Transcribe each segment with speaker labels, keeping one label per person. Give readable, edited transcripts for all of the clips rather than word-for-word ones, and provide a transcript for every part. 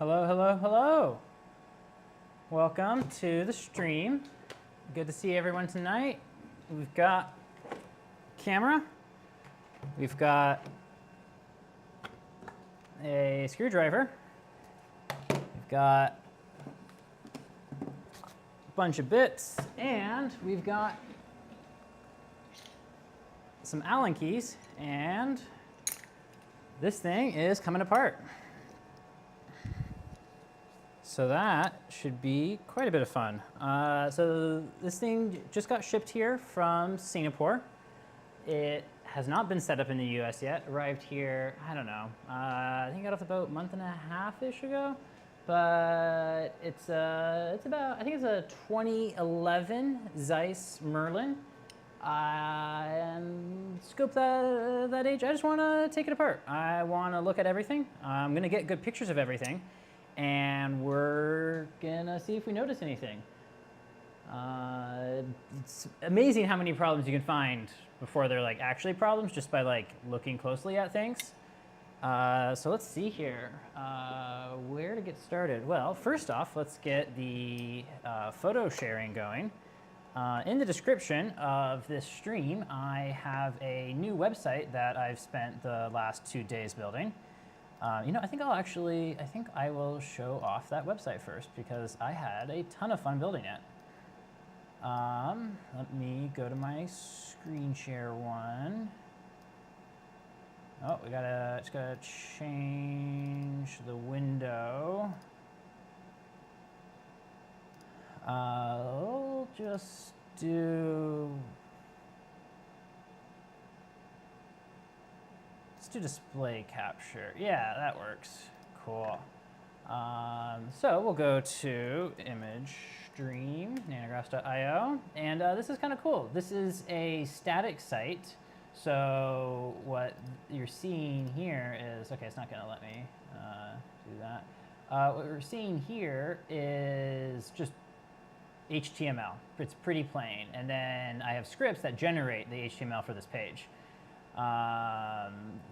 Speaker 1: Hello, hello, hello. Welcome to the stream. Good to see everyone tonight. We've got camera. We've got a screwdriver. We've got a bunch of bits, and we've got some Allen keys, and this thing is coming apart. So that should be quite a bit of fun. So this thing just got shipped here from Singapore. It has not been set up in the US yet. Arrived here, I don't know, I think it got off the boat a month and a half-ish ago. But it's about, I think it's a 2011 Zeiss Merlin. And scope that age, I just want to take it apart. I want to look at everything. I'm going to get good pictures of everything, and we're going to see if we notice anything. It's amazing how many problems you can find before they're like actually problems just by like looking closely at things. So let's see here, where to get started. Well, first off, let's get the photo sharing going. In the description of this stream, I have a new website that I've spent the last 2 days building. You know, I think I will show off that website first because I had a ton of fun building it. Let me go to my screen share one. Oh, just gotta change the window. I'll just let's do display capture. Yeah, that works. Cool. So we'll go to image stream, nanographs.io, and this is kind of cool. This is a static site. So what you're seeing here is, okay, it's not gonna let me do that. What we're seeing here is just HTML. It's pretty plain. And then I have scripts that generate the HTML for this page.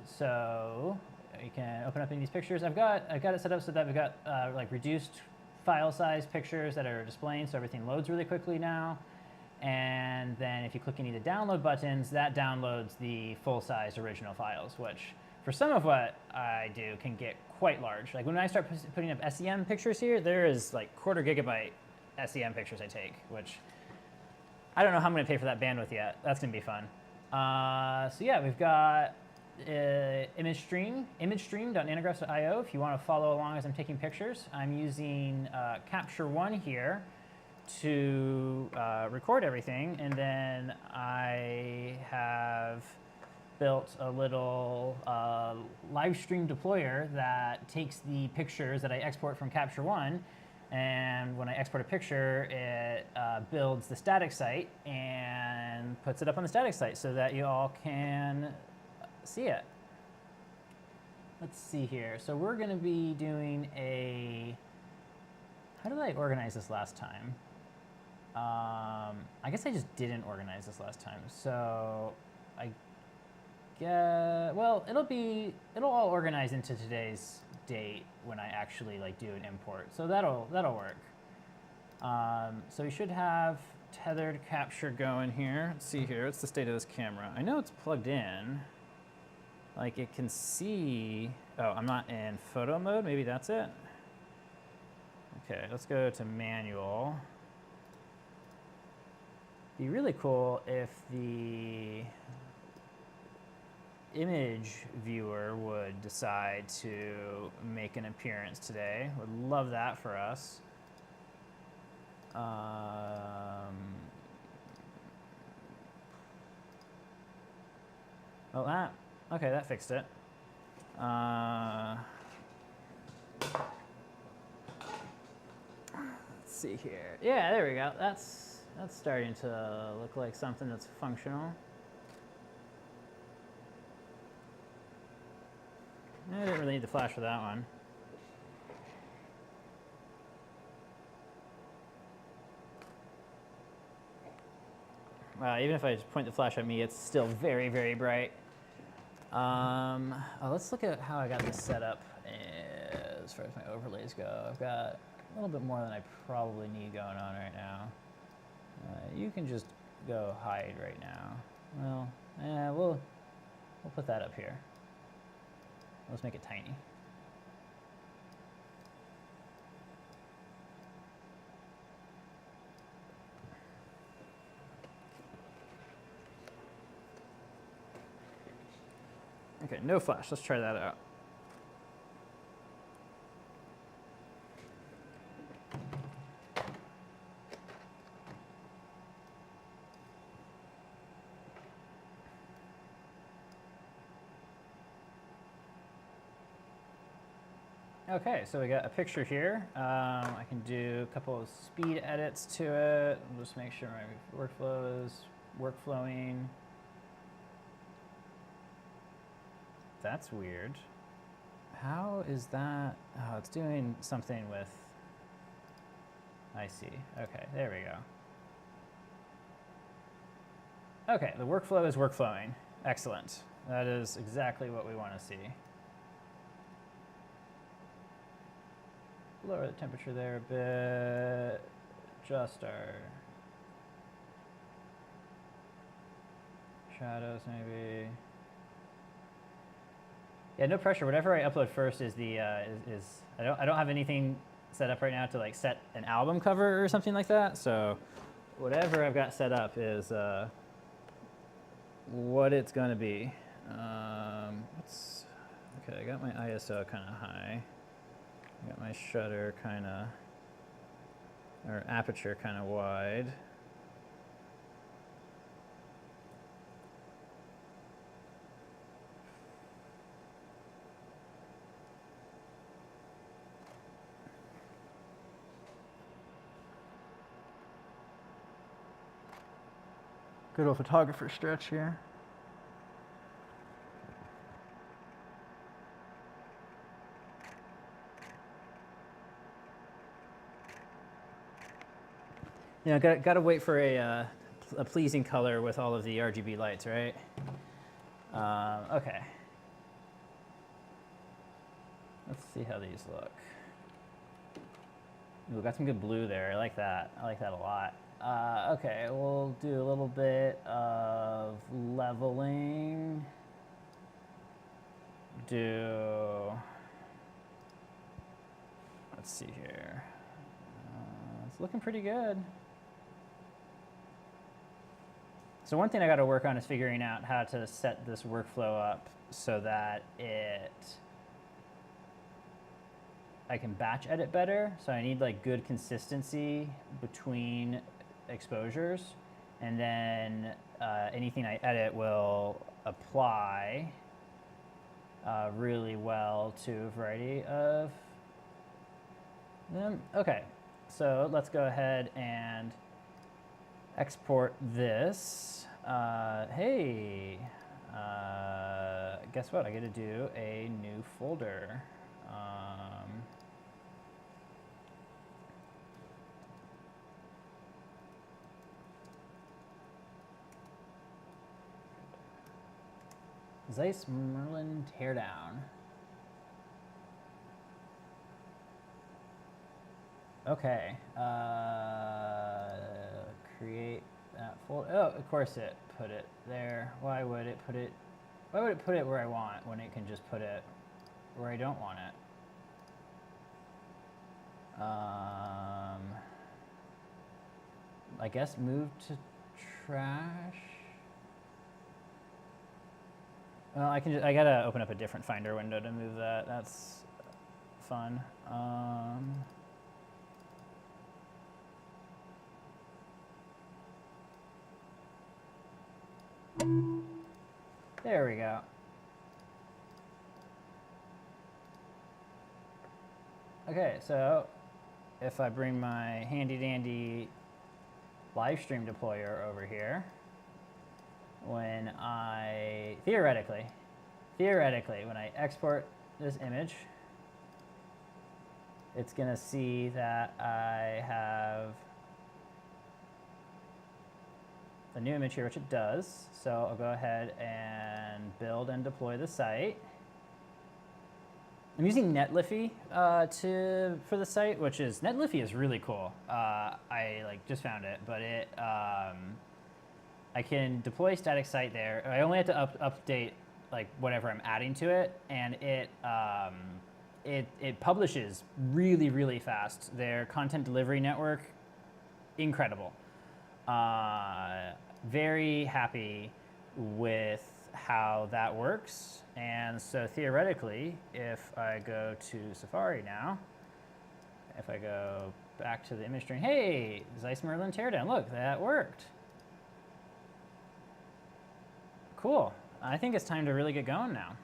Speaker 1: So you can open up any of these pictures. I've got it set up so that we've got like reduced file size pictures that are displaying, so everything loads really quickly now. And then if you click any of the download buttons, that downloads the full-size original files, which for some of what I do can get quite large. Like when I start putting up SEM pictures here, there is like 1/4 gigabyte SEM pictures I take, which I don't know how I'm going to pay for that bandwidth yet. That's going to be fun. So yeah, we've got image stream.nanographs.io if you want to follow along as I'm taking pictures. I'm using Capture One here to record everything, and then I have built a little live stream deployer that takes the pictures that I export from Capture One, and when I export a picture, it builds the static site and puts it up on the static site so that you all can see it. Let's see here. So we're going to be doing how did I organize this last time? I guess I just didn't organize this last time. So I guess, well, it'll all organize into today's date when I actually like do an import. So that'll work. So we should have tethered capture going here. Let's see here. What's the state of this camera? I know it's plugged in. Like it can see. Oh, I'm not in photo mode. Maybe that's it. Okay, let's go to manual. Be really cool if the image viewer would decide to make an appearance today. Would love that for us. Oh, okay, that fixed it. Let's see here. Yeah, there we go. That's starting to look like something that's functional. I didn't really need the flash for that one. Even if I just point the flash at me, it's still very, very bright. Let's look at how I got this set up as far as my overlays go. I've got a little bit more than I probably need going on right now. You can just go hide right now. Well, we'll put that up here. Let's make it tiny. Okay, no flash. Let's try that out. Okay, so we got a picture here. I can do a couple of speed edits to it. I'll just make sure my workflow is workflowing. That's weird. How is that? Oh, it's doing something with, I see. Okay, there we go. Okay, the workflow is workflowing. Excellent. That is exactly what we want to see. Lower the temperature there a bit. Adjust our shadows maybe. Yeah, no pressure. Whatever I upload first is the I don't have anything set up right now to like set an album cover or something like that. So whatever I've got set up is what it's gonna be. Okay, I got my ISO kind of high. I got my shutter kind of, or aperture kind of wide. Good old photographer stretch here. You know, got to wait for a pleasing color with all of the RGB lights, right? Okay. Let's see how these look. Ooh, got some good blue there. I like that. I like that a lot. Okay, we'll do a little bit of leveling. Let's see here. It's looking pretty good. So one thing I got to work on is figuring out how to set this workflow up so that I can batch edit better. So I need like good consistency between exposures, and then anything I edit will apply really well to a variety of them. Okay, so let's go ahead and export this. Hey, guess what? I get to do a new folder. Zeiss Merlin Teardown. Okay. Create that folder. Oh, of course it put it there. Why would it put it where I want when it can just put it where I don't want it? I guess move to trash. Well, I gotta open up a different Finder window to move that. That's fun. There we go. Okay, so if I bring my handy dandy live stream deployer over here, when I, theoretically, when I export this image, it's gonna see that I have a new image here, which it does. So I'll go ahead and build and deploy the site. I'm using Netlify for the site, which is, Netlify is really cool. I just found it, but I can deploy static site there. I only have to update whatever I'm adding to it, and it publishes really, really fast. Their content delivery network, incredible. Very happy with how that works. And so theoretically, if I go to Safari now, if I go back to the image string, hey, Zeiss Merlin teardown, look, that worked. Cool. I think it's time to really get going now.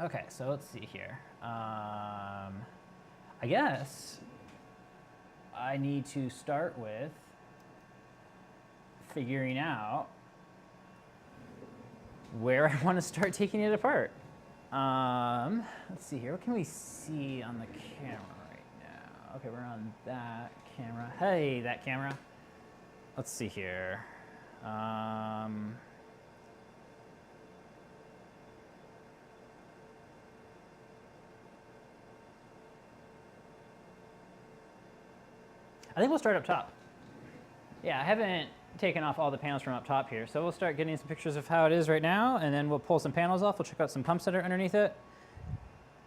Speaker 1: Okay, so let's see here. I guess I need to start with figuring out where I want to start taking it apart. Let's see here. What can we see on the camera right now? Okay, we're on that camera. Hey, that camera. Let's see here. I think we'll start up top. Yeah, I haven't taken off all the panels from up top here, so we'll start getting some pictures of how it is right now, and then we'll pull some panels off. We'll check out some pumps that are underneath it,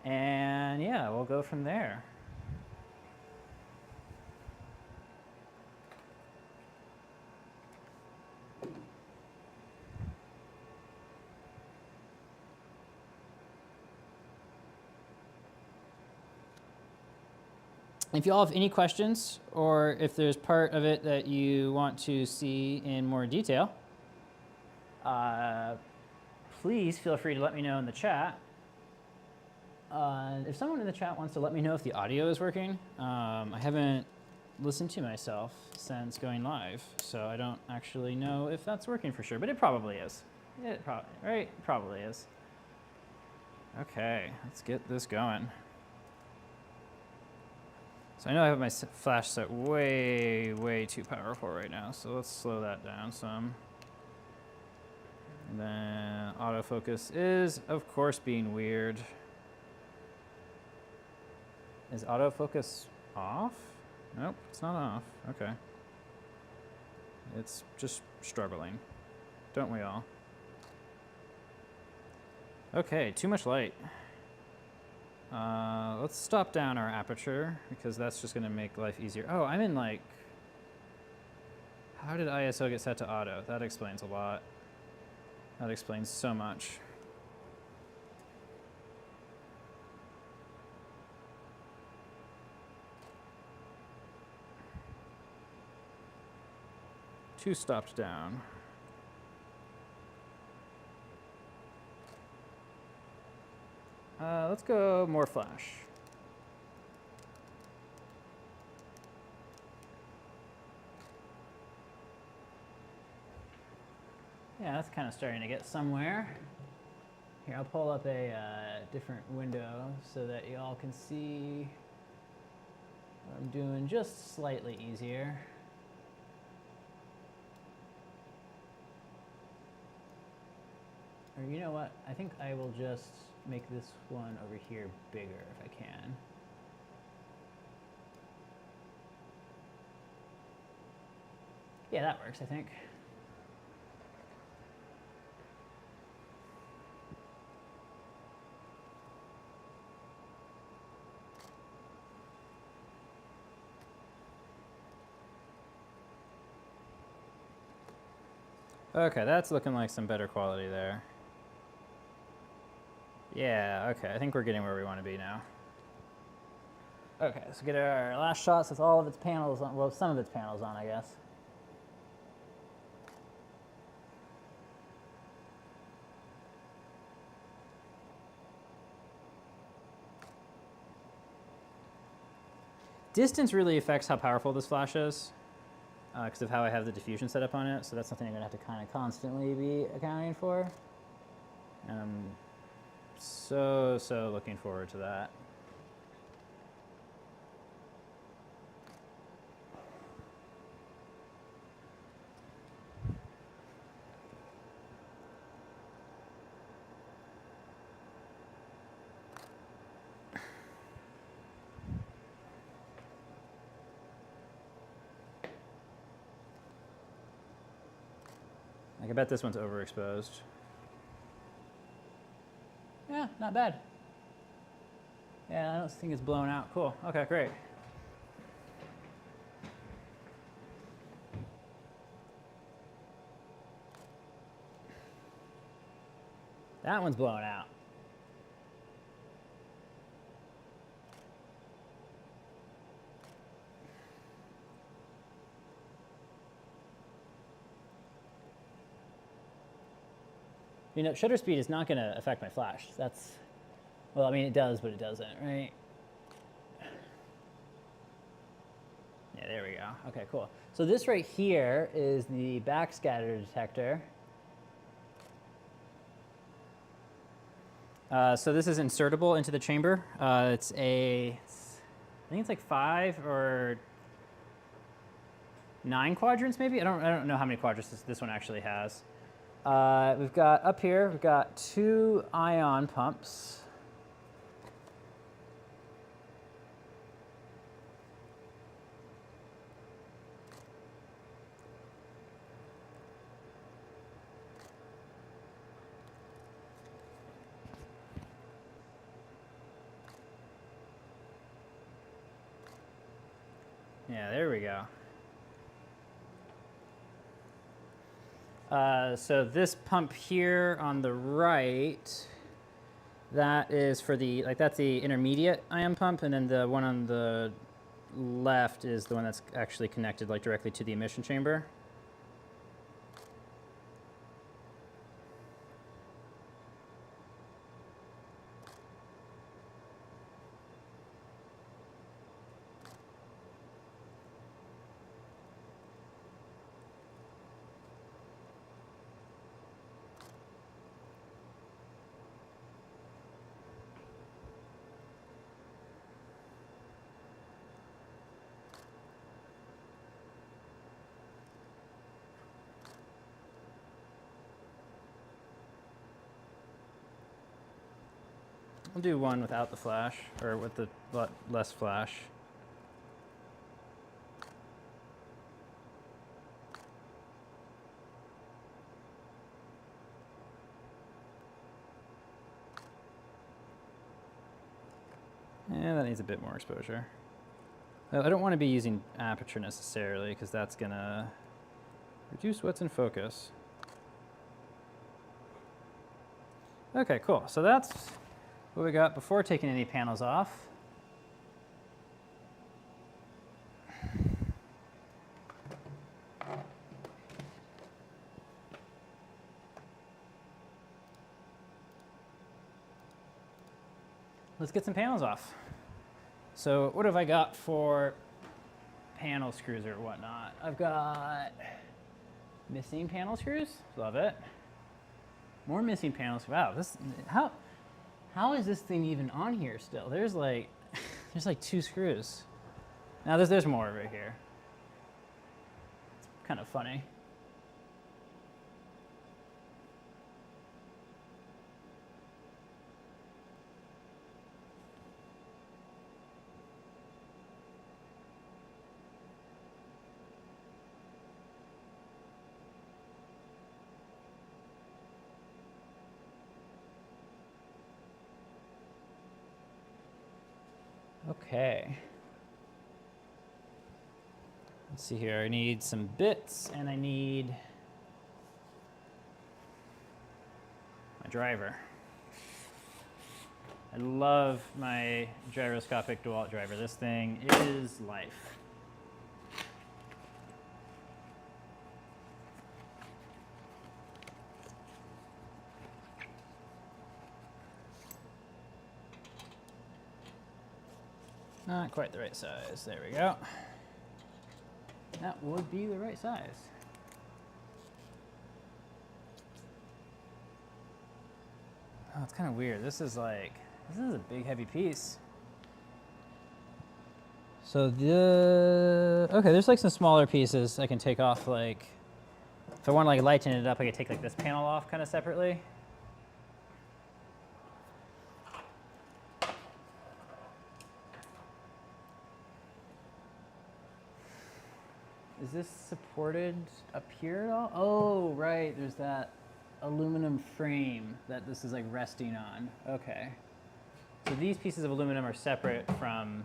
Speaker 1: and yeah, we'll go from there. If you all have any questions, or if there's part of it that you want to see in more detail, please feel free to let me know in the chat. If someone in the chat wants to let me know if the audio is working, I haven't listened to myself since going live, so I don't actually know if that's working for sure, but it probably is. It probably is. Okay, let's get this going. So I know I have my flash set way, way too powerful right now, so let's slow that down some. And then autofocus is, of course, being weird. Is autofocus off? Nope, it's not off. Okay. It's just struggling. Don't we all? Okay, too much light. Let's stop down our aperture, because that's just going to make life easier. Oh, I'm in like... How did ISO get set to auto? That explains a lot. That explains so much. Two stopped down. Let's go more flash. Yeah, that's kind of starting to get somewhere. Here, I'll pull up a different window so that you all can see what I'm doing just slightly easier. Or you know what? I think I will just make this one over here bigger if I can. Yeah, that works, I think. Okay, that's looking like some better quality there. Yeah, okay, I think we're getting where we want to be now. Okay, so get our last shots with all of its panels on, well, some of its panels on, I guess. Distance really affects how powerful this flash is, because of how I have the diffusion set up on it, so that's something I'm going to have to kind of constantly be accounting for. And I'm so looking forward to that. Like, I bet this one's overexposed. Yeah, not bad. Yeah, I don't think it's blown out. Cool. Okay, great. That one's blowing out. You know, shutter speed is not going to affect my flash. That's, well, I mean, it does, but it doesn't, right? Yeah, there we go. Okay, cool. So this right here is the backscatter detector. So this is insertable into the chamber. I think it's like 5 or 9 quadrants maybe. I don't know how many quadrants this one actually has. We've got up here, we've got 2 ion pumps. Yeah, there we go. So this pump here on the right, that is for the, like that's the intermediate ion pump, and then the one on the left is the one that's actually connected like directly to the emission chamber. We'll do one without the flash, or with the less flash. Yeah, that needs a bit more exposure. I don't want to be using aperture necessarily, because that's going to reduce what's in focus. Okay, cool. So that's what we got before taking any panels off. Let's get some panels off. So what have I got for panel screws or whatnot? I've got missing panel screws. Love it. More missing panels. Wow, how is this thing even on here still? There's like 2 screws. Now there's more right here. It's kind of funny. Okay. Let's see here. I need some bits and I need my driver. I love my gyroscopic DeWalt driver. This thing is life. Not quite the right size. There we go. That would be the right size. Oh, it's kind of weird. This is a big heavy piece. So okay, there's like some smaller pieces I can take off. Like if I want to like lighten it up, I could take like this panel off kind of separately. Is this supported up here at all? Oh, right, there's that aluminum frame that this is like resting on. Okay. So these pieces of aluminum are separate from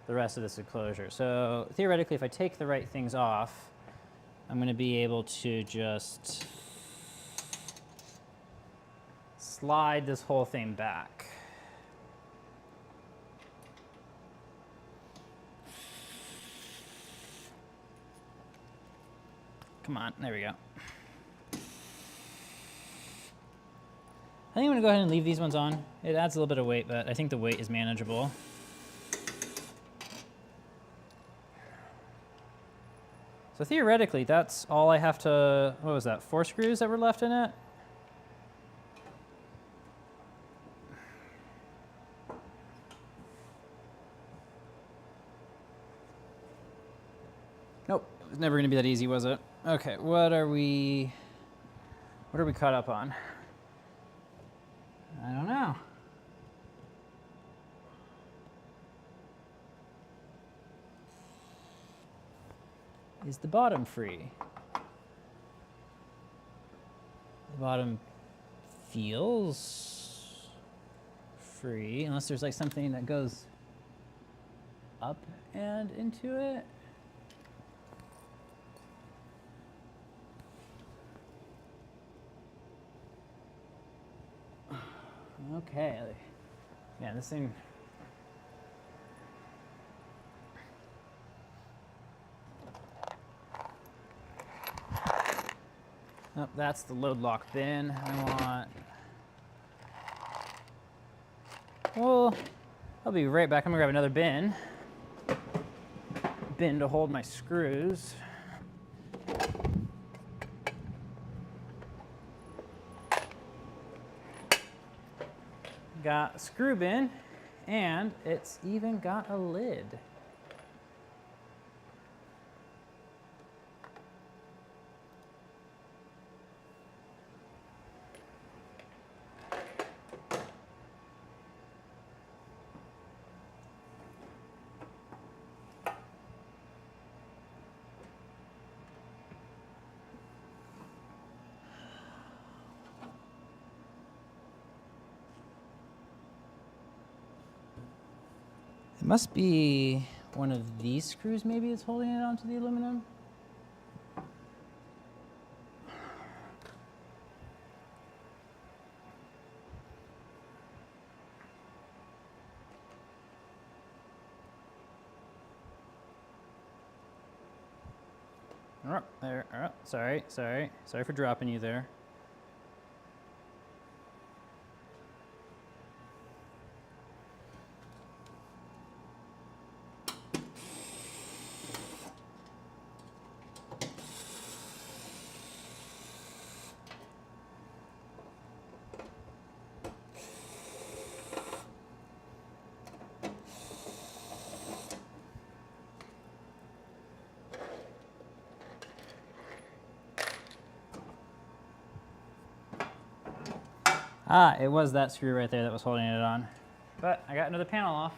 Speaker 1: the rest of this enclosure. So theoretically, if I take the right things off, I'm going to be able to just slide this whole thing back. Come on, there we go. I think I'm gonna go ahead and leave these ones on. It adds a little bit of weight, but I think the weight is manageable. So theoretically, that's all I have to, what was that, 4 screws that were left in it? Nope, it was never gonna be that easy, was it? Okay, what are we caught up on? I don't know. Is the bottom free? The bottom feels free, unless there's like something that goes up and into it. Okay, yeah, this thing. Oh, that's the load lock bin. I want. Well, I'll be right back. I'm gonna grab another bin. Bin to hold my screws. Got a screw bin, and it's even got a lid. It must be one of these screws maybe that's holding it onto the aluminum. Oh, there, oh, sorry for dropping you there. Ah, it was that screw right there that was holding it on. But I got another panel off.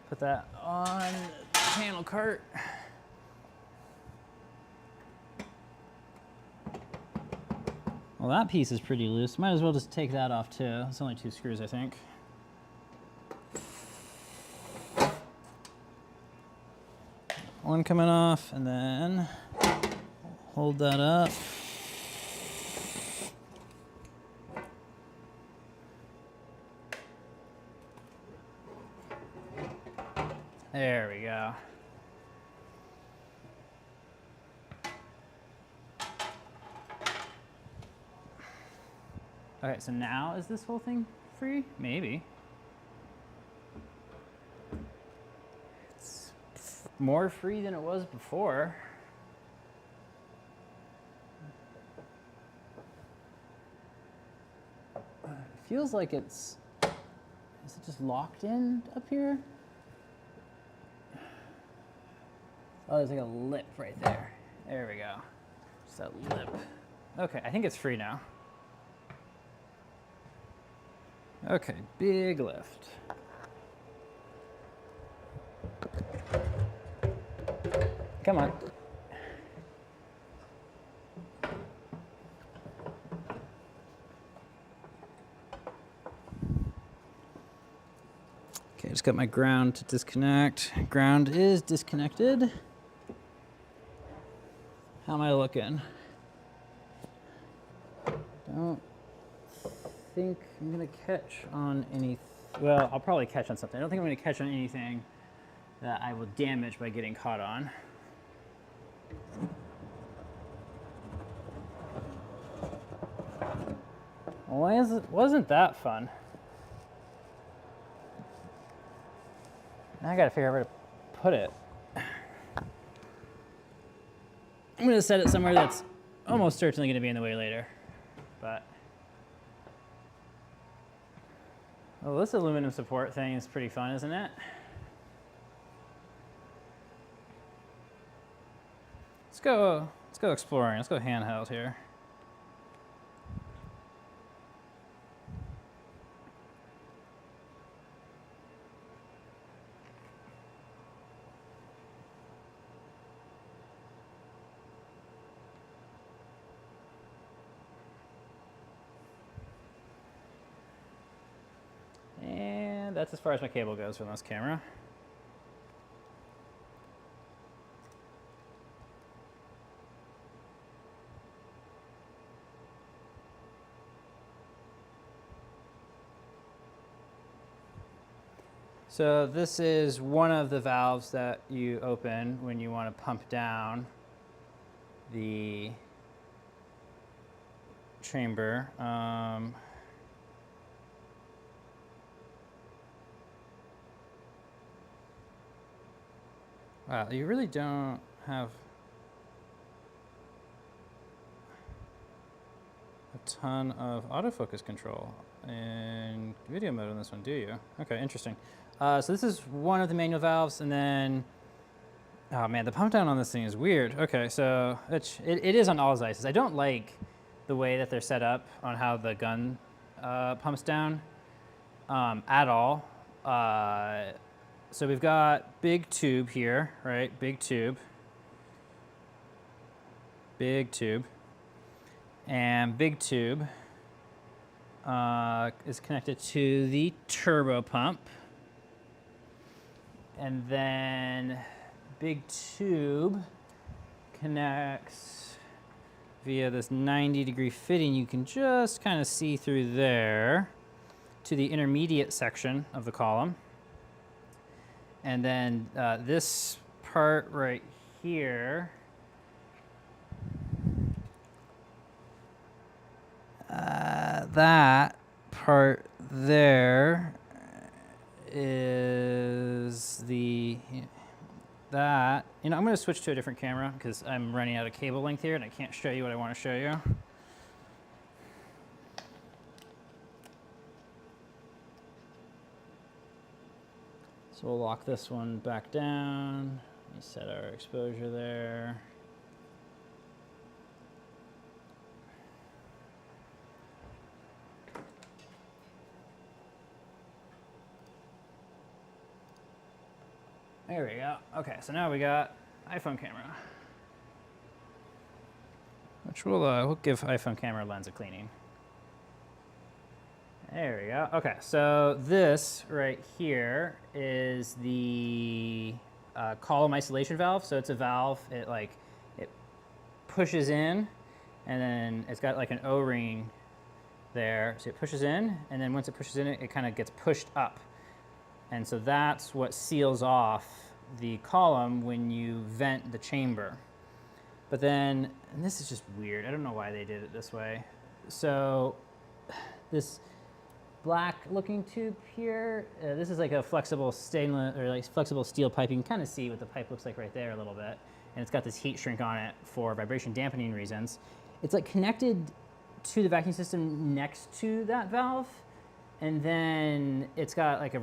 Speaker 1: Put that on the panel cart. Well, that piece is pretty loose. Might as well just take that off too. It's only 2 screws, I think. One coming off, and then hold that up. There we go. Okay, so now is this whole thing free? Maybe. It's more free than it was before. It feels like it's, is it just locked in up here? Oh, there's like a lip right there. There we go. Just that lip. Okay, I think it's free now. Okay, big lift. Come on. Okay, just got my ground to disconnect. Ground is disconnected. How am I looking? Don't. think I'm gonna catch on any, well, I'll probably catch on something. I don't think I'm gonna catch on anything that I will damage by getting caught on. Well, wasn't that fun? Now I gotta figure out where to put it. I'm gonna set it somewhere that's almost certainly gonna be in the way later, but. Well, this aluminum support thing is pretty fun, isn't it? Let's go exploring. Let's go handheld here. And that's as far as my cable goes from this camera. So this is one of the valves that you open when you want to pump down the chamber. Wow, you really don't have a ton of autofocus control in video mode on this one, do you? Okay, interesting. So this is one of the manual valves, and then, oh man, the pump down on this thing is weird. Okay, so it is on all Zeiss's. I don't like the way that they're set up on how the gun pumps down at all. So we've got big tube here, right? Big tube. And big tube is connected to the turbo pump. And then big tube connects via this 90-degree fitting. You can just kind of see through there to the intermediate section of the column. And then this part right here, that part there is the, I'm going to switch to a different camera because I'm running out of cable length here and I can't show you what I want to show you. So we'll lock this one back down. Let me set our exposure there. There we go. Okay, so now we got iPhone camera, which we'll give iPhone camera lens a cleaning. There we go. Okay, so this right here is the column isolation valve. So it's a valve. It pushes in, and then it's got like an O-ring there. So it pushes in, and then once it pushes in, it kind of gets pushed up. And so that's what seals off the column when you vent the chamber. But then, and this is just weird. I don't know why they did it this way. So this black looking tube here, this is like a flexible stainless or like flexible steel pipe. You can kind of see what the pipe looks like right there a little bit. And it's got this heat shrink on it for vibration dampening reasons. It's like connected to the vacuum system next to that valve. And then it's got like a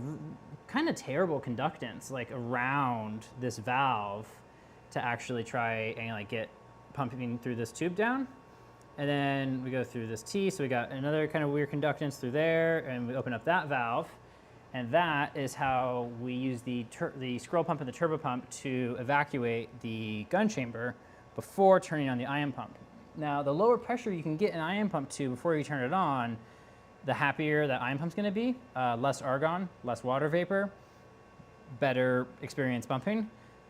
Speaker 1: kind of terrible conductance like around this valve to actually try and like get pumping through this tube down. And then we go through this T, so we got another kind of weird conductance through there, and we open up that valve. And that is how we use the scroll pump and the turbo pump to evacuate the gun chamber before turning on the ion pump. Now, the lower pressure you can get an ion pump to before you turn it on, the happier that ion pump's gonna be. Less argon, less water vapor, better experience pumping.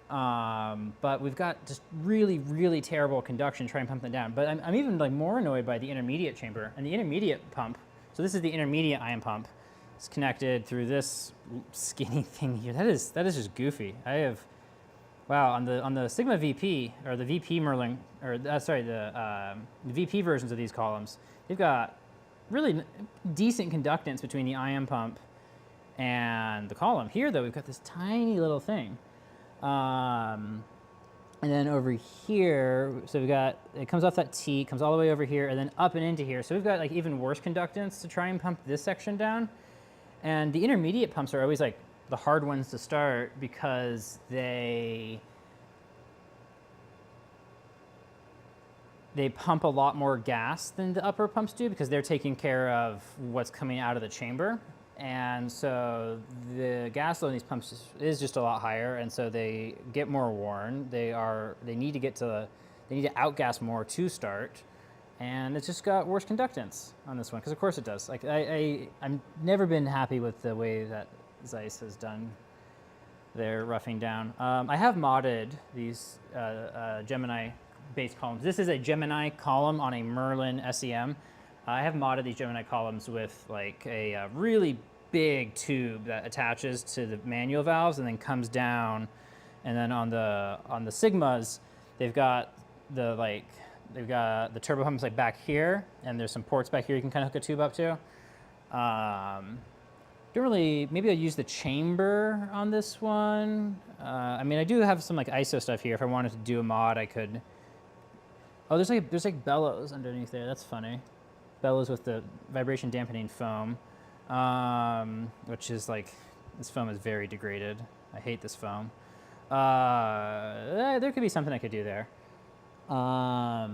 Speaker 1: But we've got just really, really terrible conduction trying to pump them down. But I'm even like more annoyed by the intermediate chamber. And the intermediate pump So this is the intermediate ion pump. It's connected through this skinny thing here. That is just goofy. I have, wow, on the Sigma VP, or the VP Merlin, or sorry, the VP versions of these columns, they've got really decent conductance between the ion pump and the column. Here, though, we've got this tiny little thing. And then over here, so we've got, it comes off that T, comes all the way over here, and then up and into here. So we've got like even worse conductance to try and pump this section down. And the intermediate pumps are always like the hard ones to start because they pump a lot more gas than the upper pumps do because they're taking care of what's coming out of the chamber. And so the gas load in these pumps is just a lot higher, and so they get more worn. They need to outgas more to start, and it's just got worse conductance on this one because of course it does. Like I've never been happy with the way that Zeiss has done their roughing down. I have modded these Gemini base columns. This is a Gemini column on a Merlin SEM. I have modded these Gemini columns with like a really big tube that attaches to the manual valves and then comes down. And then on the Sigmas, they've got the turbo pumps like back here, and there's some ports back here you can kind of hook a tube up to. Don't really, maybe I'll use the chamber on this one. I mean, I do have some like ISO stuff here. If I wanted to do a mod, I could. Oh, there's like bellows underneath there. That's funny. Bellows with the vibration dampening foam, which is like, this foam is very degraded. I hate this foam. There could be something I could do there. I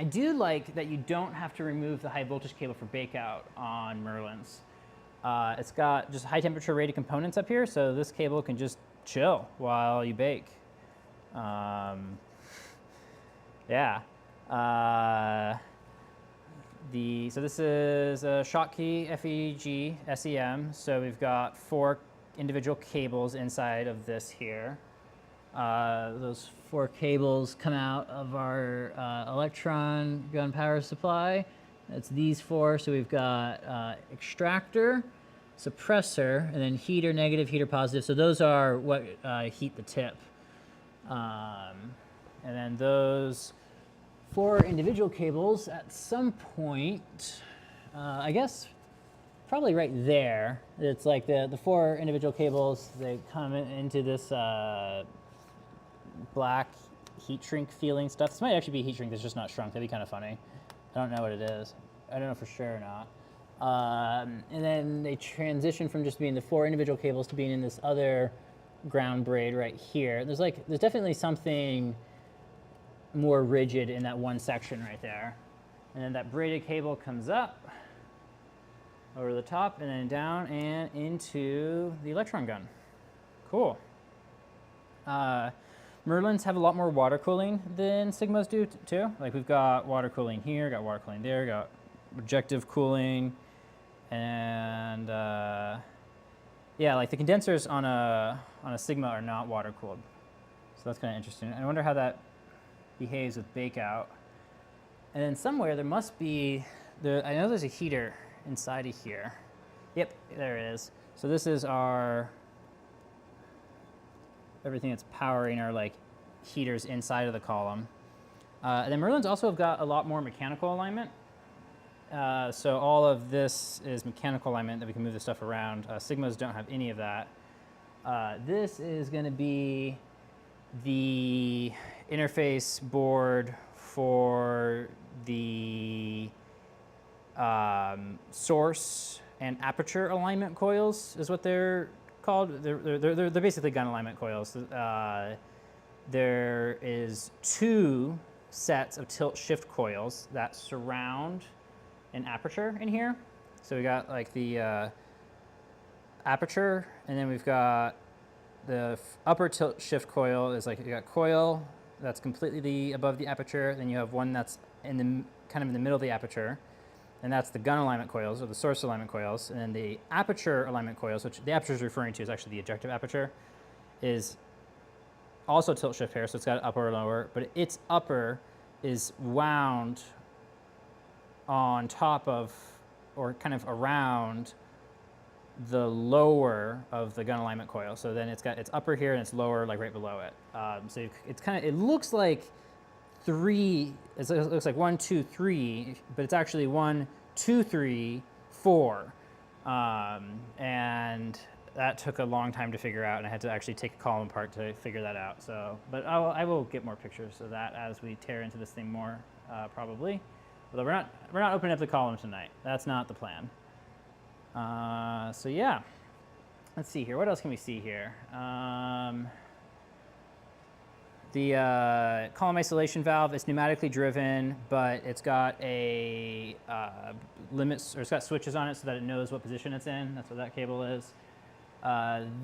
Speaker 1: do like that you don't have to remove the high voltage cable for bake out on Merlins. It's got just high temperature rated components up here, so this cable can just chill while you bake. Yeah. So this is a Schottky FEG SEM. So we've got 4 individual cables inside of this here. Those 4 cables come out of our electron gun power supply. That's these 4. So we've got extractor, suppressor, and then heater negative, heater positive. So those are what heat the tip. And then those 4 individual cables at some point, I guess probably right there. It's like the 4 individual cables, they come into this black heat shrink feeling stuff. This might actually be heat shrink that's just not shrunk. That'd be kind of funny. I don't know what it is. I don't know for sure or not. And then they transition from just being the 4 individual cables to being in this other ground braid right here. There's definitely something more rigid in that one section right there. And then that braided cable comes up over the top and then down and into the electron gun. Cool. Merlins have a lot more water cooling than Sigmas do too. Like we've got water cooling here, got water cooling there, got rejective cooling, and yeah, like the condensers on a Sigma are not water cooled. So that's kind of interesting. I wonder how that behaves with bake out. And then somewhere there must be, I know there's a heater inside of here. Yep, there it is. So this is everything that's powering our like heaters inside of the column. And then Merlins also have got a lot more mechanical alignment. So all of this is mechanical alignment that we can move the stuff around. Sigmas don't have any of that. This is going to be the interface board for the source and aperture alignment coils is what they're called. They're basically gun alignment coils. There is 2 sets of tilt shift coils that surround an aperture in here. So we got like the aperture, and then we've got the upper tilt shift coil is like you got coil that's completely above the aperture. Then you have one that's in the middle of the aperture, and that's the gun alignment coils or the source alignment coils. And then the aperture alignment coils, which the aperture is referring to is actually the ejective aperture, is also tilt shift pair, so it's got upper or lower, but its upper is wound on top of, or kind of around the lower of the gun alignment coil. So then it's upper here and it's lower like right below it. So it's kind of, it looks like three, it looks like 1, 2, 3, but it's actually 1, 2, 3, 4. And that took a long time to figure out, and I had to actually take a column apart to figure that out. So, but I will get more pictures of that as we tear into this thing more, probably. Although we're not opening up the column tonight. That's not the plan. So yeah, let's see here. What else can we see here? The column isolation valve is pneumatically driven, but it's got a limits, or it's got switches on it so that it knows what position it's in. That's what that cable is.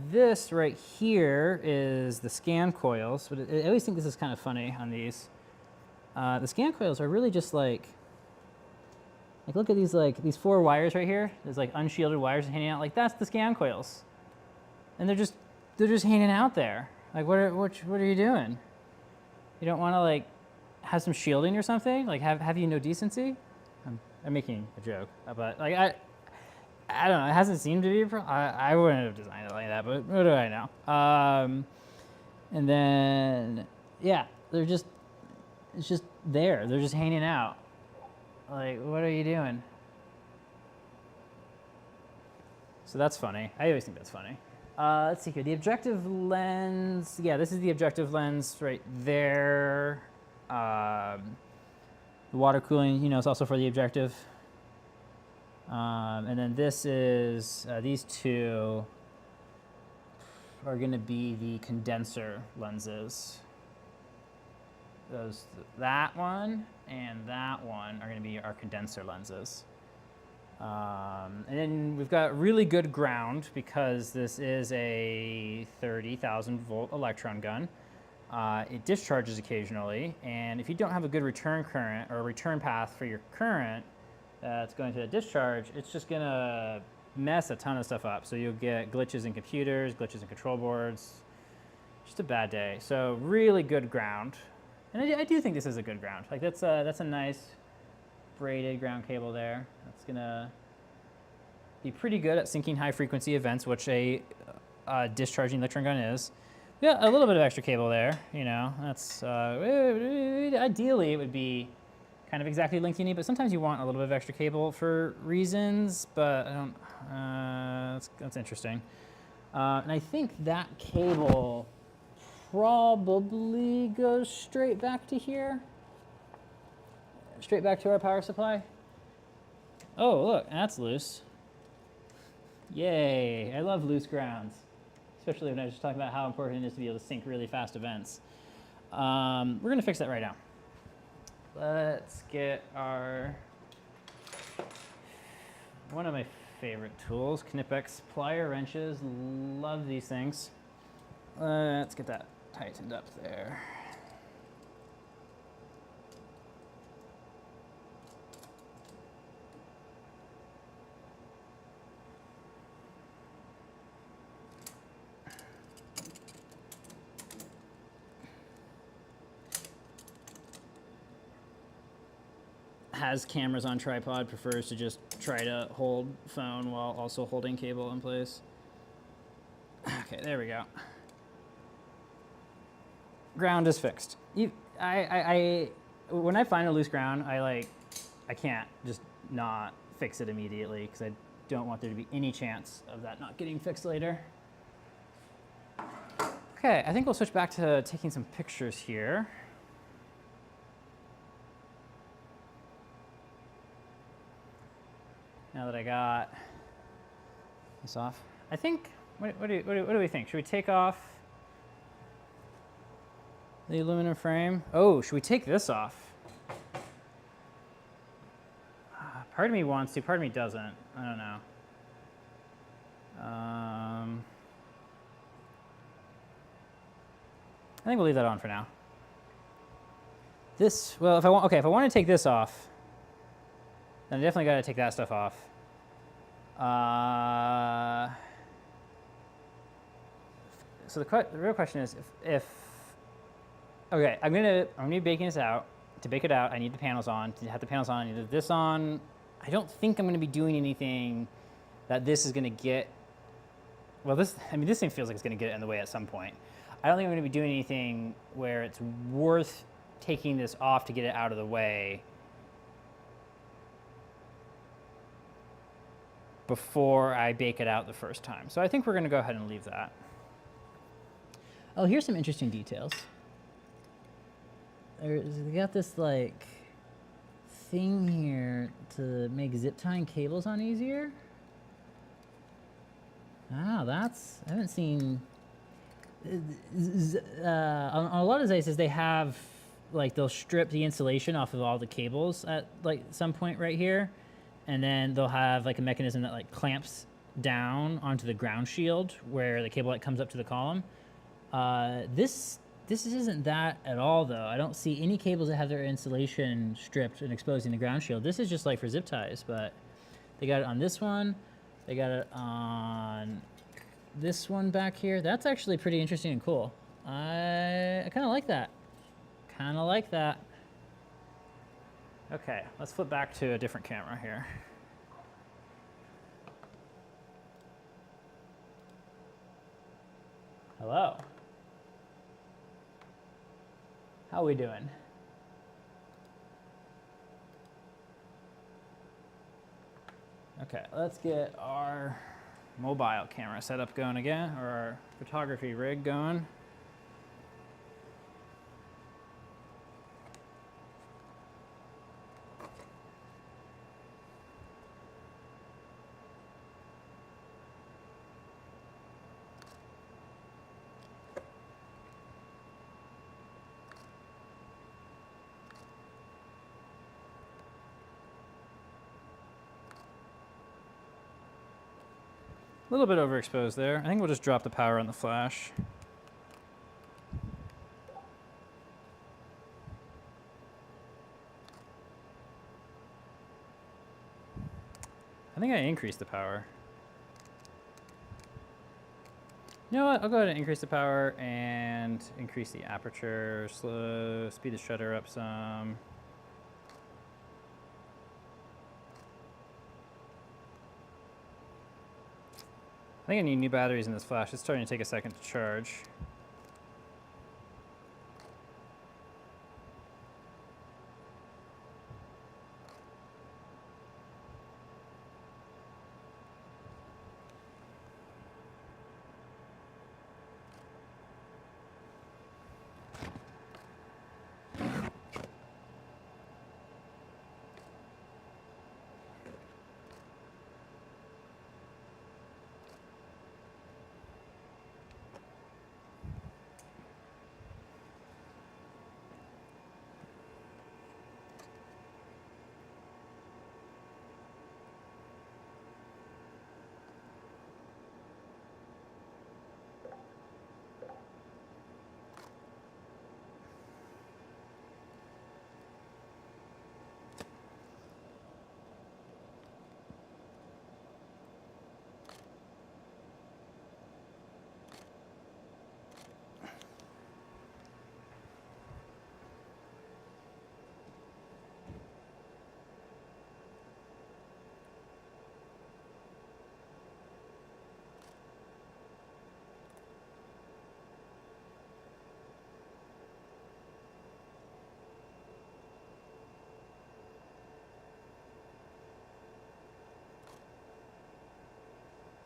Speaker 1: This right here is the scan coils, but I always think this is kind of funny on these. The scan coils are really just like look at these 4 wires right here. There's like unshielded wires hanging out. Like that's the scan coils, and they're just hanging out there. Like what are you doing? You don't want to like have some shielding or something? Like have you no decency? I'm making a joke, but like I don't know. It hasn't seemed to be. I wouldn't have designed it like that, but what do I know? And then yeah, it's just there. They're just hanging out. Like, what are you doing? So that's funny. I always think that's funny. Let's see here. The objective lens. Yeah, this is the objective lens right there. The water cooling, you know, is also for the objective. And then this is, these two are going to be the condenser lenses. That one and that one are going to be our condenser lenses. And then we've got really good ground because this is a 30,000 volt electron gun. It discharges occasionally, and if you don't have a good return current or return path for your current that's going to the discharge, it's just going to mess a ton of stuff up. So you'll get glitches in computers, glitches in control boards. Just a bad day. So really good ground. And I do think this is a good ground. Like that's a nice braided ground cable there. That's gonna be pretty good at syncing high frequency events, which a discharging electron gun is. Yeah, a little bit of extra cable there. You know, that's ideally it would be kind of exactly length you need, but sometimes you want a little bit of extra cable for reasons. But I don't. That's interesting. And I think that cable probably goes straight back to here. Straight back to our power supply. Oh, look, that's loose. Yay, I love loose grounds. Especially when I was just talking about how important it is to be able to sync really fast events. We're gonna fix that right now. Let's get one of my favorite tools, Knipex plier wrenches. Love these things. Let's get that tightened up there. Has cameras on tripod, prefers to just try to hold phone while also holding cable in place. Okay, there we go. Ground is fixed. When I find a loose ground, I can't just not fix it immediately because I don't want there to be any chance of that not getting fixed later. Okay, I think we'll switch back to taking some pictures here. Now that I got this off, I think, what do we think? Should we take off the aluminum frame? Oh, should we take this off? Part of me wants to, part of me doesn't. I don't know. I think we'll leave that on for now. Well, if I want to take this off, then I definitely got to take that stuff off. So the real question is, okay, I'm gonna be baking this out. to bake it out, I need the panels on. To have the panels on, I need this on. I don't think I'm going to be doing anything that this is going to get. Well, this thing feels like it's going to get in the way at some point. I don't think I'm going to be doing anything where it's worth taking this off to get it out of the way before I bake it out the first time. So I think we're going to go ahead and leave that. Oh, here's some interesting details. They got this like thing here to make zip tying cables on easier. Wow, I haven't seen, on a lot of Zeiss's, they have, like, they'll strip the insulation off of all the cables at, like, some point right here. And then they'll have, like, a mechanism that, like, clamps down onto the ground shield where the cable light comes up to the column. This isn't that at all, though. I don't see any cables that have their insulation stripped and exposing the ground shield. This is just, like, for zip ties, but they got it on this one. They got it on this one back here. That's actually pretty interesting and cool. I kind of like that. Kind of like that. Okay, let's flip back to a different camera here. Hello. How are we doing? Okay, let's get our mobile camera setup going again, or our photography rig going. A little bit overexposed there. I think we'll just drop the power on the flash. I think I increased the power. You know what? I'll go ahead and increase the power and increase the aperture, speed the shutter up some. I think I need new batteries in this flash. It's starting to take a second to charge.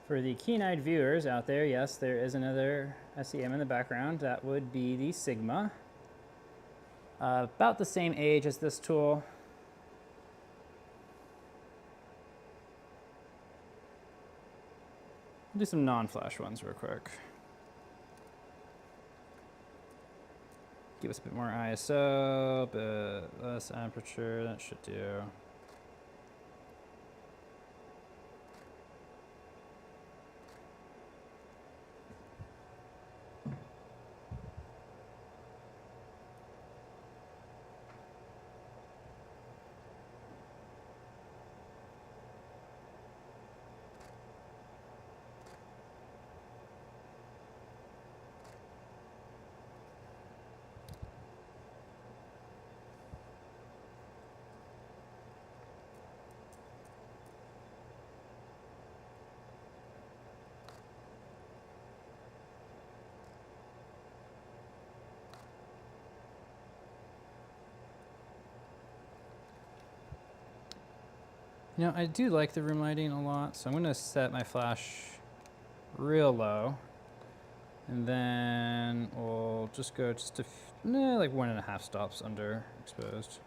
Speaker 1: For the keen-eyed viewers out there, yes, there is another SEM in the background. That would be the Sigma. About the same age as this tool. I'll do some non-flash ones real quick. Give us a bit more ISO, a bit less aperture, that should do.
Speaker 2: You know, I do like the room lighting a lot, so I'm going to set my flash real low. And then we'll just go just to like 1.5 stops under exposed.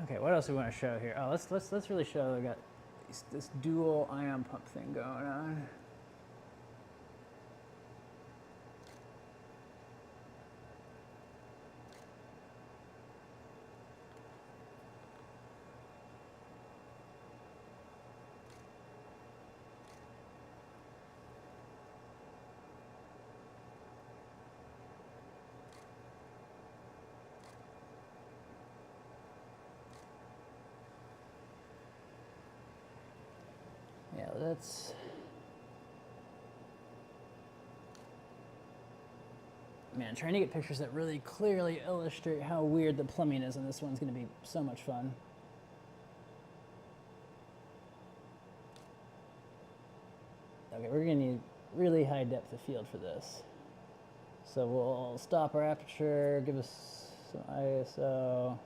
Speaker 1: Okay, what else do we want to show here? Oh, let's really show we got this dual ion pump thing going on. Yeah, let's. Man, trying to get pictures that really clearly illustrate how weird the plumbing is in this one's going to be so much fun. Okay, we're going to need really high depth of field for this. So we'll stop our aperture, give us some ISO.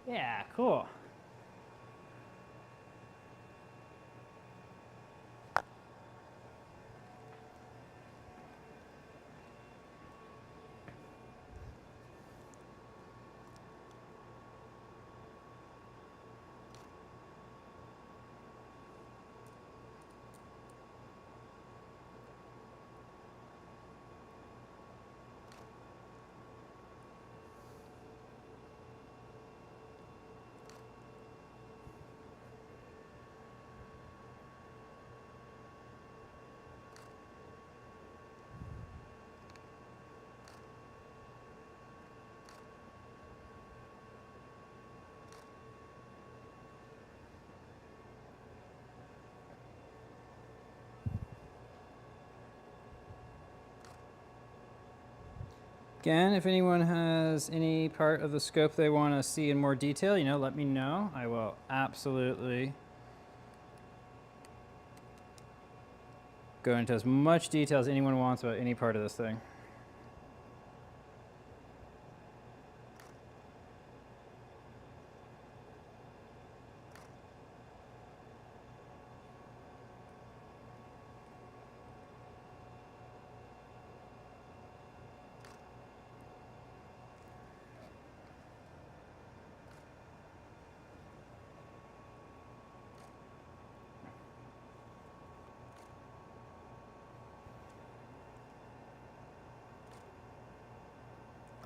Speaker 1: Yeah, cool.
Speaker 2: Again, if anyone has any part of the scope they want to see in more detail, you know, let me know. I will absolutely go into as much detail as anyone wants about any part of this thing.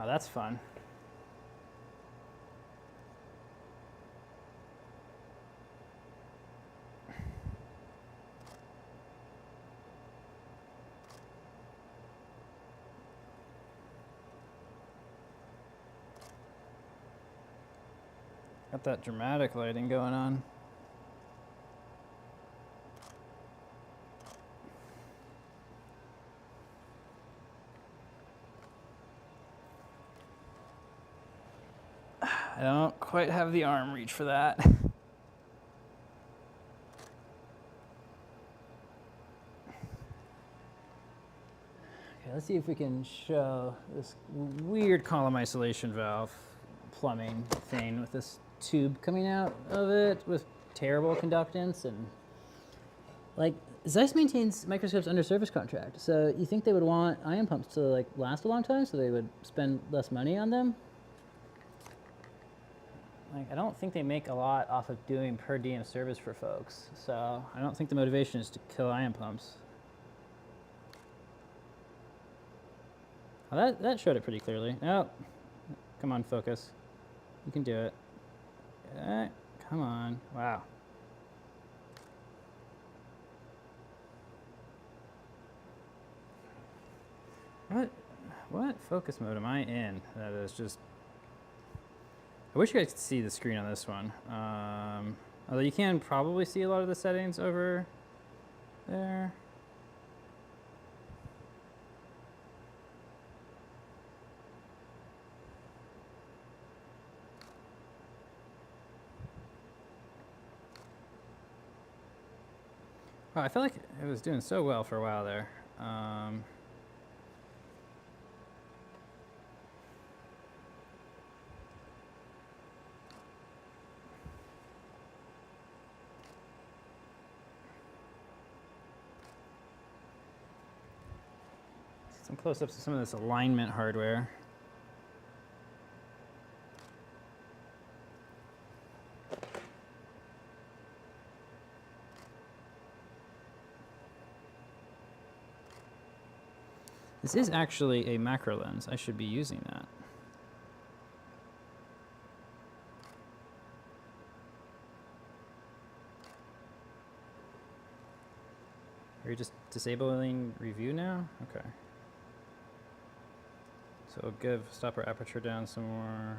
Speaker 1: Oh, that's fun.
Speaker 2: Got that dramatic lighting going on. I don't quite have the arm reach for that.
Speaker 1: Okay, let's see if we can show this
Speaker 2: Weird column isolation valve
Speaker 1: plumbing thing with this tube coming out of it with terrible conductance. And like, Zeiss maintains microscopes under service contract, so you think they would want ion pumps to like last a long time, so they would spend less money on them? like, I don't think they make a lot off of doing per diem service for folks. So I don't think the motivation is to kill ion pumps. Oh, that showed it pretty clearly. Oh, come on, focus. You can do it. Come on. Wow. What focus mode am I in? That is just... I wish you guys could see the screen on this one. Although you can probably see a lot of the settings over there. Wow, I felt like it was doing so well for a while there. Some close-ups of some of this alignment hardware. This is actually a macro lens. I should be using that. Are you just disabling review now? Okay. So we'll give stop our aperture down some more.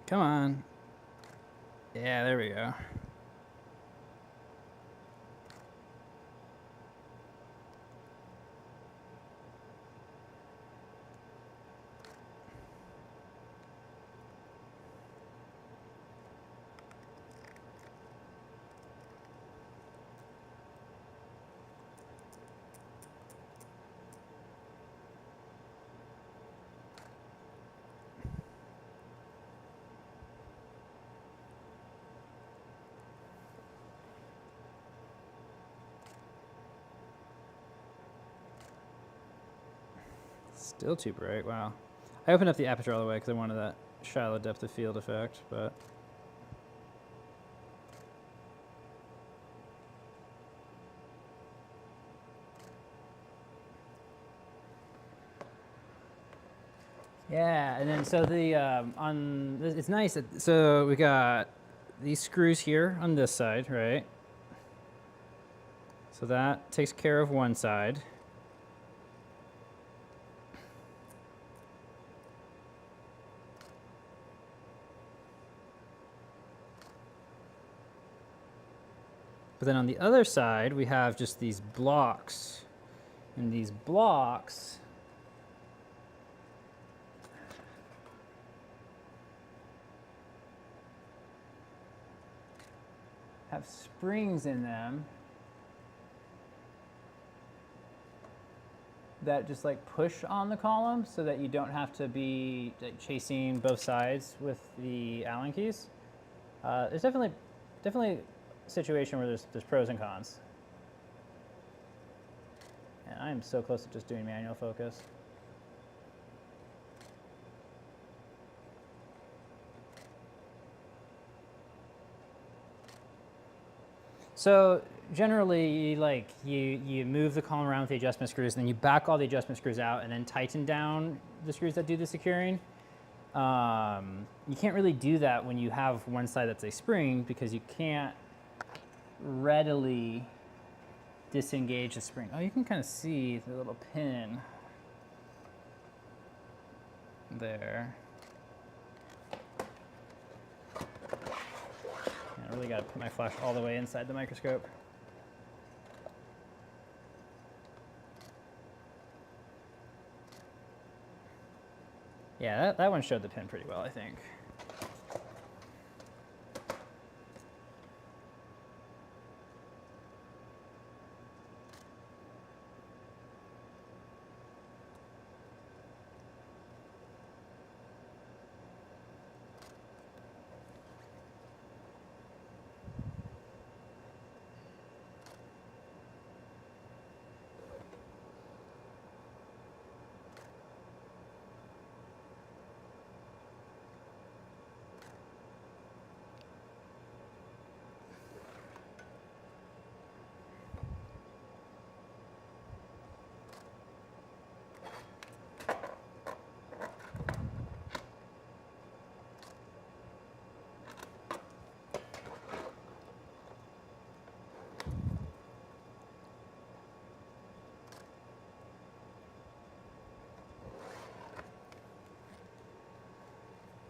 Speaker 1: Come on. Yeah, there we go. Still too bright, wow. I opened up the aperture all the way because I wanted that shallow depth of field effect, but... Yeah, and then so the, it's nice, so we got these screws here on this side, right? So that takes care of one side. But then on the other side, we have just these blocks. And these blocks have springs in them that just like push on the column so that you don't have to be like, chasing both sides with the Allen keys. There's definitely a situation where there's pros and cons. And I am so close to just doing manual focus. So generally, like you move the column around with the adjustment screws, and then you back all the adjustment screws out, and then tighten down the screws that do the securing. You can't really do that when you have one side that's a spring because you can't readily disengage the spring. Oh, you can kind of see the little pin there. I really got to put my flash all the way inside the microscope. Yeah, that one showed the pin pretty well, I think.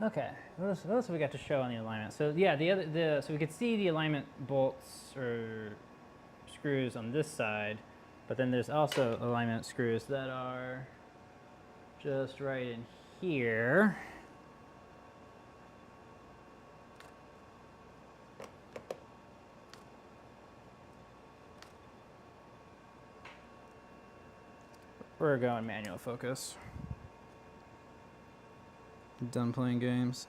Speaker 1: Okay, what else have we got to show on the alignment? So yeah, so we could see the alignment bolts or screws on this side, but then there's also alignment screws that are just right in here. We're going manual focus.
Speaker 2: Done playing games.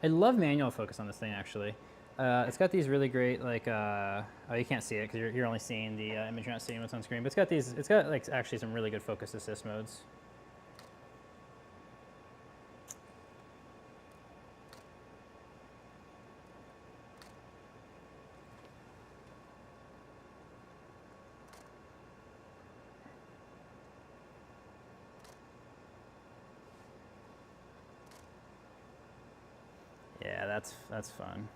Speaker 1: I love manual focus on this thing, actually. It's got these really great, like, oh, you can't see it because you're only seeing the image, you're not seeing what's on screen, but it's got like actually some really good focus assist modes. Yeah, that's fun.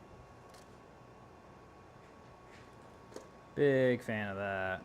Speaker 1: Big fan of that.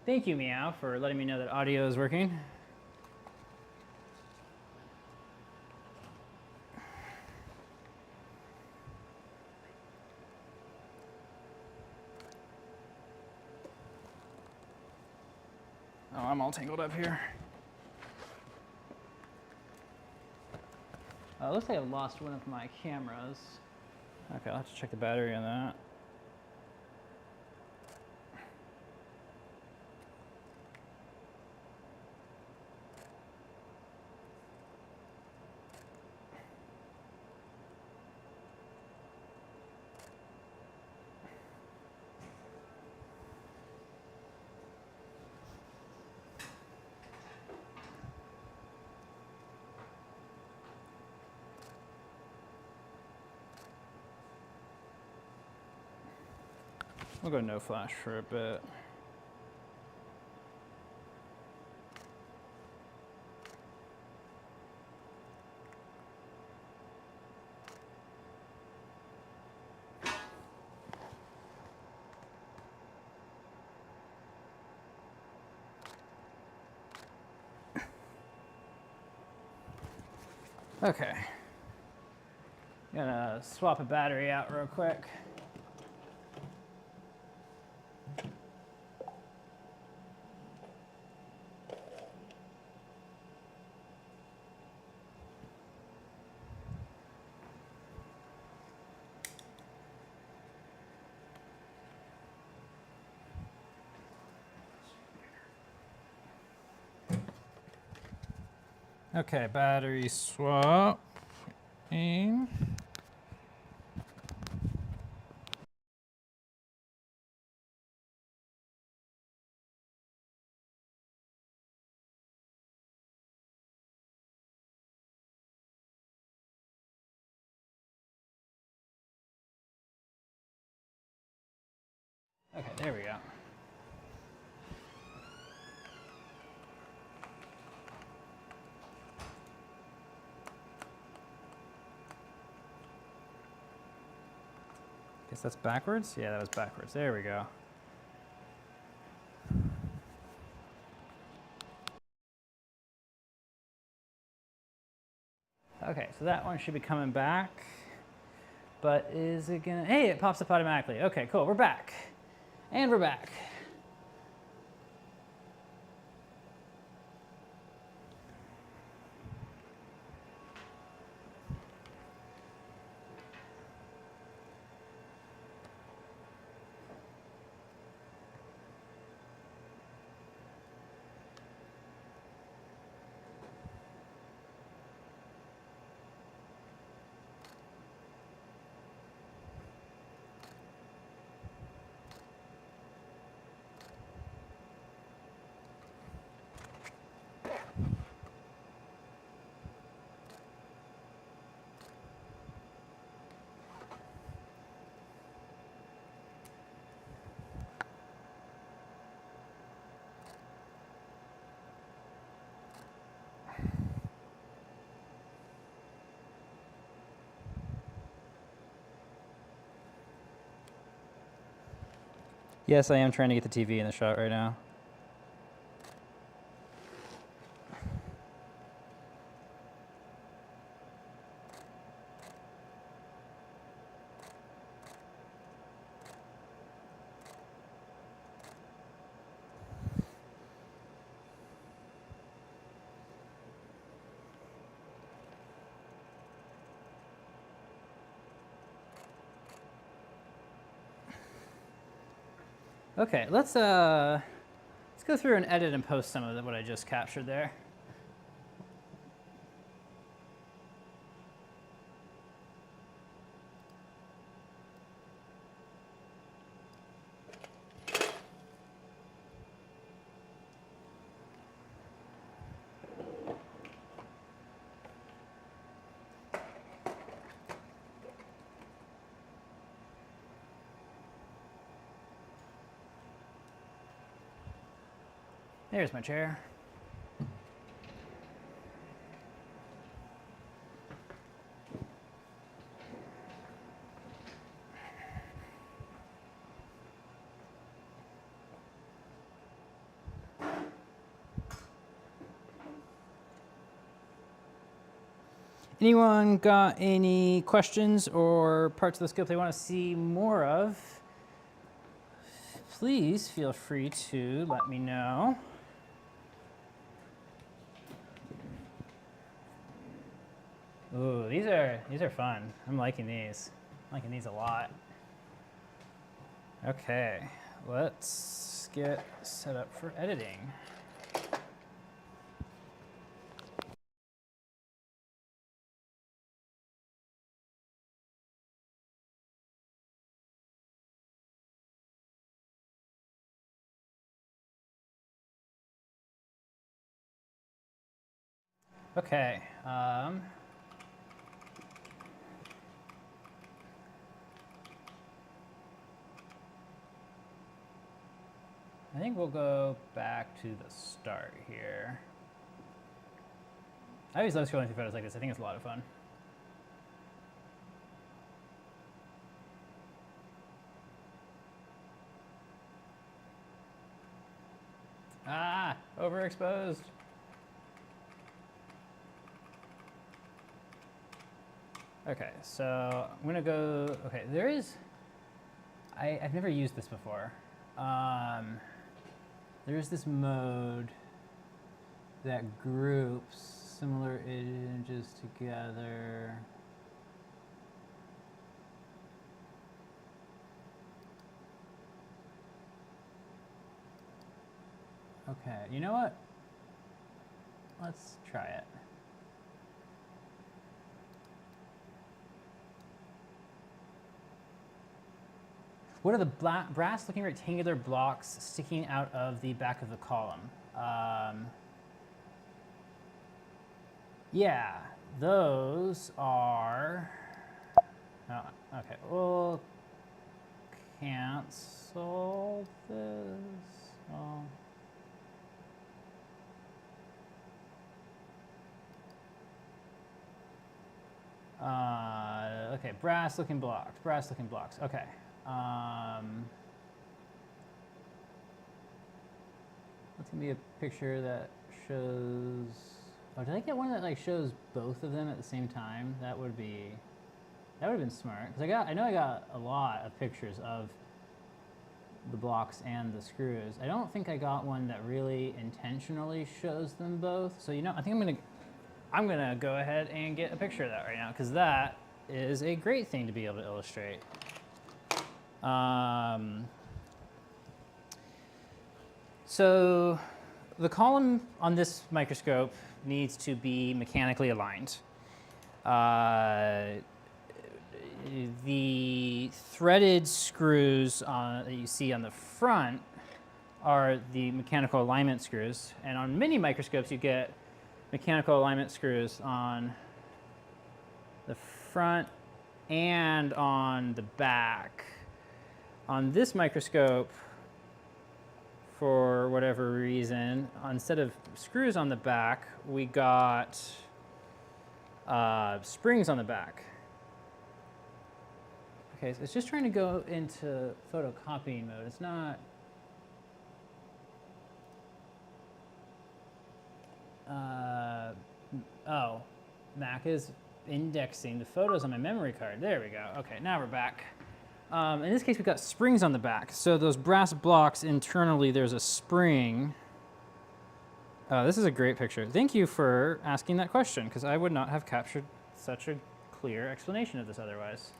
Speaker 1: Thank you, Meow, for letting me know that audio is working.
Speaker 2: Oh, I'm all tangled up here.
Speaker 1: Looks like I lost one of my cameras.
Speaker 2: Okay, I'll have to check the battery on that. We'll go no flash for a bit.
Speaker 1: Okay. Gonna swap a battery out real quick.
Speaker 2: Okay, battery swap. In.
Speaker 1: Okay, there we go.
Speaker 2: Guess that's backwards? Yeah, that was backwards. There we go.
Speaker 1: Okay, so that one should be coming back. but is it gonna, hey, it pops up automatically. Okay, cool, we're back. And we're back.
Speaker 2: Yes, I am trying to get the TV in the shot right now.
Speaker 1: Okay, let's go through and edit and post some of what I just captured there. There's my chair. Anyone got any questions or parts of the scope they want to see more of? Please feel free to let me know. Ooh, these are fun. I'm liking these. I'm liking these a lot. Okay, let's get set up for editing. Okay. I think we'll go back to the start here. I always love scrolling through photos like this. I think it's a lot of fun. Ah, overexposed. Okay, so I'm gonna go, okay, there is, I've never used this before. There's this mode that groups similar images together. Okay, you know what? Let's try it. What are the brass-looking rectangular blocks sticking out of the back of the column? Yeah, those are. Oh, okay, we'll cancel this. Oh. Okay, brass-looking blocks. Brass-looking blocks. Okay. Let's give me a picture that shows. Oh, did I get one that like shows both of them at the same time? That would be That would have been smart, because I know I got a lot of pictures of the blocks and the screws. I don't think I got one that really intentionally shows them both. So you know, I think I'm gonna go ahead and get a picture of that right now, because that is a great thing to be able to illustrate. So the column on this microscope needs to be mechanically aligned. The threaded screws that you see on the front are the mechanical alignment screws. And on mini microscopes, you get mechanical alignment screws on the front and on the back. On this microscope, for whatever reason, instead of screws on the back, we got springs on the back. Okay, so it's just trying to go into photocopying mode. It's not. Oh, Mac is indexing the photos on my memory card. There we go. Okay, now we're back. In this case, we've got springs on the back. So those brass blocks internally, there's a spring. This is a great picture. Thank you for asking that question, because I would not have captured such a clear explanation of this otherwise.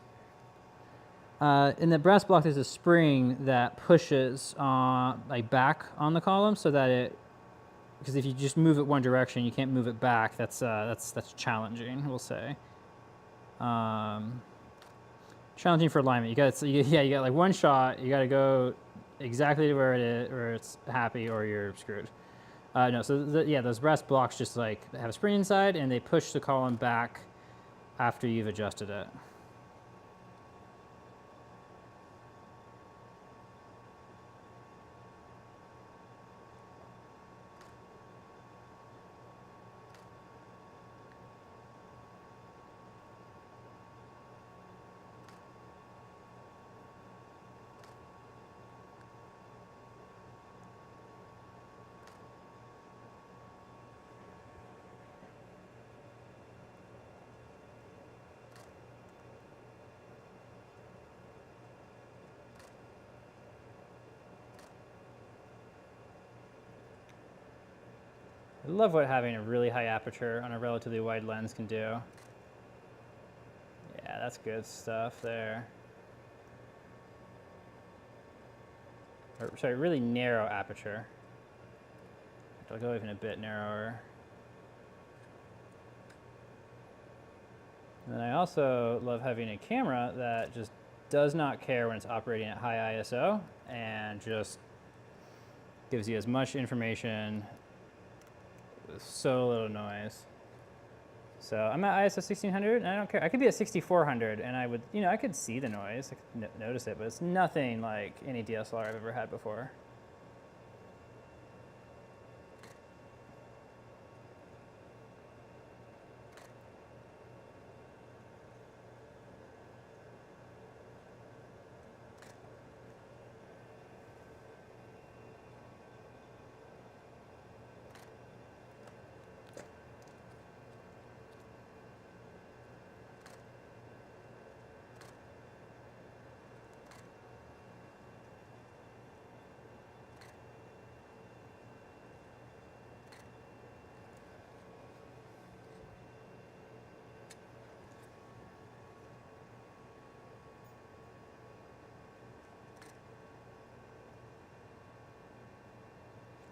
Speaker 1: In the brass block, there's a spring that pushes like back on the column, so that because if you just move it one direction, you can't move it back. That's challenging, we'll say. Challenging for alignment. You got like one shot. You got to go exactly to where it is, where it's happy, or you're screwed. No, so those brass blocks just like have a spring inside, and they push the column back after you've adjusted it. I love what having a really high aperture on a relatively wide lens can do. Yeah, that's good stuff there. Or, sorry, really narrow aperture. I'll go even a bit narrower. And then I also love having a camera that just does not care when it's operating at high ISO and just gives you as much information with so little noise. So I'm at ISO 1600 and I don't care. I could be at 6400 and I would, I could see the noise, I could notice it, but it's nothing like any DSLR I've ever had before.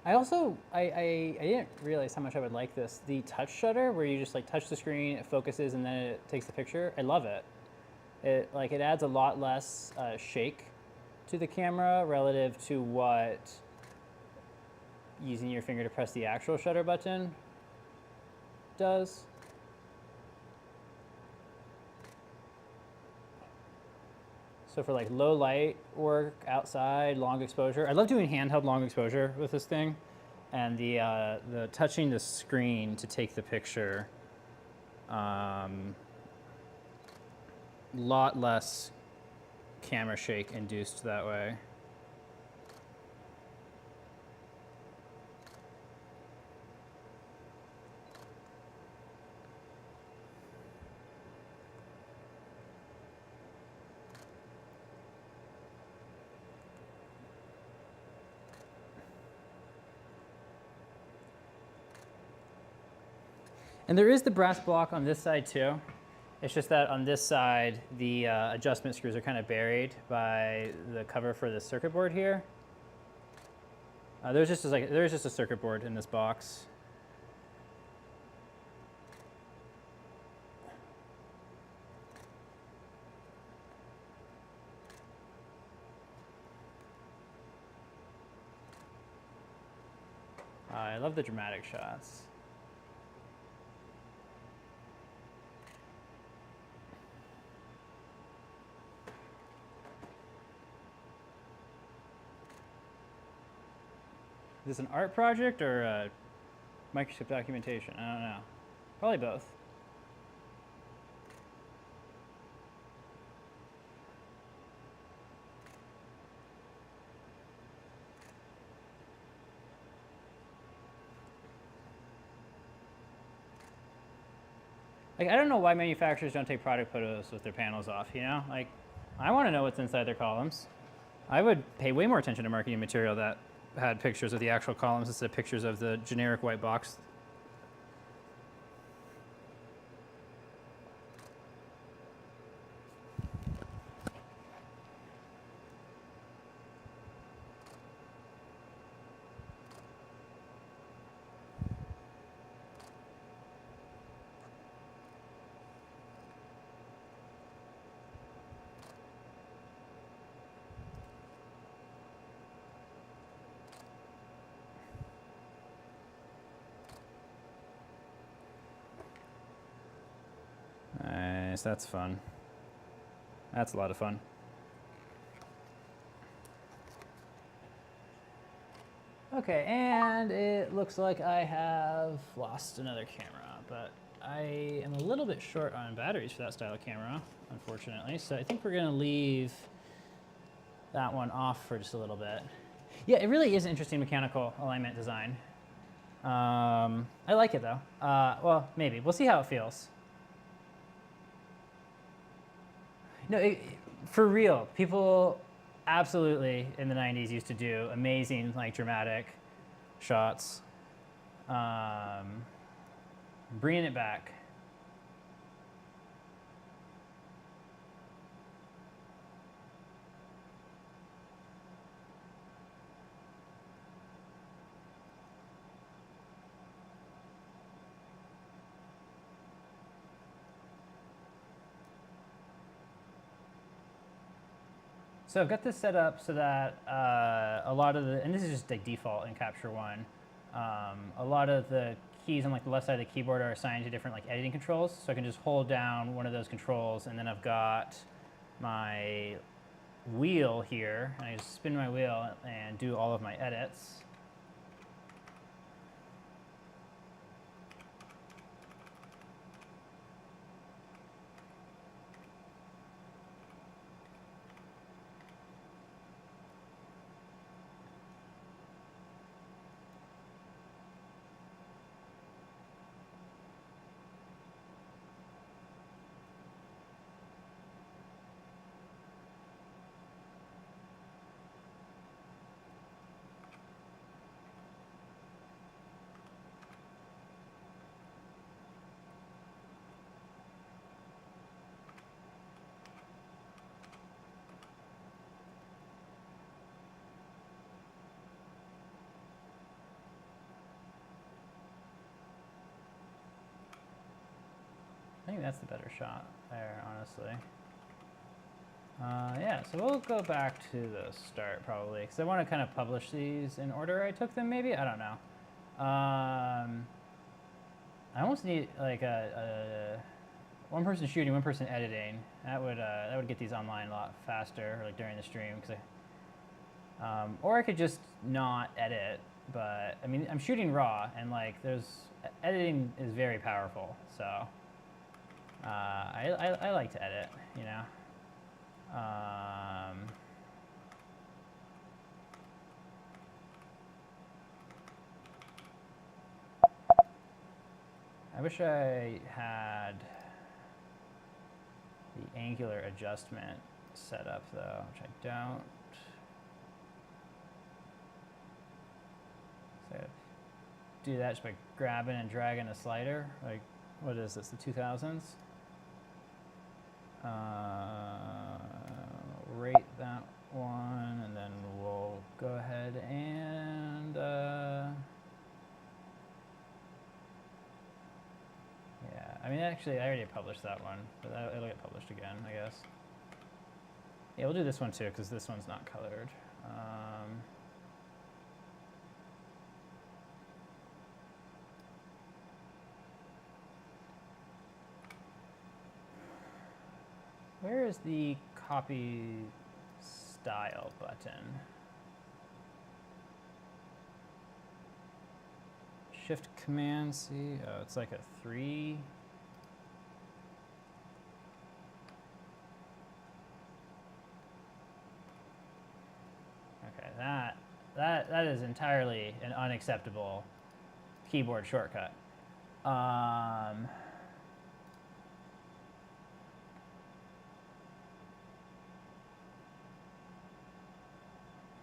Speaker 1: I didn't realize how much I would like this. The touch shutter, where you just like touch the screen, it focuses, and then it takes the picture. I love it. It adds a lot less shake to the camera relative to what using your finger to press the actual shutter button does. So for like low light work outside, long exposure. I love doing handheld long exposure with this thing, and the touching the screen to take the picture. Lot less camera shake induced that way. And there is the brass block on this side too. It's just that on this side, the adjustment screws are kind of buried by the cover for the circuit board here. There's just a circuit board in this box. I love the dramatic shots. Is this an art project or a microscope documentation? I don't know. Probably both. Like, I don't know why manufacturers don't take product photos with their panels off, you know? Like, I want to know what's inside their columns. I would pay way more attention to marketing material that had pictures of the actual columns instead of pictures of the generic white box. Nice, that's fun. That's a lot of fun. Okay, and it looks like I have lost another camera, but I am a little bit short on batteries for that style of camera, unfortunately. So I think we're gonna leave that one off for just a little bit. Yeah, it really is interesting mechanical alignment design. I like it though. Well, maybe. We'll see how it feels. No, for real, people absolutely in the 90s used to do amazing, like, dramatic shots. Bringing it back. So I've got this set up so that a lot of the, and this is just a default in Capture One, a lot of the keys on like the left side of the keyboard are assigned to different like editing controls. So I can just hold down one of those controls, and then I've got my wheel here, and I just spin my wheel and do all of my edits. I think that's the better shot there, honestly. Yeah, so we'll go back to the start probably, because I want to kind of publish these in order I took them, maybe? I don't know. I almost need like a one person shooting, one person editing. That would get these online a lot faster, or like during the stream, because or I could just not edit. But I mean, I'm shooting raw, and like editing is very powerful. So I like to edit, you know. I wish I had the angular adjustment set up though, which I don't. So I do that just by grabbing and dragging a slider, like what is this, the 2000s? Rate that one, and then we'll go ahead and yeah, I mean, actually, I already published that one, but it'll get published again, I guess. Yeah, we'll do this one too, because this one's not colored. Where is the copy style button? Shift Command C. Oh, it's like a 3. Okay, that is entirely an unacceptable keyboard shortcut.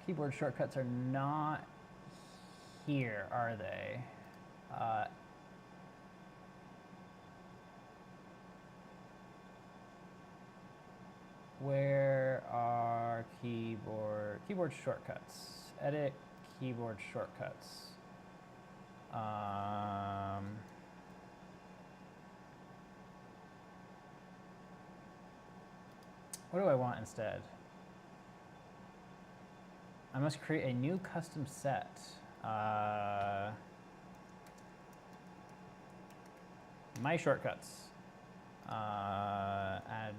Speaker 1: Keyboard shortcuts are not here, are they? Where are keyboard shortcuts? Edit keyboard shortcuts. What do I want instead? I must create a new custom set. My shortcuts. Add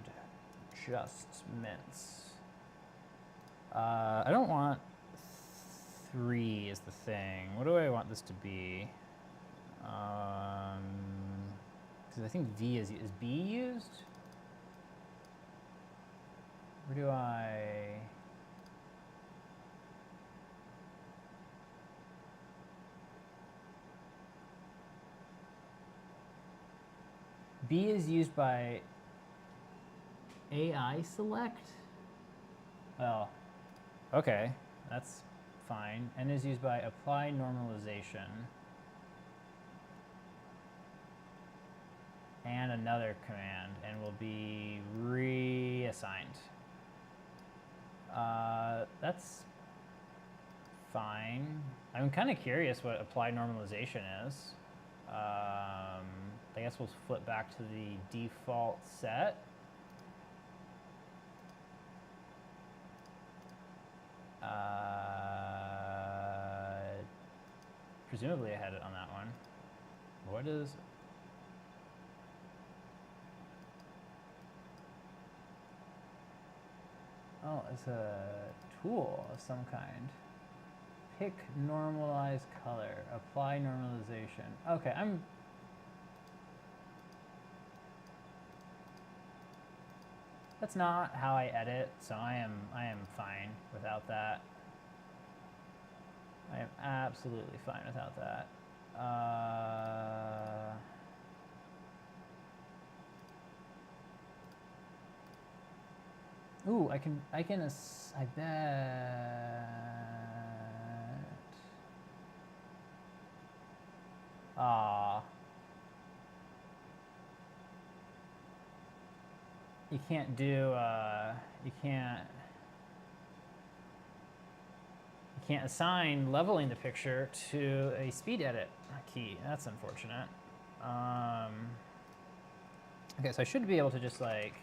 Speaker 1: adjustments. I don't want 3 is the thing. What do I want this to be? Because I think V is B used? Where do I... B is used by AI select? Well, okay, that's fine. N is used by apply normalization. And another command, and will be reassigned. That's fine. I'm kind of curious what apply normalization is. I guess we'll flip back to the default set. Presumably I had it on that one. What is... Oh, it's a tool of some kind. Pick normalize color, apply normalization. Okay, that's not how I edit, so I am fine without that. I am absolutely fine without that. Ooh, I bet. You can't do, you can't assign leveling the picture to a speed edit key. That's unfortunate. Okay, so I should be able to just like,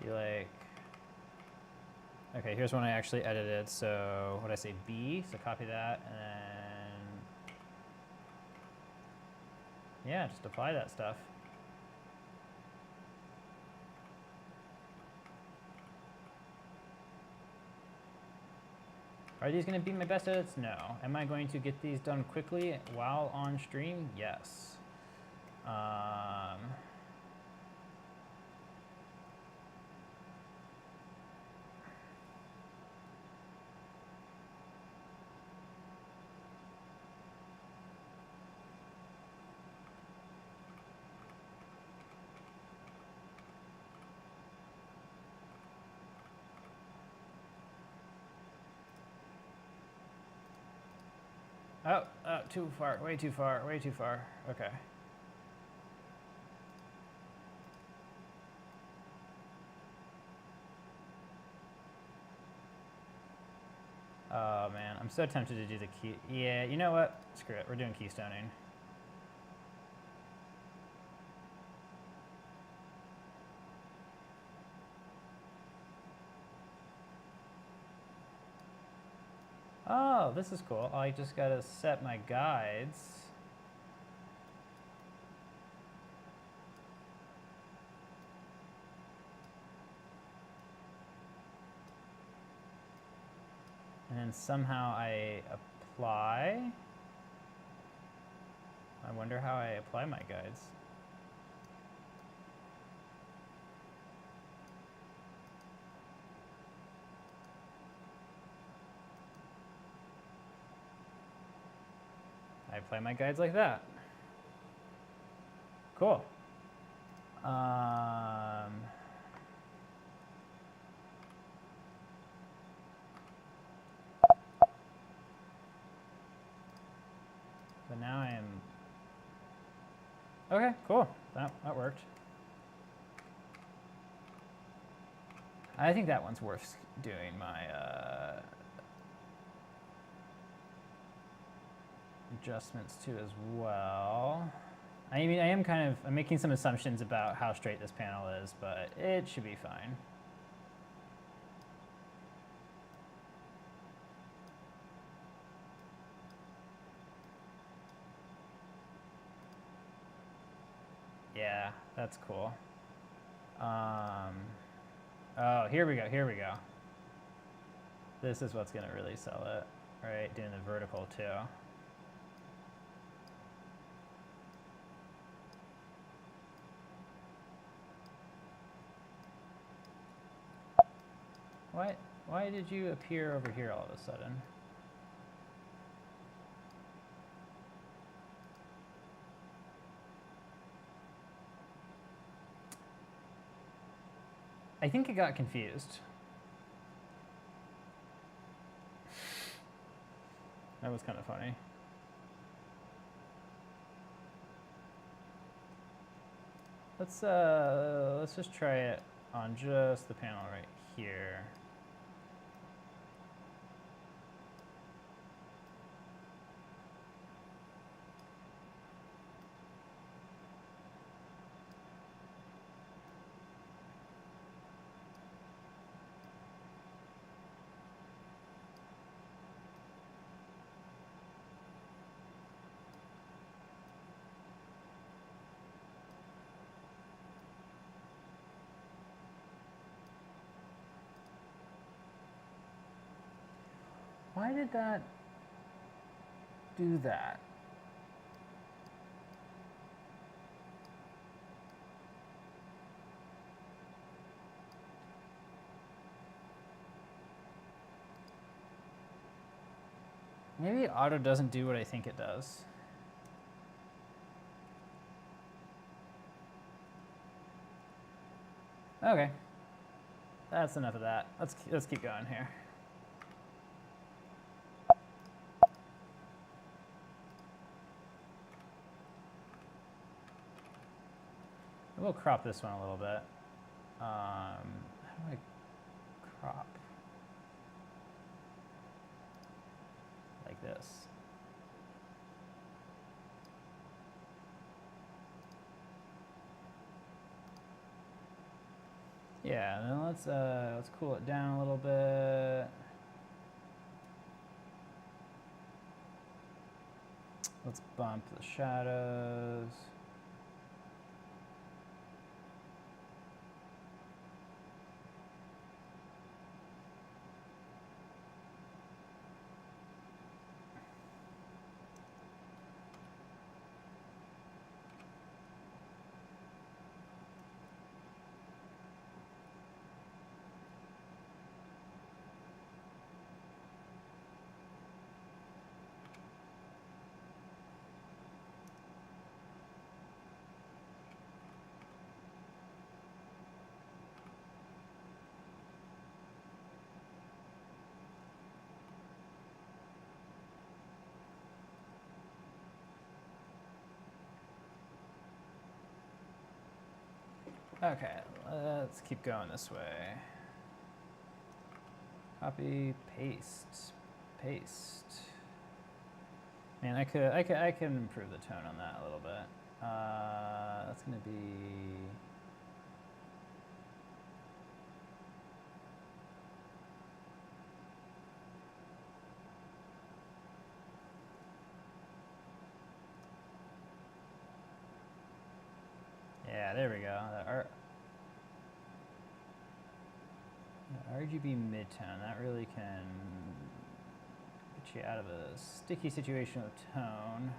Speaker 1: be like, okay, here's one I actually edited. So what did I say, B? So copy that, and then, yeah, just apply that stuff. Are these going to be my best edits? No. Am I going to get these done quickly while on stream? Yes. Oh, too far, way too far, way too far. Okay. Oh man, I'm so tempted to do the key. Yeah, you know what? Screw it, we're doing keystoning. Oh, this is cool. I just gotta set my guides. And then somehow I apply. I wonder how I apply my guides. I apply my guides like that. Cool. But now I am. Okay, cool. That worked. I think that one's worth doing my adjustments to as well. I mean, I'm making some assumptions about how straight this panel is, but it should be fine. Yeah, that's cool. Oh, here we go, here we go. This is what's gonna really sell it, right? Doing the vertical too. Why did you appear over here all of a sudden? I think it got confused. That was kind of funny. Let's just try it on just the panel right here. Why did that do that? Maybe auto doesn't do what I think it does. Okay, that's enough of that. Let's keep going here. We'll crop this one a little bit. How do I crop? Like this. Yeah, and then let's cool it down a little bit. Let's bump the shadows. Okay, let's keep going this way. Copy, paste, paste. Man, I can improve the tone on that a little bit. That's gonna be. Yeah, there we go. The RGB midtone, that really can get you out of a sticky situation with tone.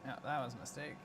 Speaker 1: No, that was a mistake.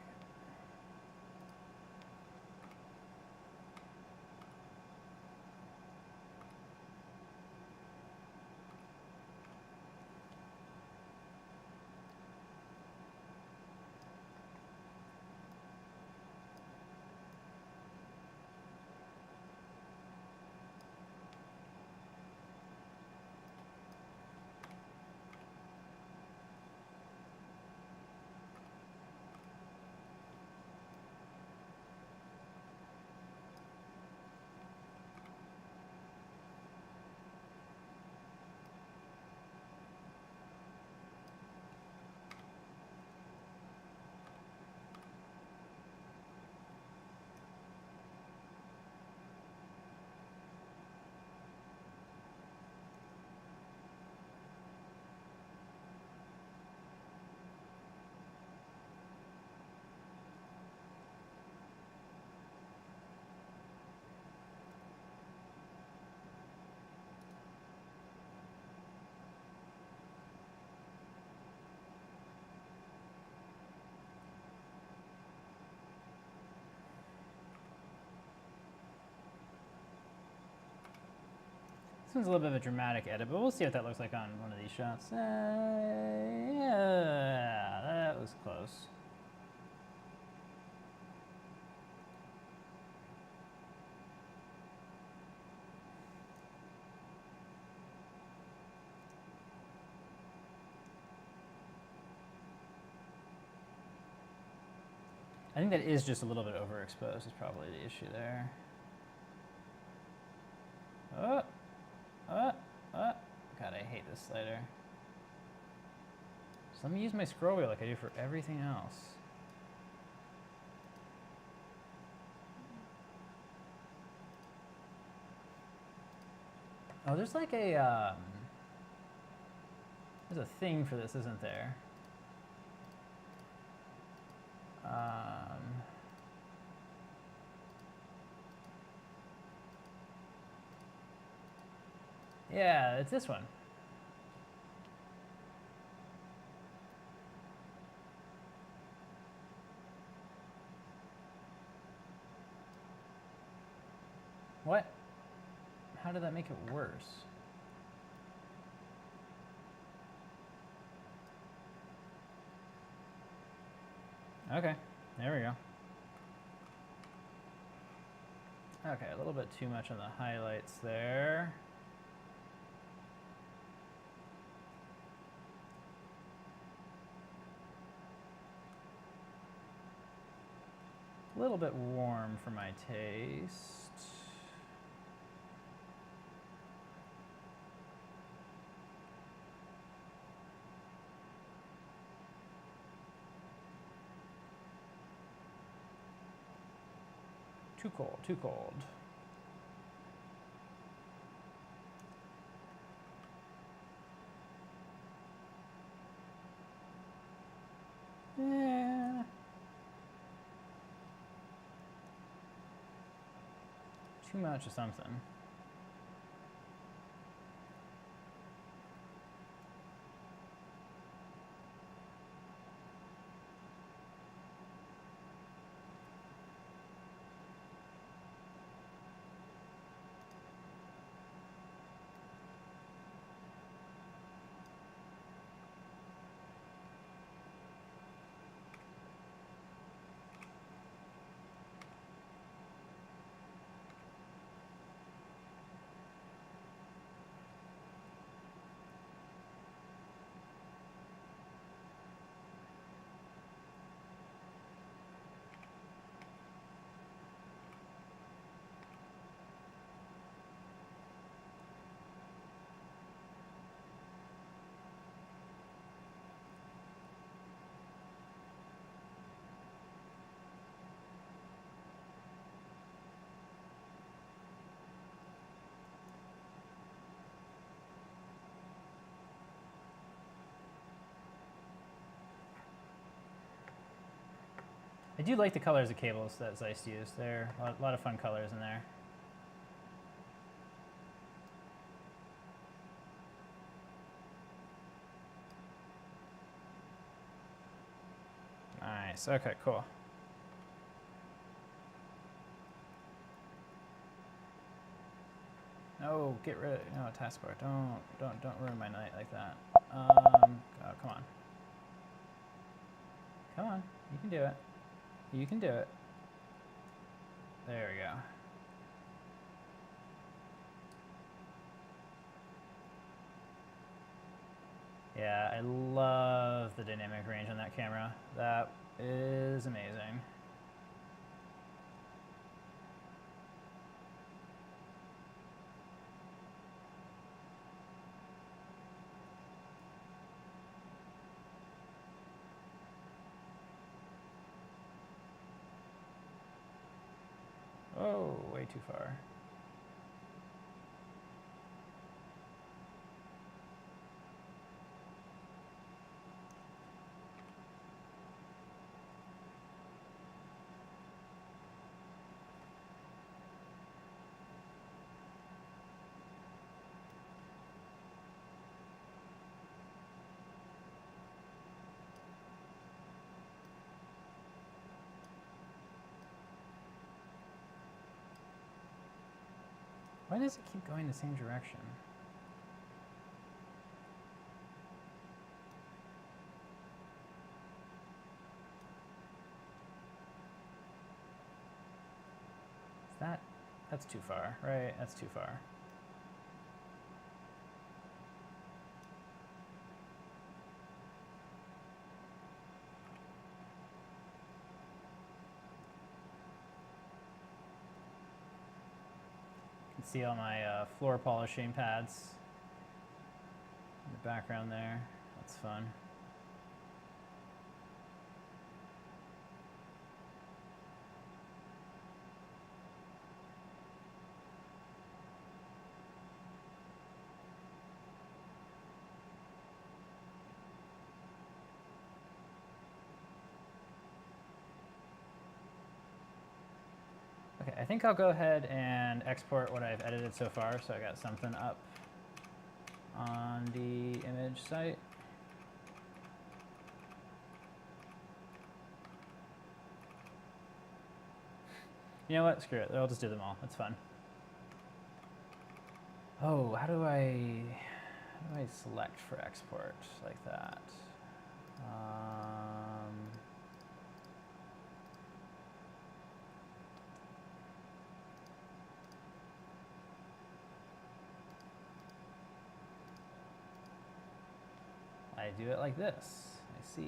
Speaker 1: This one's a little bit of a dramatic edit, but we'll see what that looks like on one of these shots. Yeah, that was close. I think that is just a little bit overexposed is probably the issue there. God, I hate this slider. Just let me use my scroll wheel like I do for everything else. Oh, there's like a, there's a thing for this, isn't there? Yeah, it's this one. What? How did that make it worse? Okay, there we go. Okay, a little bit too much on the highlights there. A little bit warm for my taste. Too cold, too cold. Yeah. Too much of something. I do like the colors of cables that Zeiss used. There are a lot of fun colors in there. Nice. Okay, cool. No, get rid of no taskbar. Don't ruin my night like that. Oh, come on. Come on. You can do it. You can do it. There we go. Yeah, I love the dynamic range on that camera. That is amazing. Oh, way too far. Why does it keep going the same direction? That's too far, right? That's too far. You can see all my floor polishing pads in the background there. That's fun. Okay, I think I'll go ahead and export what I've edited so far, so I got something up on the image site. You know what? Screw it. I'll just do them all. It's fun. Oh, how do I select for export like that? I do it like this. I see.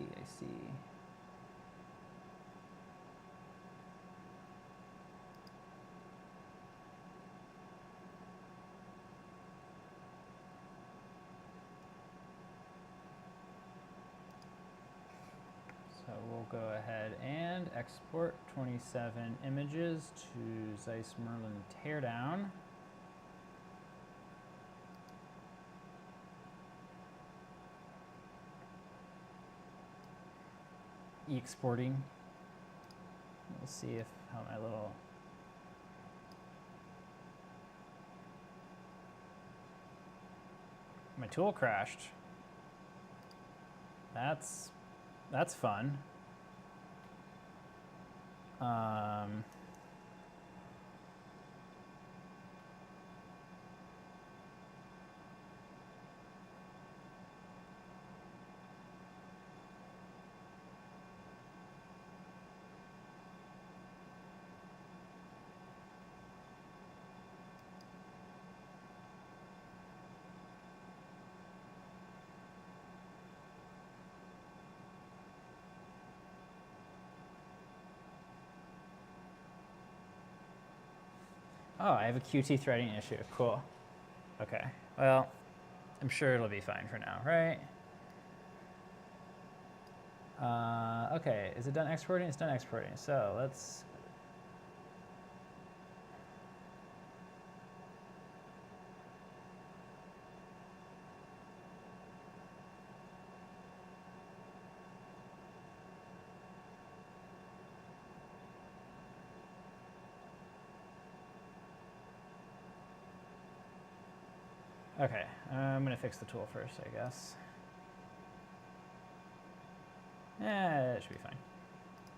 Speaker 1: So we'll go ahead and export 27 images to Zeiss Merlin Teardown. Exporting. We'll see if how my tool crashed. That's fun. Oh, I have a QT threading issue. Cool. Okay. Well, I'm sure it'll be fine for now, right? Okay, is it done exporting? It's done exporting. So let's... Okay, I'm gonna fix the tool first, I guess. It should be fine.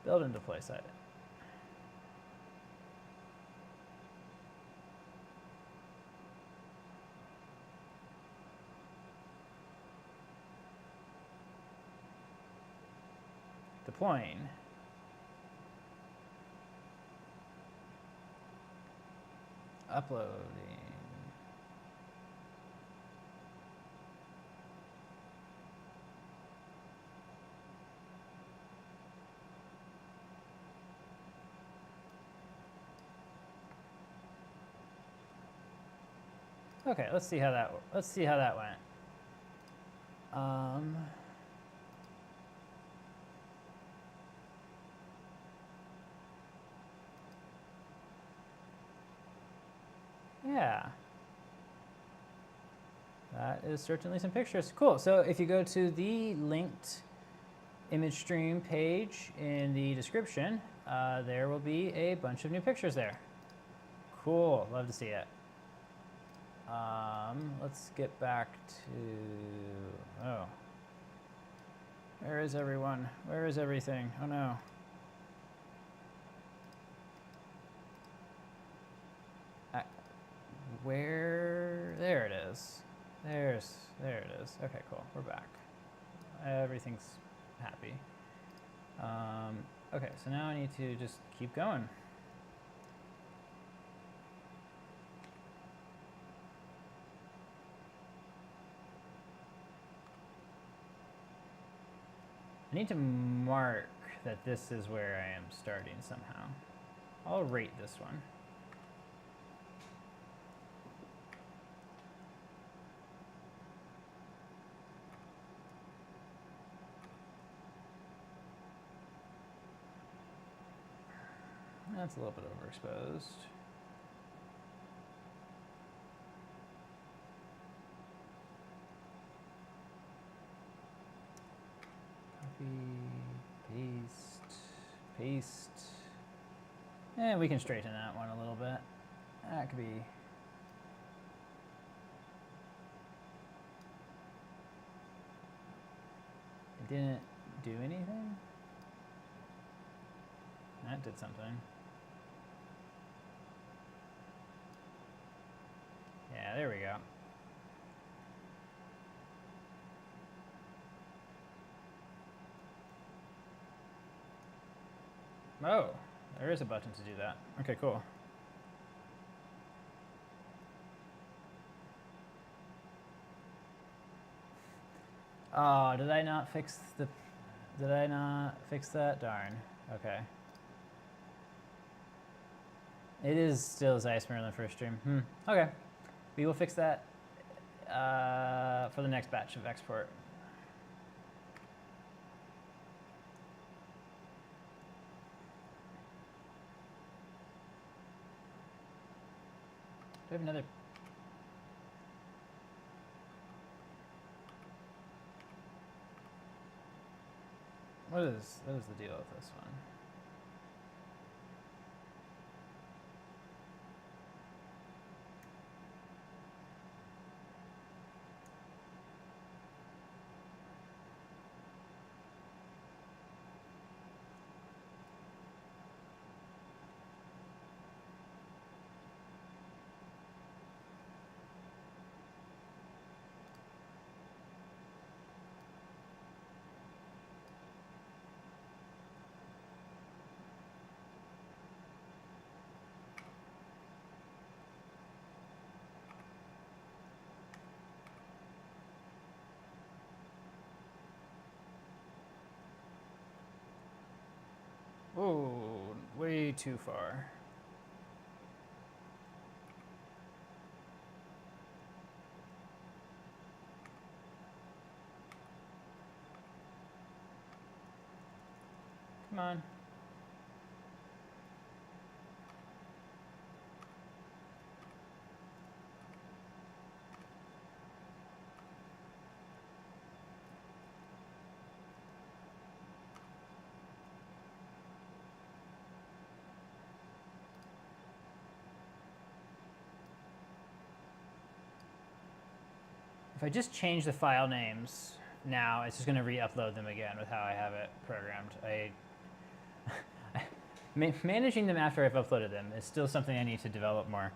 Speaker 1: Build and deploy site. Deploying. Uploading. Okay, let's see how that went. Yeah. That is certainly some pictures. Cool. So if you go to the linked image stream page in the description, there will be a bunch of new pictures there. Cool. Love to see it. Let's get back to... Oh. Where is everyone? Where is everything? Oh no. Where? There it is. There it is. Okay, cool. We're back. Everything's happy. Okay, so now I need to just keep going. I need to mark that this is where I am starting somehow. I'll rate this one. That's a little bit overexposed. Copy, paste. And we can straighten that one a little bit. That could be... It didn't do anything? That did something. Yeah, there we go. Oh, there is a button to do that. Okay, cool. Oh, did I not fix that? Darn. Okay. It is still Zeiss Merlin first stream. Okay. We will fix that for the next batch of export. Do I have another? What is the deal with this one? Whoa, way too far. Come on. if I just change the file names now, it's just going to re-upload them again with how I have it programmed. Managing them after I've uploaded them is still something I need to develop more.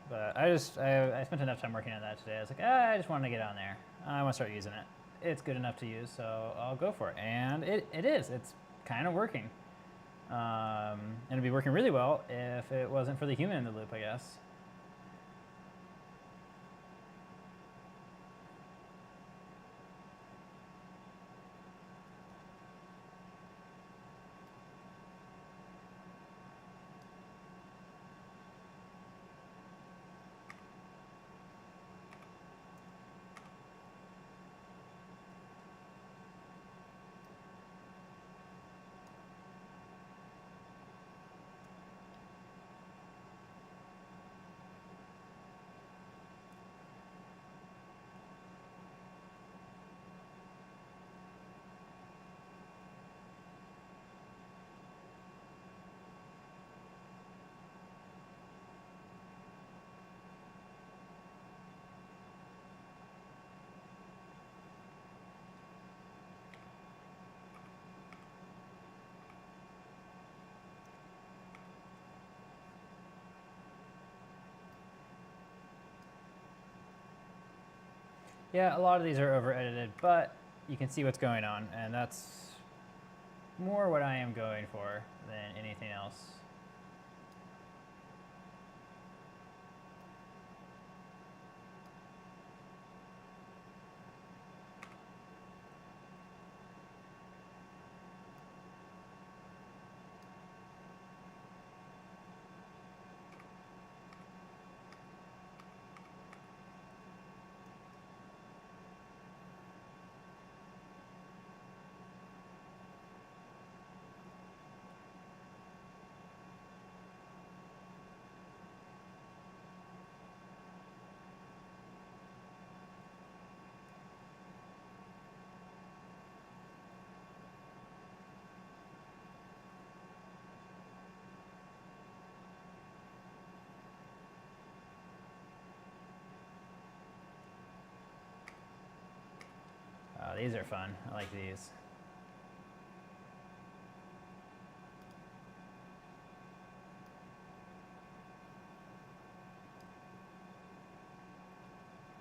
Speaker 1: But I spent enough time working on that today. I was like, I just want to get on there. I want to start using it. It's good enough to use, so I'll go for it. And it is. It's kind of working. And it'd be working really well if it wasn't for the human in the loop, I guess. Yeah, a lot of these are over edited, but you can see what's going on, and that's more what I am going for than anything else. These are fun. I like these.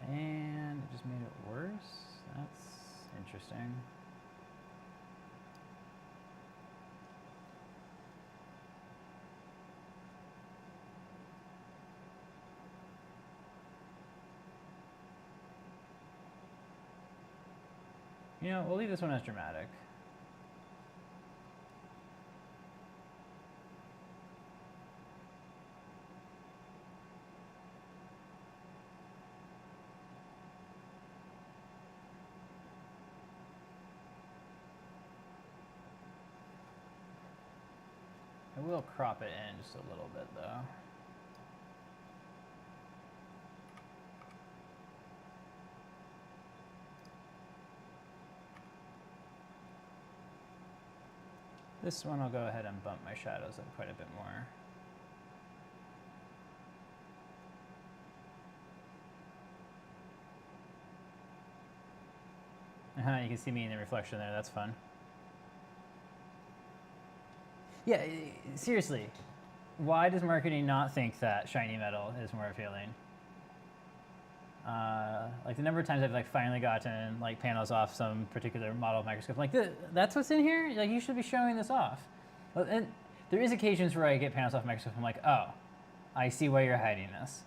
Speaker 1: And it just made it worse. That's interesting. You know, we'll leave this one as dramatic. I will crop it in just a little bit though. This one I'll go ahead and bump my shadows up quite a bit more. You can see me in the reflection there, that's fun. Yeah, seriously, why does marketing not think that shiny metal is more appealing? Like the number of times I've like finally gotten like panels off some particular model of microscope, I'm like, that's what's in here? Like you should be showing this off. Well, and there is occasions where I get panels off microscope, I'm like, oh, I see why you're hiding this.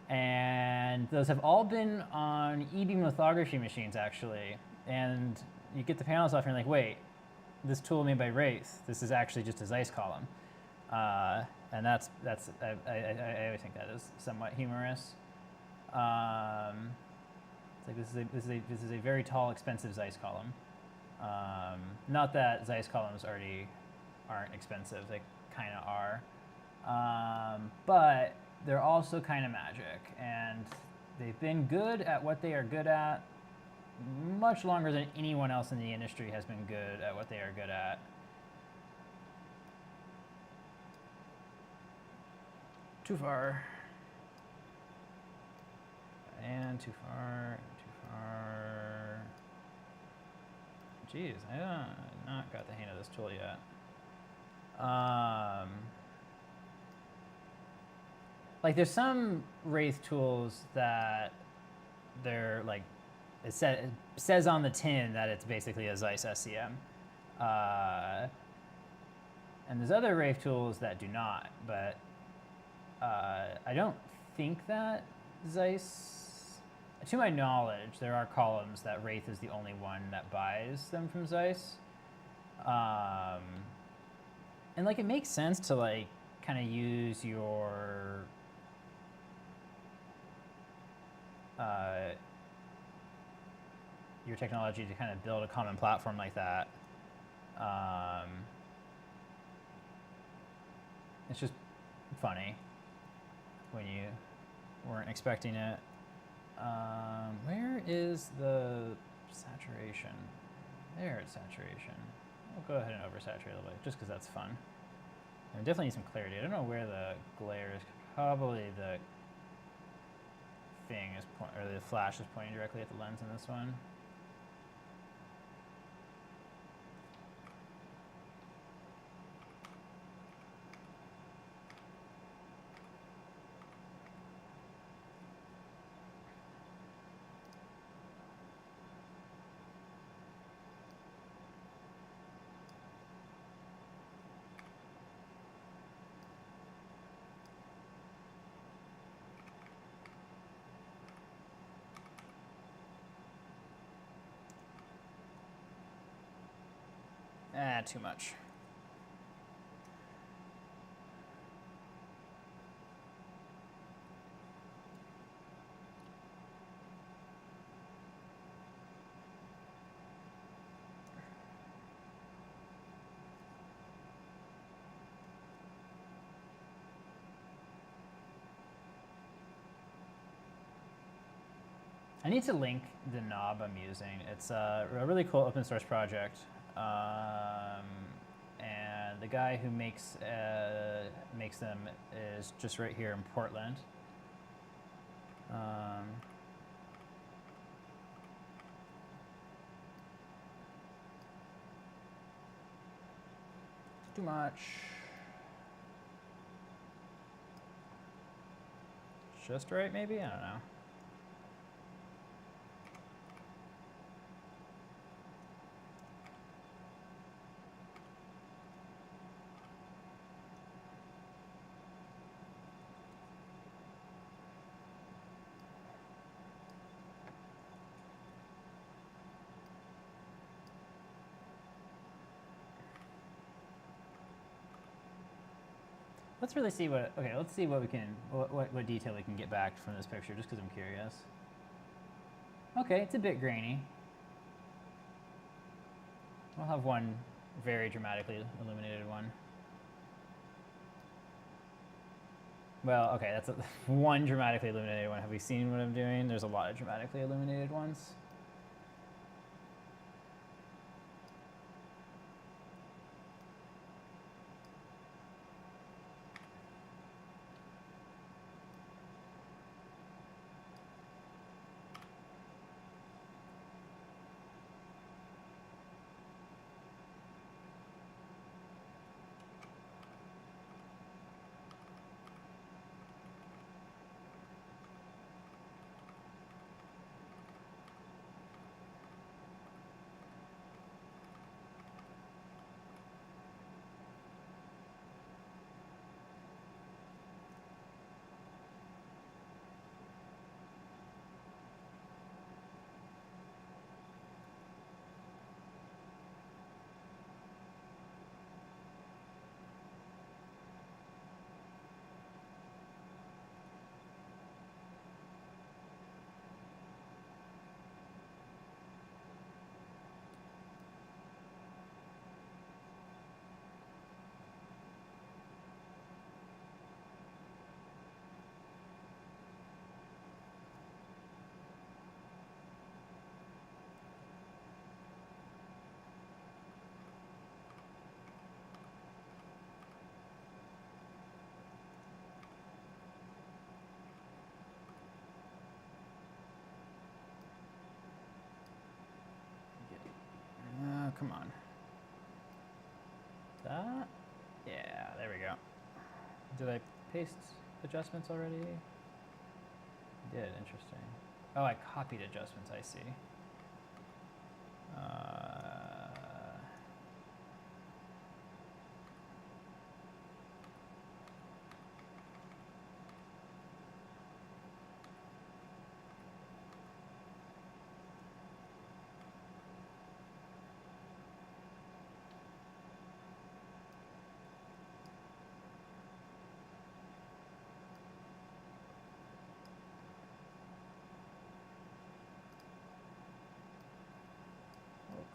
Speaker 1: And those have all been on e-beam lithography machines actually. And you get the panels off and you're like, wait, this tool made by Wraith, this is actually just a Zeiss column. And I always think that is somewhat humorous. It's like this is a very tall, expensive Zeiss column. Not that Zeiss columns aren't expensive; they kind of are. But they're also kind of magic, and they've been good at what they are good at much longer than anyone else in the industry has been good at what they are good at. Too far. And too far, too far. Jeez, I not got the hang of this tool yet. Like there's some Wraith tools that they're like, it says on the tin that it's basically a Zeiss SEM. And there's other Wraith tools that do not, but I don't think that Zeiss, to my knowledge, there are columns that Wraith is the only one that buys them from Zeiss. And like it makes sense to like kind of use your technology to kind of build a common platform like that. It's just funny when you weren't expecting it. Where is the saturation? There it's saturation. We'll go ahead and oversaturate a little bit, just because that's fun. I definitely need some clarity. I don't know where the glare is. Probably the thing is or the flash is pointing directly at the lens in this one. Too much. I need to link the knob I'm using. It's a really cool open source project. And the guy who makes them is just right here in Portland. Too much. Just right, maybe? I don't know. Let's really see what, okay, let's see what we can, what detail we can get back from this picture, just because I'm curious. Okay, it's a bit grainy. We'll have one very dramatically illuminated one. Well, okay, that's one dramatically illuminated one. Have we seen what I'm doing? There's a lot of dramatically illuminated ones.
Speaker 2: come on. That? Yeah, there we go. Did I paste adjustments already? I did, interesting. Oh, I copied adjustments, I see.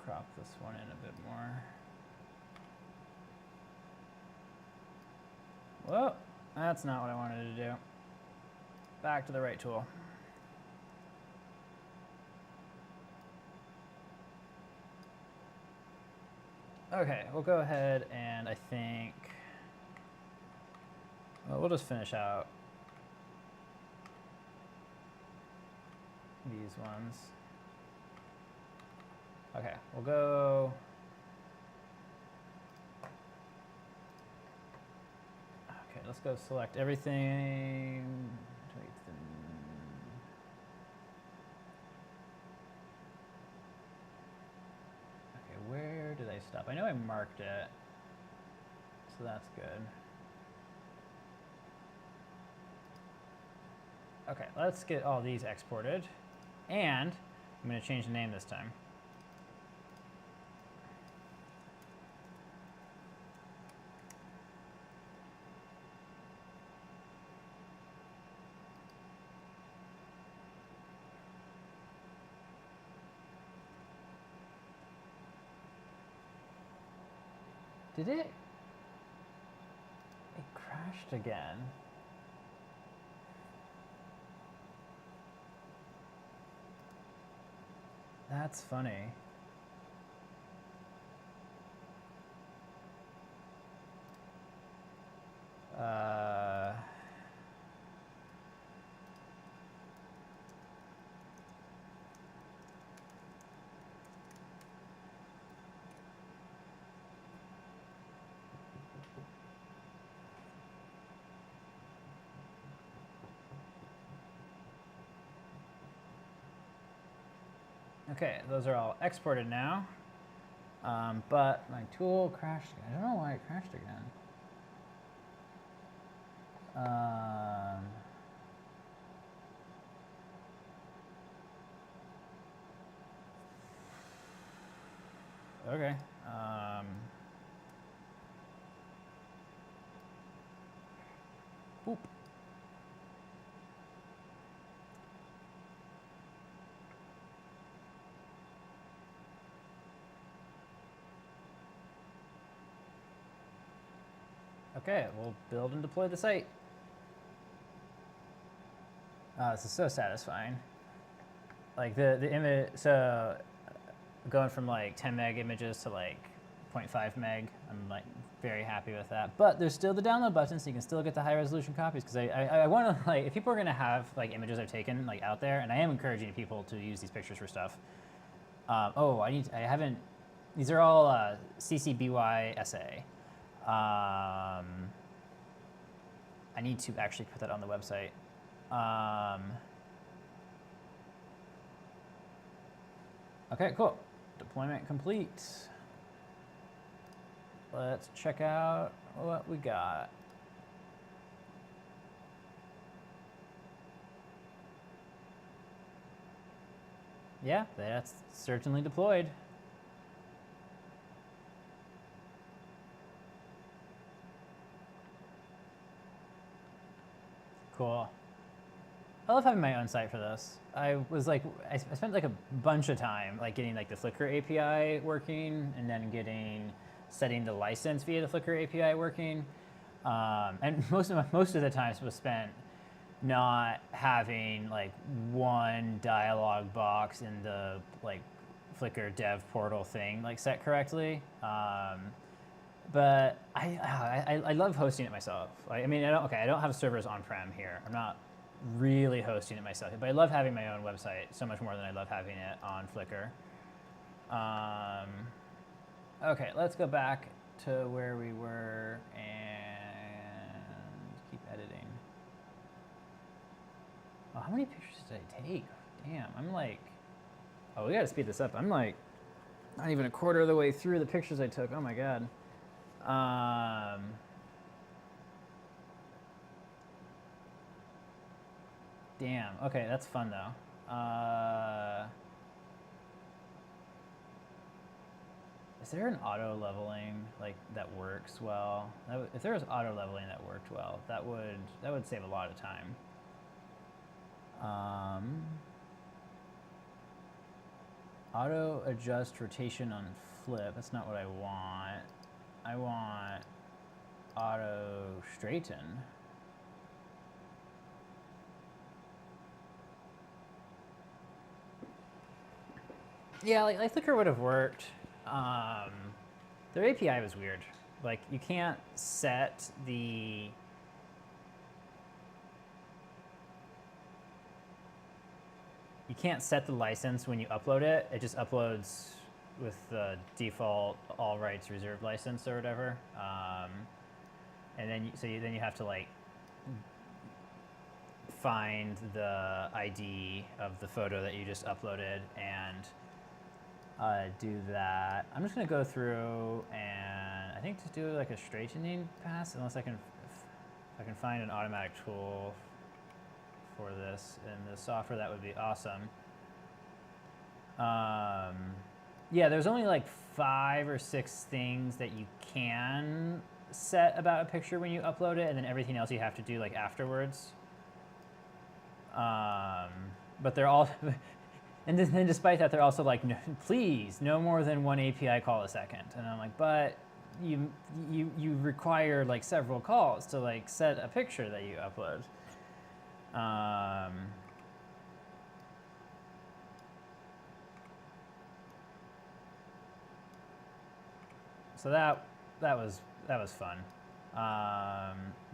Speaker 2: Crop this one in a bit more. Whoa, that's not what I wanted to do. Back to the right tool. Okay, we'll go ahead and I think, well, we'll just finish out these ones. Okay, we'll go. Okay, let's go select everything. Okay, where did I stop? I know I marked it, so that's good. Okay, let's get all these exported, and I'm going to change the name this time. Did it? It crashed again. That's funny. Okay, those are all exported now, but my tool crashed again. I don't know why it crashed again. Okay. Boop. Okay, we'll build and deploy the site. This is so satisfying. Like the image, so going from like 10 meg images to like 0.5 meg, I'm like very happy with that. But there's still the download button, so you can still get the high resolution copies. Because I want to, like, if people are gonna have like images I've taken like out there, and I am encouraging people to use these pictures for stuff. Oh, I haven't. These are all CC BY SA. I need to actually put that on the website. Okay, cool. Deployment complete. Let's check out what we got. Yeah, that's certainly deployed. Cool. I love having my own site for this. I was like, I spent like a bunch of time like getting like the Flickr API working, and then setting the license via the Flickr API working, and most of the time was spent not having like one dialog box in the like Flickr dev portal thing like set correctly. But I love hosting it myself. I mean, I don't have servers on-prem here. I'm not really hosting it myself, but I love having my own website so much more than I love having it on Flickr.
Speaker 1: Okay, let's go back to where we were and keep editing. Oh, how many pictures did I take? Damn, I'm like, oh, we gotta speed this up. I'm like, not even a quarter of the way through the pictures I took. Oh my God. Damn, okay, that's fun though. Is there an auto leveling like that works well? If there was auto leveling that worked well, that would save a lot of time. Auto adjust rotation on flip. That's not what I want. I want auto straighten. Yeah, like Flickr would have worked. Their API was weird. Like you can't set the license when you upload it. It just uploads with the default all rights reserved license or whatever. And then then you have to like find the ID of the photo that you just uploaded and do that. I'm just gonna go through and I think to do like a straightening pass, unless I can, if I can find an automatic tool for this in the software, that would be awesome. Yeah, there's only like 5 or 6 things that you can set about a picture when you upload it, and then everything else you have to do like afterwards. But they're all, and then despite that, they're also like, no, please, no more than 1 API call a second. And I'm like, but you require like several calls to like set a picture that you upload. So that was fun.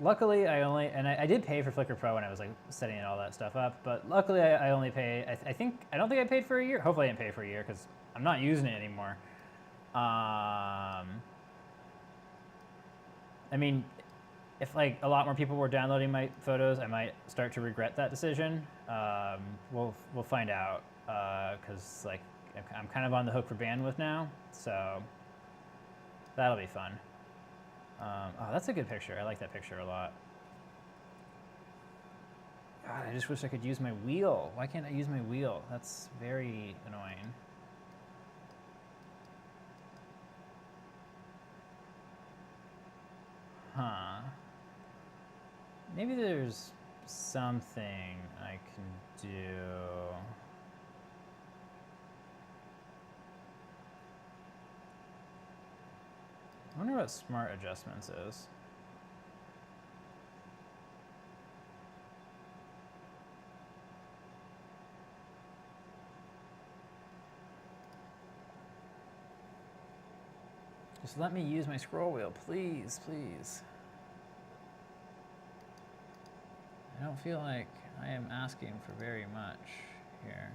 Speaker 1: Luckily, I did pay for Flickr Pro when I was like setting all that stuff up, but luckily I only pay. I don't think I paid for a year. Hopefully I didn't pay for a year because I'm not using it anymore. I mean, if like a lot more people were downloading my photos, I might start to regret that decision. We'll find out because like I'm kind of on the hook for bandwidth now, so that'll be fun. Oh, that's a good picture. I like that picture a lot. God, I just wish I could use my wheel. Why can't I use my wheel? That's very annoying. Huh. Maybe there's something I can do. I wonder what smart adjustments is. Just let me use my scroll wheel, please, please. I don't feel like I am asking for very much here.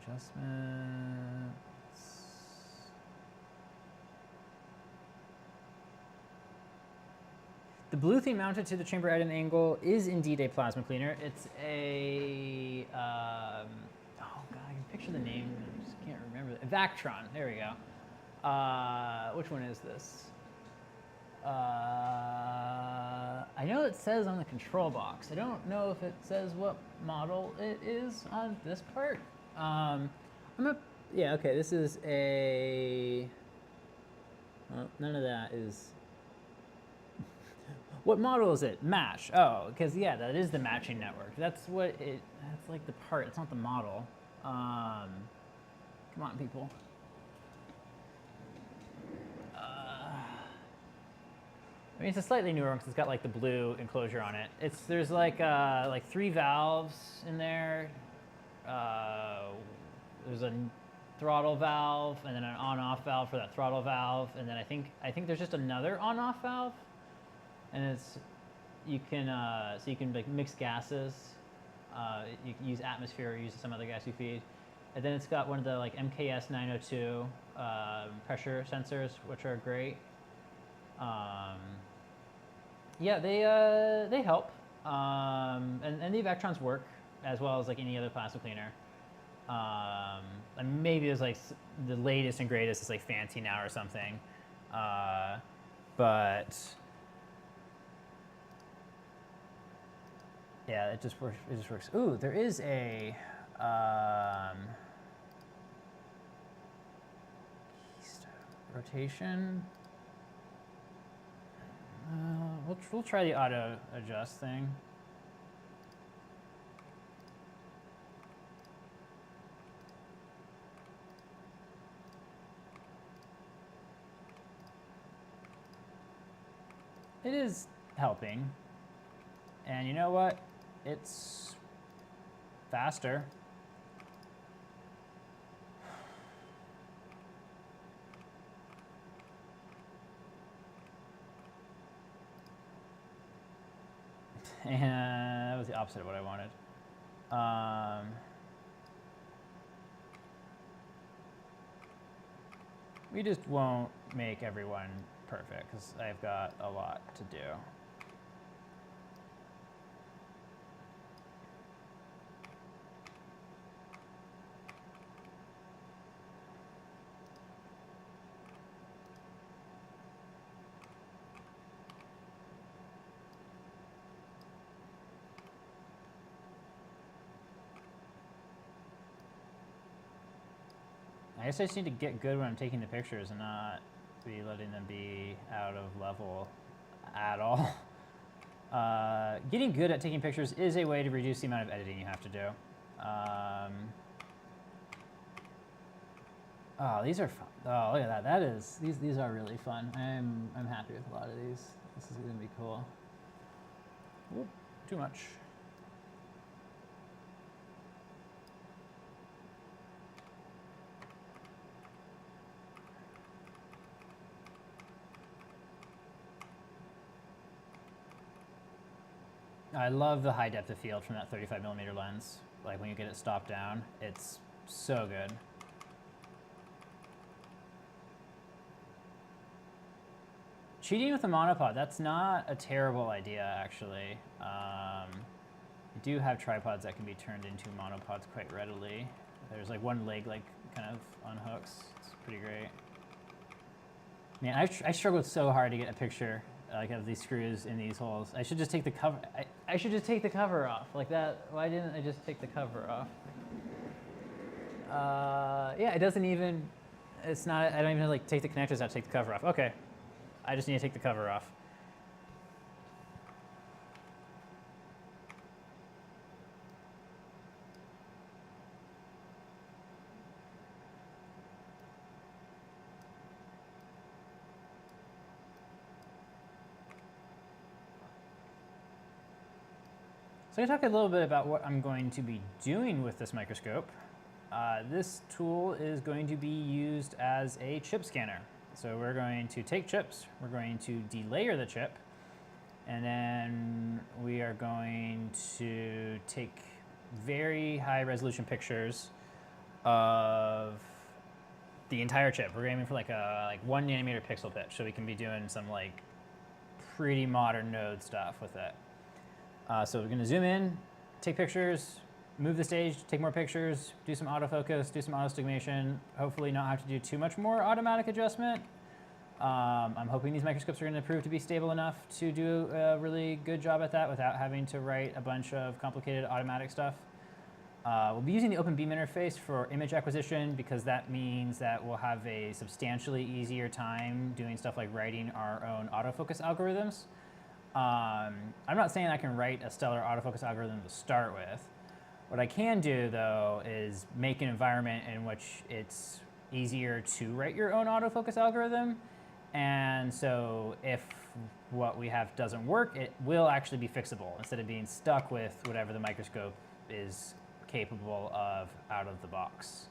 Speaker 1: Adjustments. The blue thing mounted to the chamber at an angle is indeed a plasma cleaner. It's a, oh God, I can picture the name, I just can't remember. Vactron, there we go. Which one is this? I know it says on the control box. I don't know if it says what model it is on this part. Yeah, okay, this is a, well, none of that is, what model is it? Match. Oh, because yeah, that is the matching network. That's like the part, it's not the model. Come on, people. I mean, it's a slightly newer one because it's got like the blue enclosure on it. There's like 3 valves in there. There's a throttle valve and then an on-off valve for that throttle valve, and then I think there's just another on-off valve, and you can like mix gases. You can use atmosphere or use some other gas you feed. And then it's got one of the like MKS 902 pressure sensors, which are great. Yeah, they help. And the Vectrons work as well as like any other plasma cleaner. And maybe it's like the latest and greatest is like fancy now or something. But yeah, it just works. It just works. Ooh, there is a rotation. We'll try the auto adjust thing. It is helping. And you know what? It's faster. And that was the opposite of what I wanted. We just won't make everyone perfect because I've got a lot to do. I guess I just need to get good when I'm taking the pictures and not be letting them be out of level at all. Getting good at taking pictures is a way to reduce the amount of editing you have to do. Oh, these are fun. Oh, look at that. These are really fun. I'm happy with a lot of these. This is gonna be cool. Whoop, too much. I love the high depth of field from that 35mm lens. Like when you get it stopped down, it's so good. Cheating with a monopod, that's not a terrible idea actually. You do have tripods that can be turned into monopods quite readily. There's like one leg like kind of unhooks. It's pretty great. Man, I struggled so hard to get a picture like of these screws in these holes. I should just take the cover. I should just take the cover off like that. Why didn't I just take the cover off? Yeah, it doesn't even. It's not. I don't even like take the connectors out. Take the cover off. Okay, I just need to take the cover off. So I'm going to talk a little bit about what I'm going to be doing with this microscope. This tool is going to be used as a chip scanner. So we're going to take chips, we're going to delayer the chip, and then we are going to take very high resolution pictures of the entire chip. We're aiming for like a 1 nanometer pixel pitch, so we can be doing some like pretty modern node stuff with it. So we're going to zoom in, take pictures, move the stage, take more pictures, do some autofocus, do some autostigmation, hopefully not have to do too much more automatic adjustment. I'm hoping these microscopes are going to prove to be stable enough to do a really good job at that without having to write a bunch of complicated automatic stuff. We'll be using the open beam interface for image acquisition because that means that we'll have a substantially easier time doing stuff like writing our own autofocus algorithms. I'm not saying I can write a stellar autofocus algorithm to start with. What I can do, though, is make an environment in which it's easier to write your own autofocus algorithm. And so if what we have doesn't work, it will actually be fixable instead of being stuck with whatever the microscope is capable of out of the box.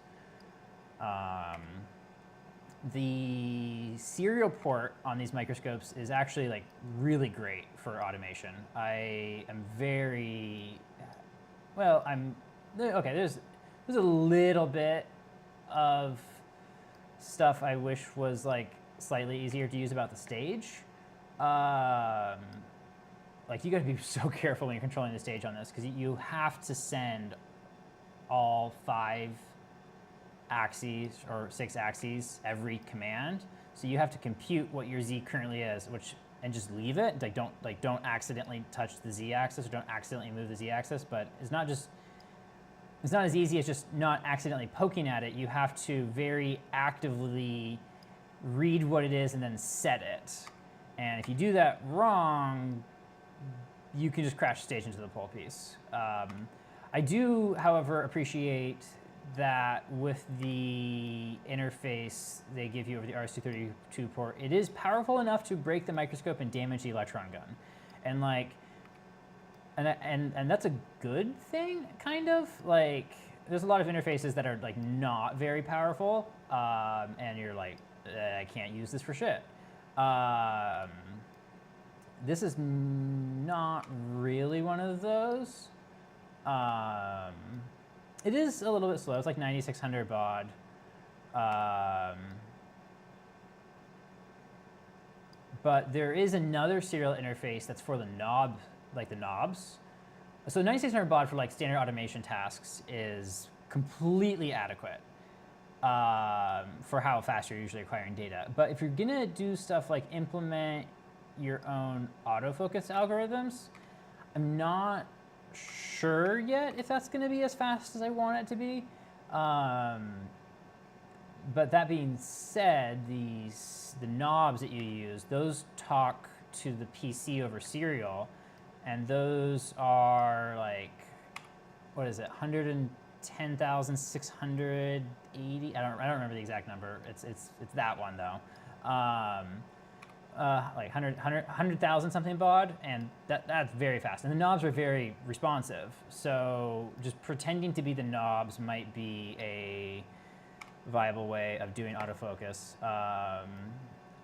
Speaker 1: The serial port on these microscopes is actually like really great for automation. I am very well, okay. There's a little bit of stuff I wish was like slightly easier to use about the stage. Like you got to be so careful when you're controlling the stage on this because you have to send all 5 axes or 6 axes every command. So you have to compute what your Z currently is, and just leave it. Like don't accidentally touch the Z axis or don't accidentally move the Z axis. But it's not as easy as just not accidentally poking at it. You have to very actively read what it is and then set it. And if you do that wrong, you can just crash the stage into the pole piece. I do, however, appreciate that with the interface they give you over the RS-232 port, it is powerful enough to break the microscope and damage the electron gun. And like, and that's a good thing, kind of. Like, there's a lot of interfaces that are like not very powerful, and you're like, I can't use this for shit. This is not really one of those. It is a little bit slow. It's like 9600 baud. But there is another serial interface that's for the knob, like the knobs. So 9600 baud for like standard automation tasks is completely adequate for how fast you're usually acquiring data. But if you're gonna do stuff like implement your own autofocus algorithms, I'm not sure yet if that's going to be as fast as I want it to be. But that being said, the knobs that you use, those talk to the PC over serial, and those are like, what is it, 110,680? I don't remember the exact number. It's that one though. Like 100,000 something baud, and that's very fast. And the knobs are very responsive. So just pretending to be the knobs might be a viable way of doing autofocus.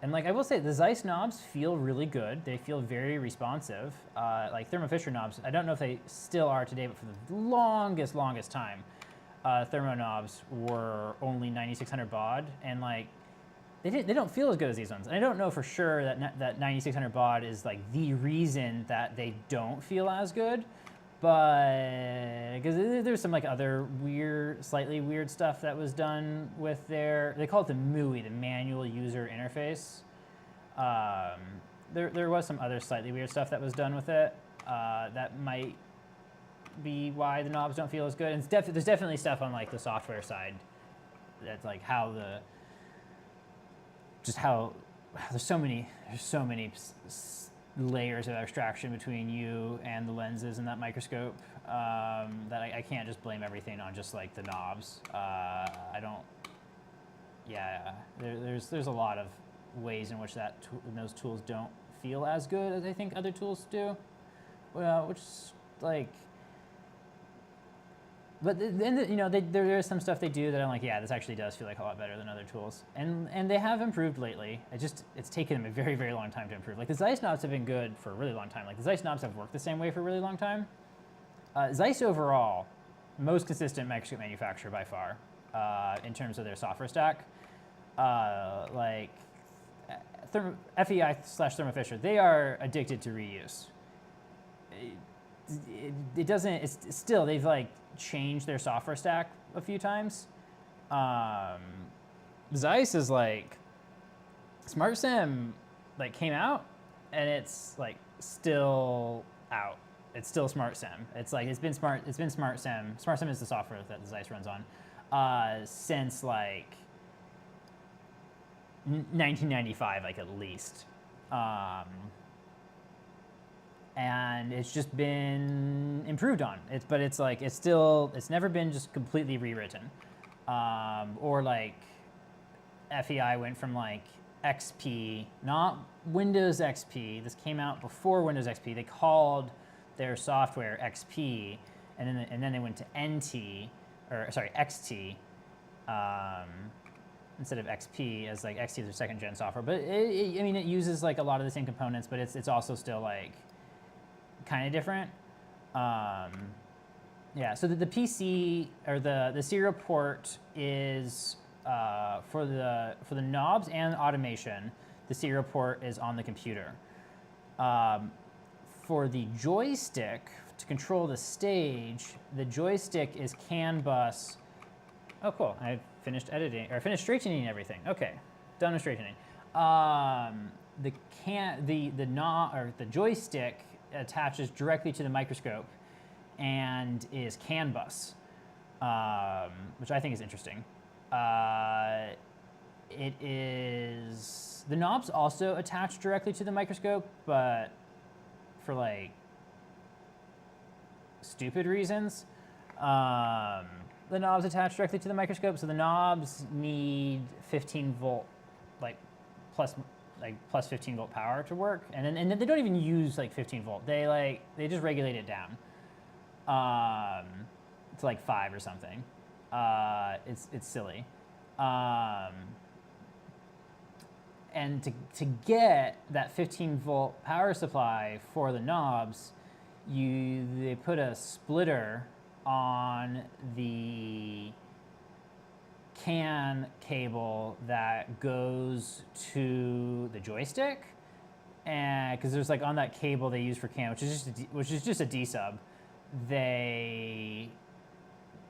Speaker 1: And like I will say, the Zeiss knobs feel really good. They feel very responsive. Like Thermo Fisher knobs, I don't know if they still are today, but for the longest time, Thermo knobs were only 9600 baud, and like they don't feel as good as these ones. And I don't know for sure that 9600 baud is like the reason that they don't feel as good, but because there's some like other slightly weird stuff that was done with they call it the MUI, the manual user interface. There was some other slightly weird stuff that was done with it that might be why the knobs don't feel as good. And there's definitely stuff on like the software side that's like there's so many layers of abstraction between you and the lenses in that microscope that I can't just blame everything on just like the knobs. There's a lot of ways in which those tools don't feel as good as I think other tools do. Well, which is like, but then there is some stuff they do that I'm like, yeah, this actually does feel like a lot better than other tools, and they have improved lately. It's taken them a very, very long time to improve. Like the Zeiss knobs have been good for a really long time. Like the Zeiss knobs have worked the same way for a really long time. Zeiss overall, most consistent microscope manufacturer by far in terms of their software stack. Like FEI/Thermo Fisher, they are addicted to reuse. It doesn't. It's still they've like changed their software stack a few times. Zeiss is like Smart Sim like came out and it's like still out. It's still Smart Sim. It's been Smart Sim. Smart Sim is the software that the Zeiss runs on since like 1995, like at least. And it's just been improved on. It's never been just completely rewritten. Or like FEI went from like XP, not Windows XP. This came out before Windows XP. They called their software XP, and then they went to XT, instead of XP, as like XT is their second gen software. But it uses like a lot of the same components, but it's also still like kind of different. Yeah, so the PC or the serial port is for the knobs and automation. The serial port is on the computer. For the joystick to control the stage, the joystick is CAN bus. Oh, cool! I finished editing or finished straightening everything. Okay, done with straightening. The joystick attaches directly to the microscope and is CAN bus, which I think is interesting. It is the knobs also attach directly to the microscope, but for like stupid reasons. The knobs attach directly to the microscope, so the knobs need 15 volt, plus 15 volt power to work, and then they don't even use like 15 volt. They just regulate it down to like 5 or something. It's silly. And to get that 15 volt power supply for the knobs, they put a splitter on the CAN cable that goes to the joystick, and because there's like on that cable they use for CAN, which is just a D sub,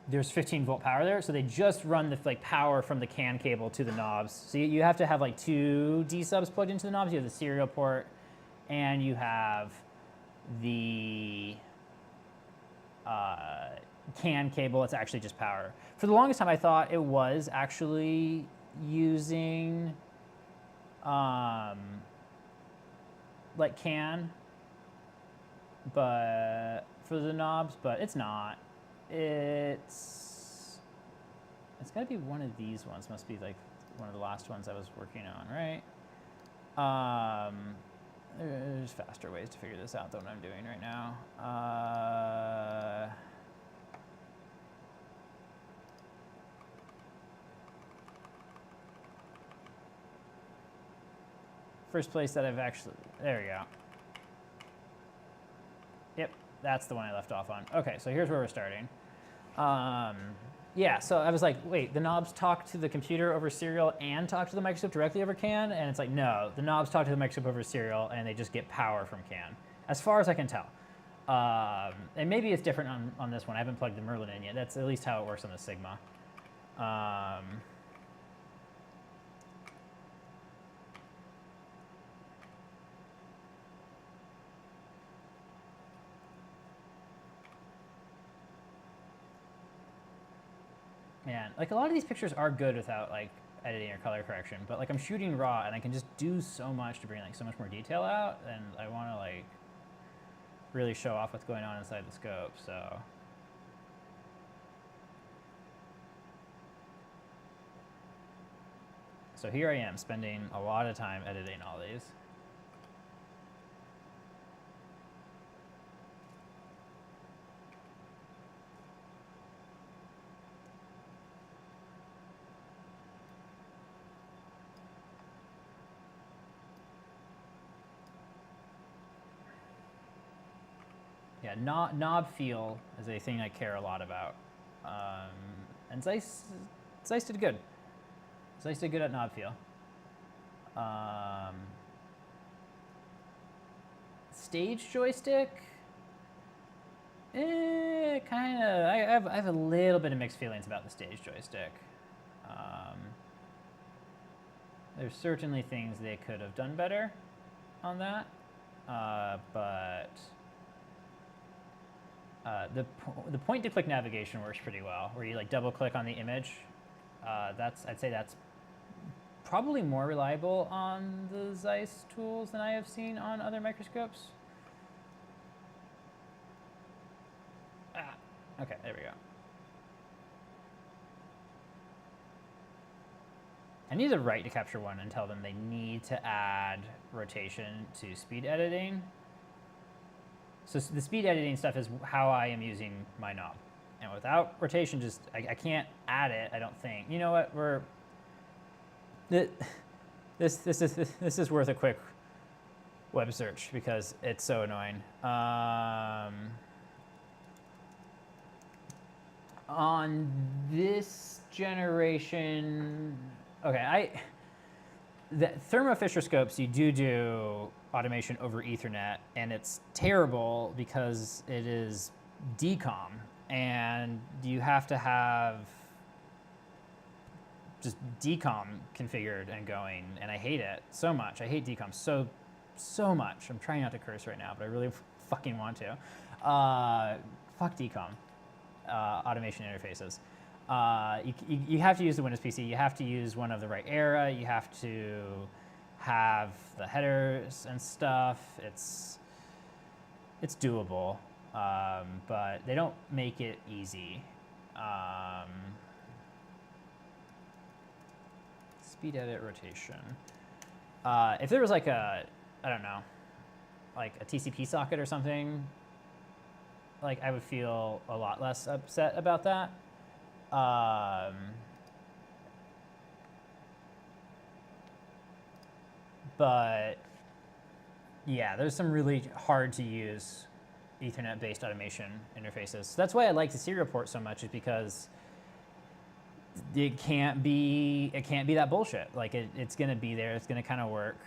Speaker 1: there's 15 volt power there, so they just run the power from the CAN cable to the knobs. So you have to have like 2 D subs plugged into the knobs. You have the serial port, and you have the CAN cable. It's actually just power. For the longest time, I thought it was actually using like CAN, but for the knobs, but it's not. It's got to be one of these ones. Must be like one of the last ones I was working on, right? There's faster ways to figure this out than what I'm doing right now. First place that I've actually, there we go. Yep, that's the one I left off on. Okay, so here's where we're starting. Yeah, so I was like, wait, the knobs talk to the computer over serial and talk to the microscope directly over CAN? And it's like, no, the knobs talk to the microscope over serial and they just get power from CAN, as far as I can tell. And maybe it's different on this one. I haven't plugged the Merlin in yet. That's at least how it works on the Sigma. Man, like a lot of these pictures are good without like editing or color correction, but like I'm shooting raw and I can just do so much to bring like so much more detail out, and I want to like really show off what's going on inside the scope. So here I am spending a lot of time editing all these. Yeah, knob feel is a thing I care a lot about, and Zeiss did good. Zeiss did good at knob feel. Stage joystick, kind of. I have a little bit of mixed feelings about the stage joystick. There's certainly things they could have done better on that, but. The point-to-click navigation works pretty well, where you like double-click on the image. I'd say that's probably more reliable on the Zeiss tools than I have seen on other microscopes. Okay, there we go. I need to write to Capture One and tell them they need to add rotation to speed editing. So the speed editing stuff is how I am using my knob. And without rotation, I can't add it, I don't think. You know what, this is worth a quick web search because it's so annoying. On this generation, okay, the Thermo Fisher scopes, you do automation over Ethernet, and it's terrible because it is decom, and you have to have just decom configured and going, and I hate it so much. I hate decom so much. I'm trying not to curse right now, but I really fucking want to. Fuck decom automation interfaces. You have to use the Windows PC. You have to use one of the right era. You have to have the headers and stuff. It's doable, but they don't make it easy. Speed edit rotation. If there was like a, I don't know, like a TCP socket or something, like I would feel a lot less upset about that. But yeah, there's some really hard to use Ethernet-based automation interfaces. So that's why I like the serial port so much, is because it can't be that bullshit. Like it's gonna be there. It's gonna kind of work.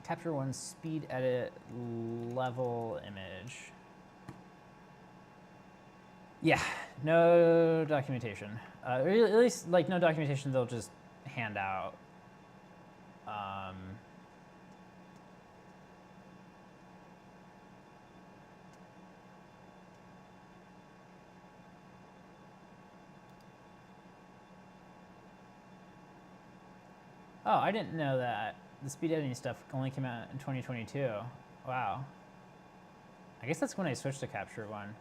Speaker 1: Capture one speed edit level image. Yeah, no documentation. Or at least like no documentation they'll just hand out. Oh, I didn't know that the speed editing stuff only came out in 2022. Wow. I guess that's when I switched to Capture One.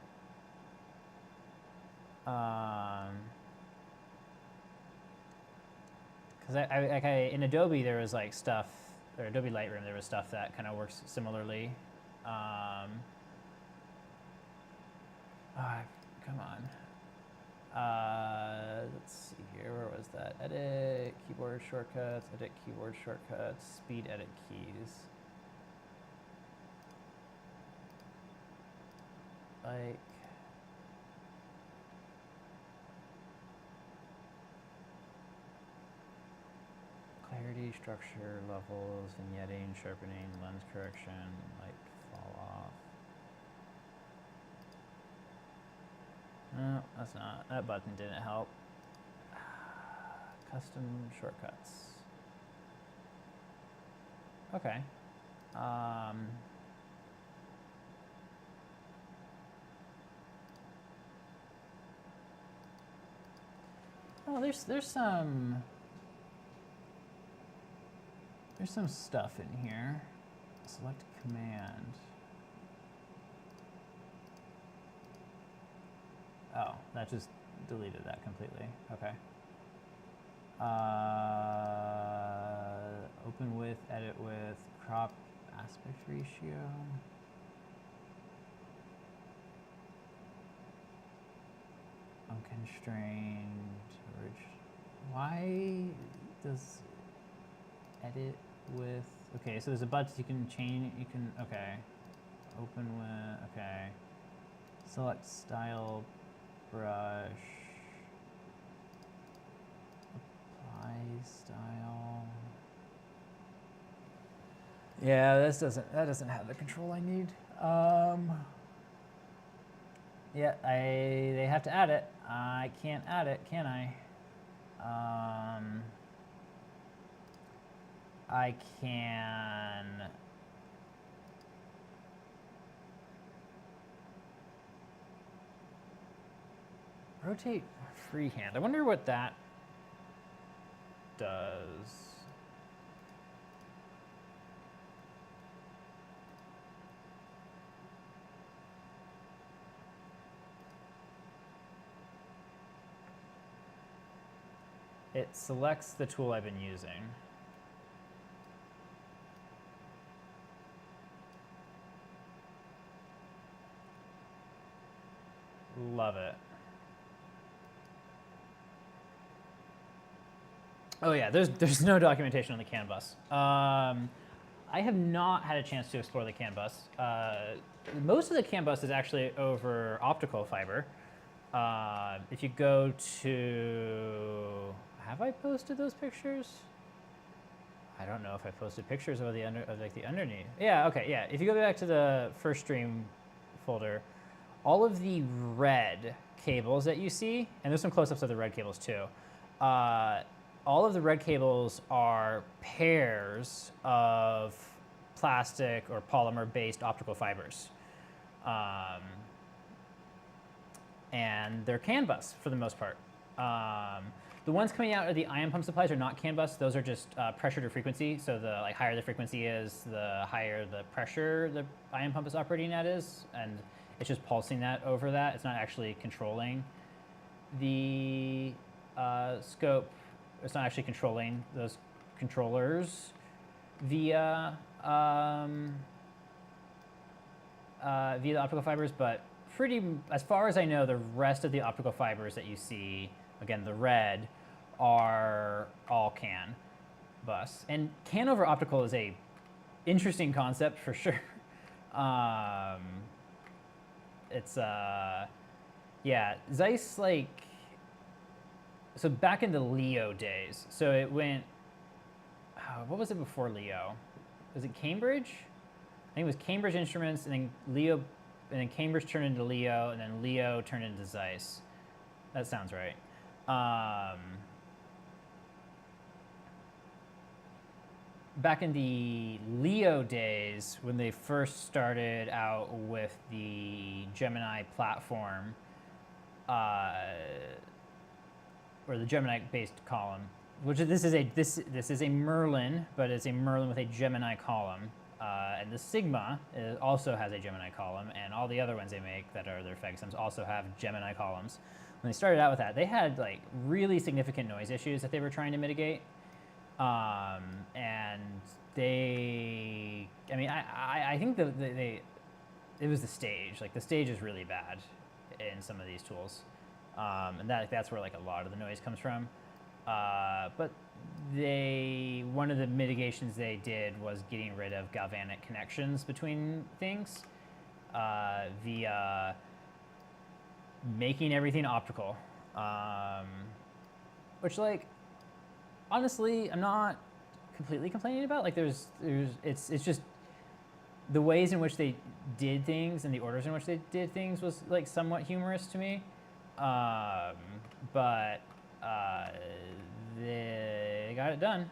Speaker 1: Because in Adobe there was like stuff, or Adobe Lightroom there was stuff that kind of works similarly. Come on. Let's see here, where was that? Edit keyboard shortcuts, speed edit keys. Like, clarity, structure, levels, vignetting, sharpening, lens correction, light fall off. No, that's not. That button didn't help. Custom shortcuts. Okay. Oh, there's some stuff in here. Select command. Oh, that just deleted that completely. Okay. Open with, edit with, crop aspect ratio. Unconstrained. Why does edit with? Okay, so there's a button you can change. You can, okay. Open with, okay. Select style, brush. Apply style. Yeah, that doesn't have the control I need. Yeah, they have to add it. I can't add it, can I? I can rotate freehand. I wonder what that does. It selects the tool I've been using. Love it. Oh yeah, there's no documentation on the CAN bus. I have not had a chance to explore the CAN bus. Most of the CAN bus is actually over optical fiber. If you go to, have I posted those pictures? I don't know if I posted pictures of the underneath. Yeah, okay, yeah. If you go back to the first stream folder, all of the red cables that you see, and there's some close-ups of the red cables too. All of the red cables are pairs of plastic or polymer-based optical fibers. And they're CAN bus for the most part. The ones coming out of the ion pump supplies are not CAN bus. Those are just pressure to frequency. So the higher the frequency is, the higher the pressure the ion pump is operating at is, and it's just pulsing that over that. It's not actually controlling the scope. It's not actually controlling those controllers via the optical fibers, but as far as I know, the rest of the optical fibers that you see, again, the red, are all CAN bus. And CAN over optical is a interesting concept for sure. It's yeah, Zeiss, like, so back in the Leo days, so it went, what was it before Leo? Was it Cambridge? I think it was Cambridge Instruments, and then Leo, and then Cambridge turned into Leo, and then Leo turned into Zeiss. That sounds right. Back in the Leo days, when they first started out with the Gemini platform, or the Gemini-based column, which this is a Merlin, but it's a Merlin with a Gemini column. And the Sigma also has a Gemini column, and all the other ones they make that are their FEG SEMs also have Gemini columns. When they started out with that, they had like really significant noise issues that they were trying to mitigate. And they, I mean, I think it was the stage. Like the stage is really bad in some of these tools. And that's where like a lot of the noise comes from. But one of the mitigations they did was getting rid of galvanic connections between things via making everything optical. Which, like, honestly, I'm not completely complaining about. Like, it's just the ways in which they did things and the orders in which they did things was like somewhat humorous to me. But they got it done.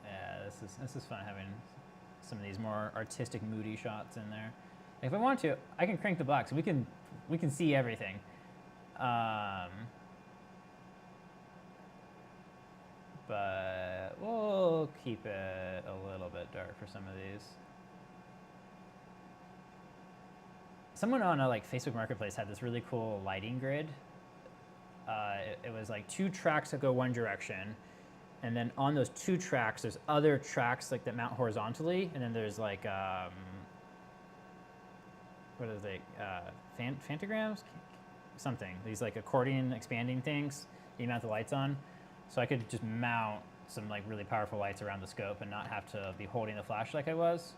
Speaker 1: Yeah, this is fun having some of these more artistic, moody shots in there. If I want to, I can crank the black so we can see everything. But we'll keep it a little bit dark for some of these. Someone on a Facebook Marketplace had this really cool lighting grid. It was like 2 tracks that go one direction, and then on those 2 tracks, there's other tracks like that mount horizontally, and then there's like what is it? Phantograms, something. These like accordion expanding things that you mount the lights on. So I could just mount some like really powerful lights around the scope and not have to be holding the flash like I was.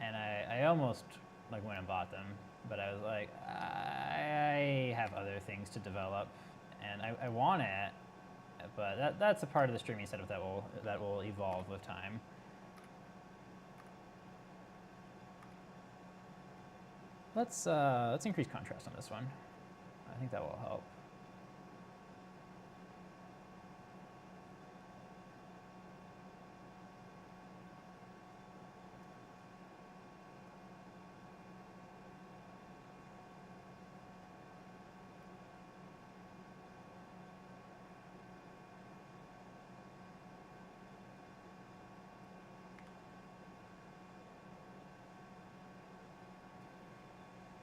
Speaker 1: And I almost like went and bought them, but I was like, I have other things to develop, and I want it, but that's a part of the streaming setup that will evolve with time. Let's increase contrast on this one. I think that will help.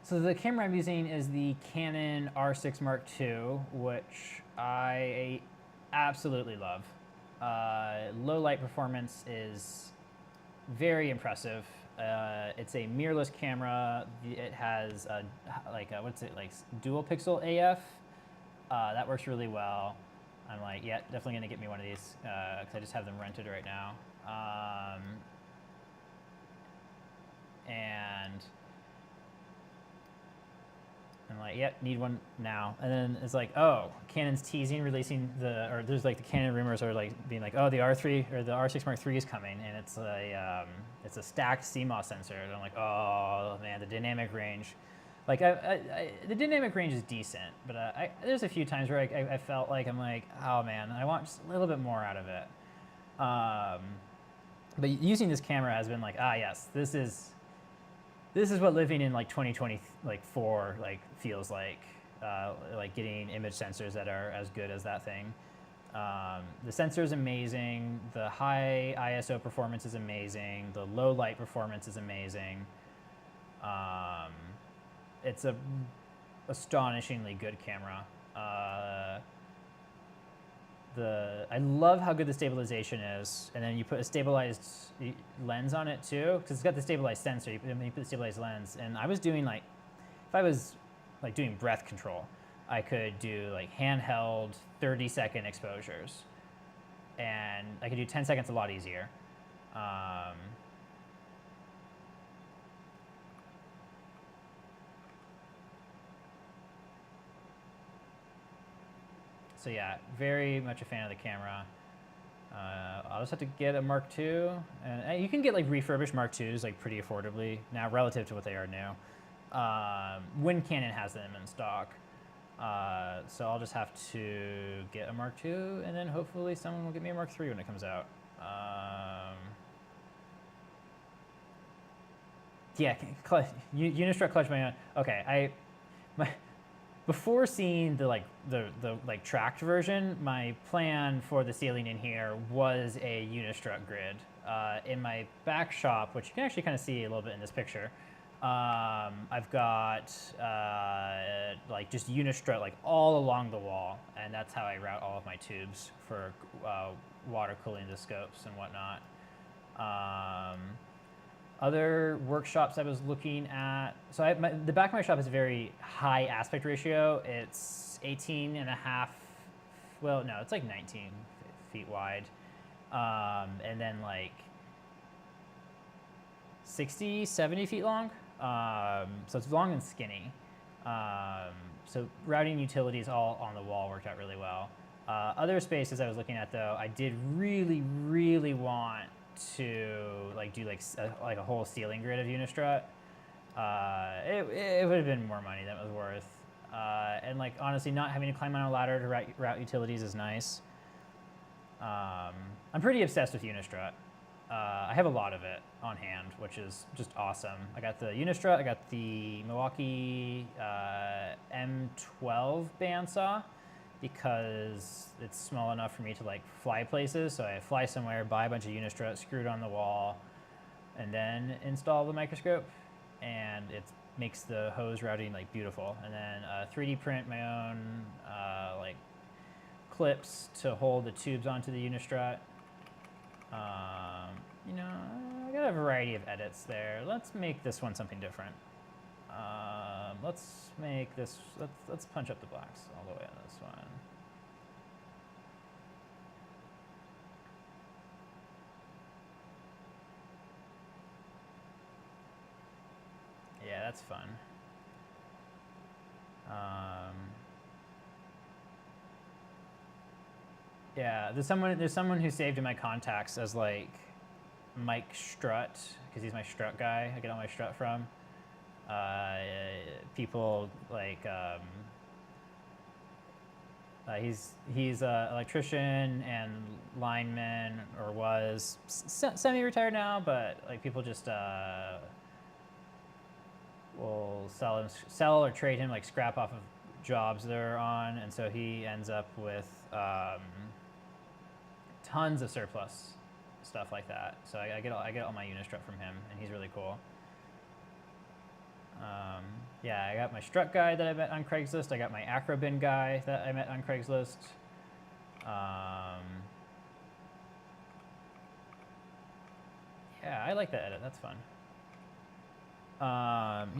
Speaker 1: So the camera I'm using is the Canon R6 Mark II, which I absolutely love. Low light performance is very impressive. It's a mirrorless camera. It has dual pixel AF. That works really well. I'm like, yeah, definitely gonna get me one of these because I just have them rented right now. And I'm like, yep, need one now. And then it's like, oh, Canon's teasing releasing or there's like the Canon rumors are like being like, oh, the R3 or the R6 Mark III is coming, and it's a stacked CMOS sensor. And I'm like, oh man, the dynamic range. Like the dynamic range is decent, but there's a few times where I felt like I'm like, oh man, I want just a little bit more out of it. But using this camera has been like, yes, this is what living in like 2024 like feels like getting image sensors that are as good as that thing. The sensor is amazing. The high ISO performance is amazing. The low light performance is amazing. It's a astonishingly good camera. I love how good the stabilization is, and then you put a stabilized lens on it too, because it's got the stabilized sensor. You put the stabilized lens, and I was doing if I was like doing breath control, I could do like handheld 30-second exposures, and I could do 10 seconds a lot easier. So yeah, very much a fan of the camera. I'll just have to get a Mark II, and you can get like refurbished Mark IIs like pretty affordably now relative to what they are new, when Canon has them in stock. So I'll just have to get a Mark II, and then hopefully someone will get me a Mark III when it comes out. Yeah, Unistrut clutch my own. Okay, before seeing the tracked version, my plan for the ceiling in here was a Unistrut grid. In my back shop, which you can actually kind of see a little bit in this picture, I've got just Unistrut like all along the wall, and that's how I route all of my tubes for water cooling the scopes and whatnot. Other workshops I was looking at, so the back of my shop is a very high aspect ratio. It's 18 and a half, well, no, it's like 19 feet wide. And then like 60, 70 feet long. So it's long and skinny. So routing utilities all on the wall worked out really well. Other spaces I was looking at though, I did really, really want to do a whole ceiling grid of Unistrut. It would have been more money than it was worth. And honestly, not having to climb on a ladder to route utilities is nice. I'm pretty obsessed with Unistrut. I have a lot of it on hand, which is just awesome. I got the Unistrut, I got the Milwaukee M12 bandsaw, because it's small enough for me to fly places. So I fly somewhere, buy a bunch of Unistrut, screw it on the wall, and then install the microscope, and it makes the hose routing beautiful. And then 3D print my own clips to hold the tubes onto the Unistrut. I got a variety of edits there. Let's make this one something different. Let's make this, let's punch up the blacks all the way on this one. Yeah, that's fun. Yeah, there's someone who saved in my contacts as Mike Strutt, because he's my strut guy. I get all my strut from. People he's an electrician and lineman, or was semi-retired now, but people just will sell or trade him scrap off of jobs they're on, and so he ends up with tons of surplus stuff like that. So I get all my Unistrut from him, and he's really cool. Yeah, I got my strut guy that I met on Craigslist. I got my Acrobin guy that I met on Craigslist. Yeah, I like that edit. That's fun. You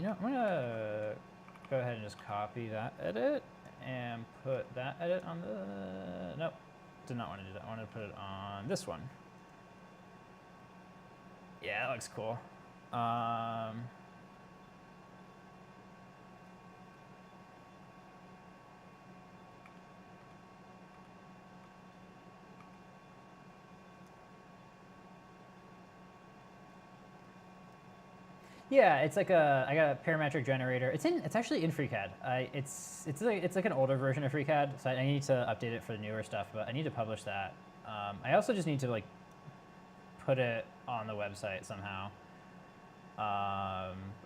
Speaker 1: know, I'm gonna go ahead and just copy that edit and put that edit on the. Nope, did not want to do that. I wanted to put it on this one. Yeah, that looks cool. Yeah, it's like I got a parametric generator. It's actually in FreeCAD. It's like an older version of FreeCAD, so I need to update it for the newer stuff. But I need to publish that. I also just need to like put it on the website somehow.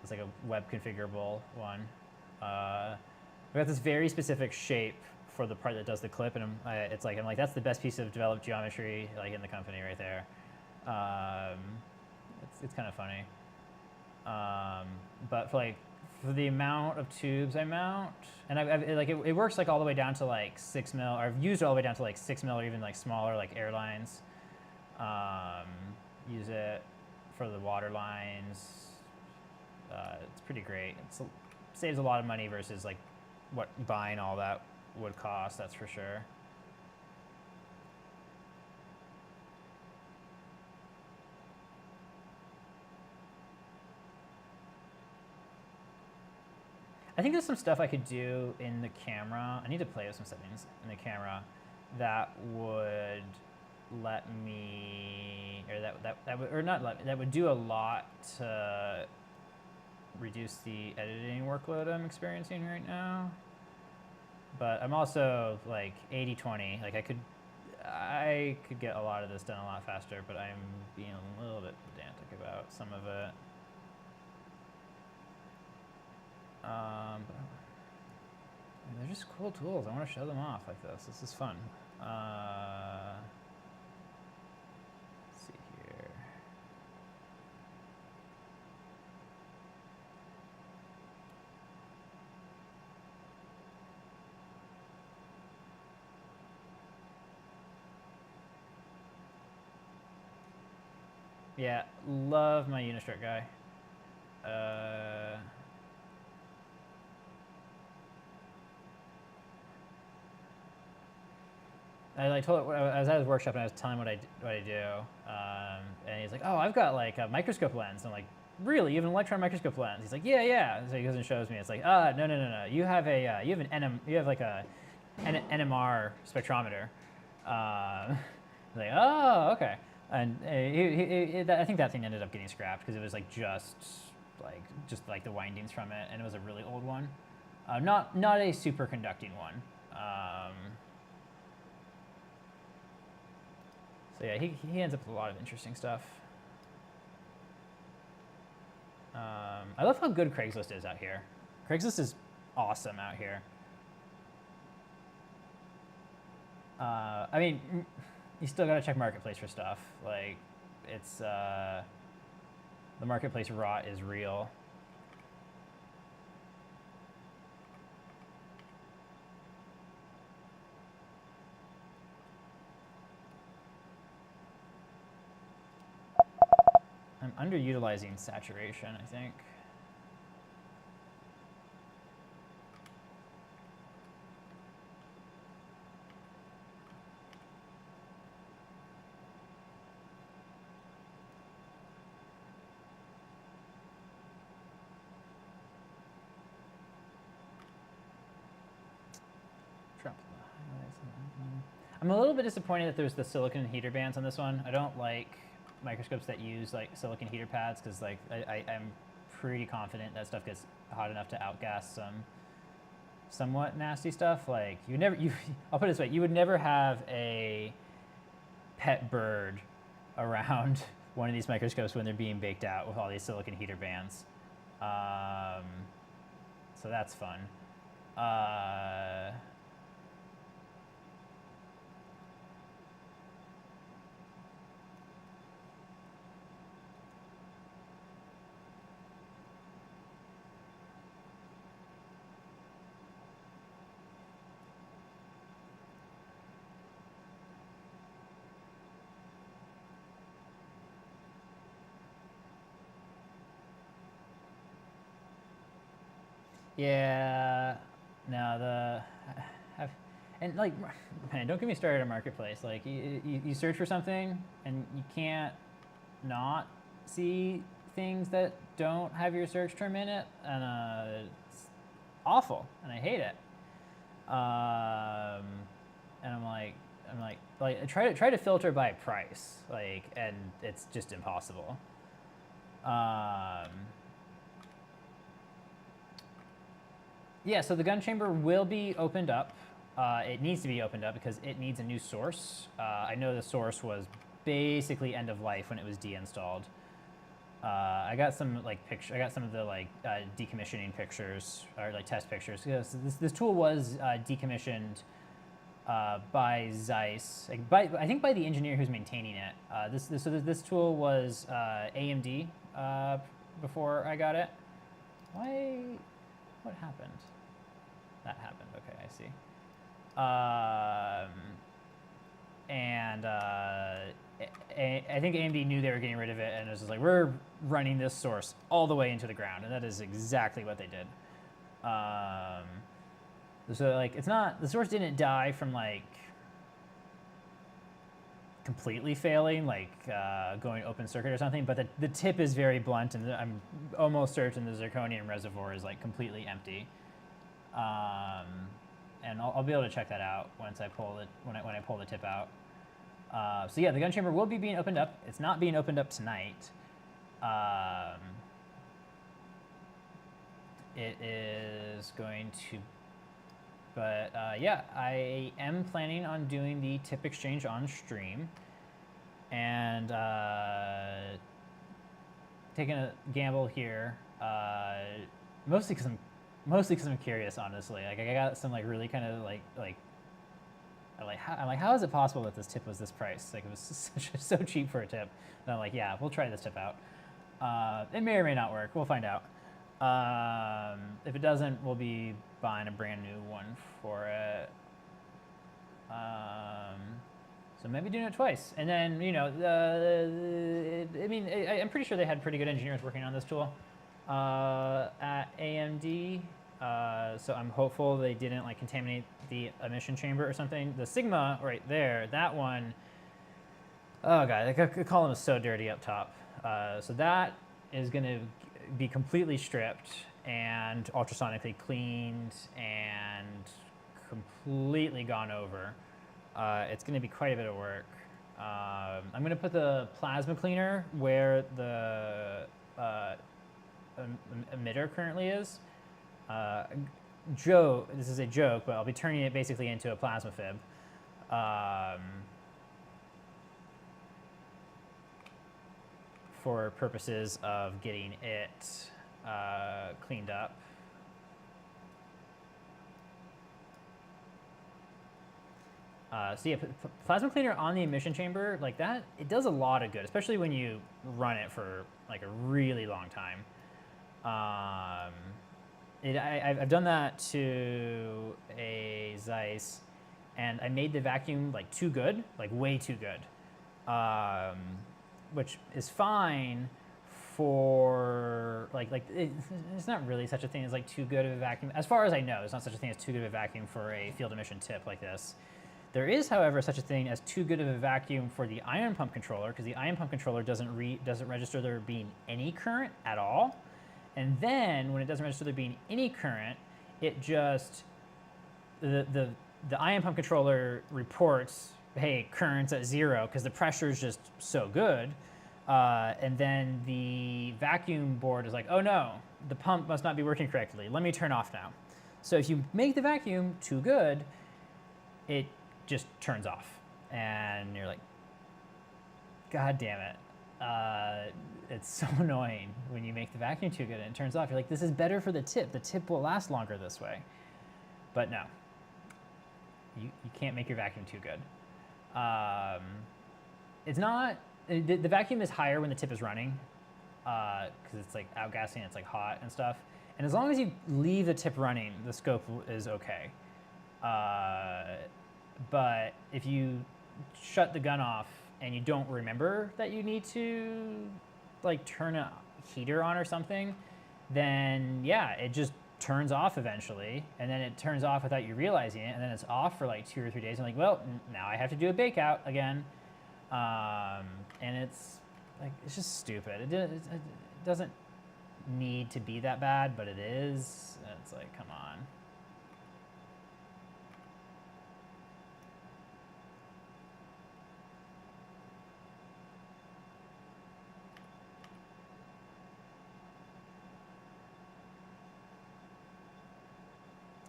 Speaker 1: It's like a web configurable one. We got this very specific shape for the part that does the clip, and I'm like that's the best piece of developed geometry like in the company right there. It's kind of funny. But for the amount of tubes I mount, and it works like all the way down to like 6 mil, or I've used it all the way down to like 6 mil or even like smaller like airlines. Use it for the water lines. It's pretty great. It saves a lot of money versus like what buying all that would cost, that's for sure. I think there's some stuff I could do in the camera. I need to play with some settings in the camera that would let me, or that would do a lot to reduce the editing workload I'm experiencing right now. But I'm also like 80-20. Like I could get a lot of this done a lot faster, but I'm being a little bit pedantic about some of it. They're just cool tools. I want to show them off like this. This is fun. Let's see here. Yeah, love my Unistrut guy. I like told I was at his workshop and I was telling him what I do, and he's like, "Oh, I've got like a microscope lens." I'm like, "Really? You have an electron microscope lens?" He's like, "Yeah, yeah." So he goes and shows me. It's like, no. You have like a NMR spectrometer." Like, "Oh, okay." And I think that thing ended up getting scrapped because it was like just like the windings from it, and it was a really old one, not a superconducting one. So yeah, he ends up with a lot of interesting stuff. I love how good Craigslist is out here. Craigslist is awesome out here. I mean, you still gotta check Marketplace for stuff. Like, it's the Marketplace rot is real. I'm underutilizing saturation, I think. I'm a little bit disappointed that there's the silicon heater bands on this one. I don't like microscopes that use like silicon heater pads because like I'm pretty confident that stuff gets hot enough to outgas some somewhat nasty stuff. Like I'll put it this way, you would never have a pet bird around one of these microscopes when they're being baked out with all these silicon heater bands. So that's fun. Yeah, no, and like, man, don't get me started on Marketplace. Like, you search for something and you can't not see things that don't have your search term in it, and it's awful, and I hate it. And like, try to filter by price, like, and it's just impossible. Yeah, so the gun chamber will be opened up. It needs to be opened up because it needs a new source. I know the source was basically end of life when it was deinstalled. I got some like I got some of the like decommissioning pictures or like test pictures. So this tool was decommissioned by Zeiss, like I think by the engineer who's maintaining it. This tool was AMD before I got it. Why? What happened? That happened. Okay, I see. And I think AMD knew they were getting rid of it, and it was just like, we're running this source all the way into the ground, and that is exactly what they did. So like, it's not, the source didn't die from like completely failing, like going open circuit or something, but the tip is very blunt, and I'm almost certain the zirconium reservoir is like completely empty. And I'll be able to check that out once I pull it when I pull the tip out. So yeah, the gun chamber will be being opened up. It's not being opened up tonight. It is going to, but yeah, I am planning on doing the tip exchange on stream, and taking a gamble here, mostly because I'm curious, honestly. Like, I got some like really kind of I'm like, how is it possible that this tip was this price? Like, it was so cheap for a tip. And I'm like, yeah, we'll try this tip out. It may or may not work. We'll find out. If it doesn't, we'll be buying a brand new one for it. So maybe doing it twice. And then, you know, I mean, I'm pretty sure they had pretty good engineers working on this tool at AMD. So I'm hopeful they didn't like contaminate the emission chamber or something. The Sigma right there, that one, oh god, the column is so dirty up top. So that is going to be completely stripped and ultrasonically cleaned and completely gone over. It's going to be quite a bit of work. I'm going to put the plasma cleaner where the emitter currently is. This is a joke, but I'll be turning it basically into a plasma fib. For purposes of getting it cleaned up. So yeah, plasma cleaner on the emission chamber, like that, it does a lot of good, especially when you run it for like a really long time. I've done that to a Zeiss, and I made the vacuum like too good, like way too good, which is fine for it's not really such a thing as like too good of a vacuum. As far as I know, there's not such a thing as too good of a vacuum for a field emission tip like this. There is, however, such a thing as too good of a vacuum for the ion pump controller, because the ion pump controller doesn't register there being any current at all. And then when it doesn't register there being any current, it just, the ion pump controller reports, hey, current's at 0, because the pressure is just so good. And then the vacuum board is like, oh no, the pump must not be working correctly. Let me turn off now. So if you make the vacuum too good, it just turns off. And you're like, God damn it. It's so annoying when you make the vacuum too good and it turns off. You're like, this is better for the tip. The tip will last longer this way. But no, you can't make your vacuum too good. It's not, the vacuum is higher when the tip is running, because it's like outgassing, it's like hot and stuff. And as long as you leave the tip running, the scope is okay. But if you shut the gun off and you don't remember that you need to like turn a heater on or something, then yeah, it just turns off eventually, and then it turns off without you realizing it, and then it's off for like 2 or 3 days. I'm like, well, now I have to do a bake out again, and it's like, it's just stupid. It doesn't need to be that bad, but it is. And it's like, come on.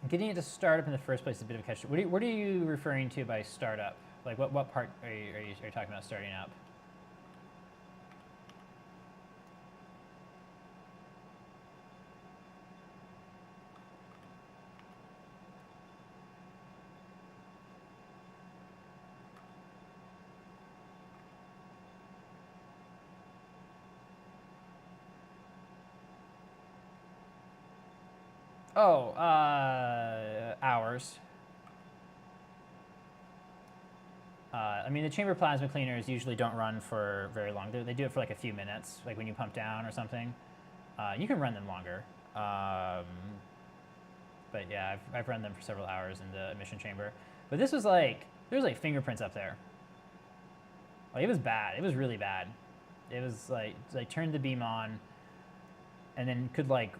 Speaker 1: Getting it to start up in the first place is a bit of a catch. What are you referring to by startup? Like what part are you talking about starting up? Oh, hours. I mean, the chamber plasma cleaners usually don't run for very long. They do it for like a few minutes, like when you pump down or something. You can run them longer. But yeah, I've run them for several hours in the emission chamber. But this was like, there was like fingerprints up there. Like, it was bad. It was really bad. It was like turned the beam on and then could like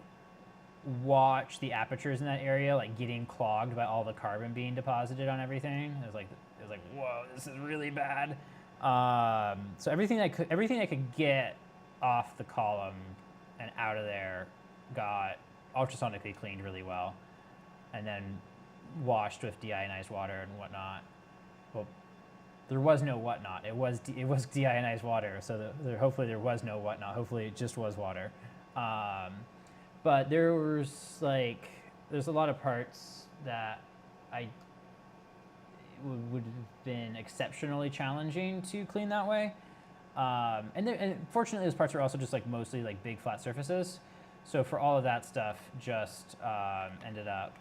Speaker 1: watch the apertures in that area like getting clogged by all the carbon being deposited on everything. It was like, whoa, this is really bad. So everything I could get off the column and out of there got ultrasonically cleaned really well, and then washed with deionized water and whatnot. Well, there was no whatnot. It was deionized water, so hopefully there was no whatnot. Hopefully it just was water. But there's a lot of parts that would have been exceptionally challenging to clean that way. And fortunately, those parts are also just like mostly like big flat surfaces. So for all of that stuff, just ended up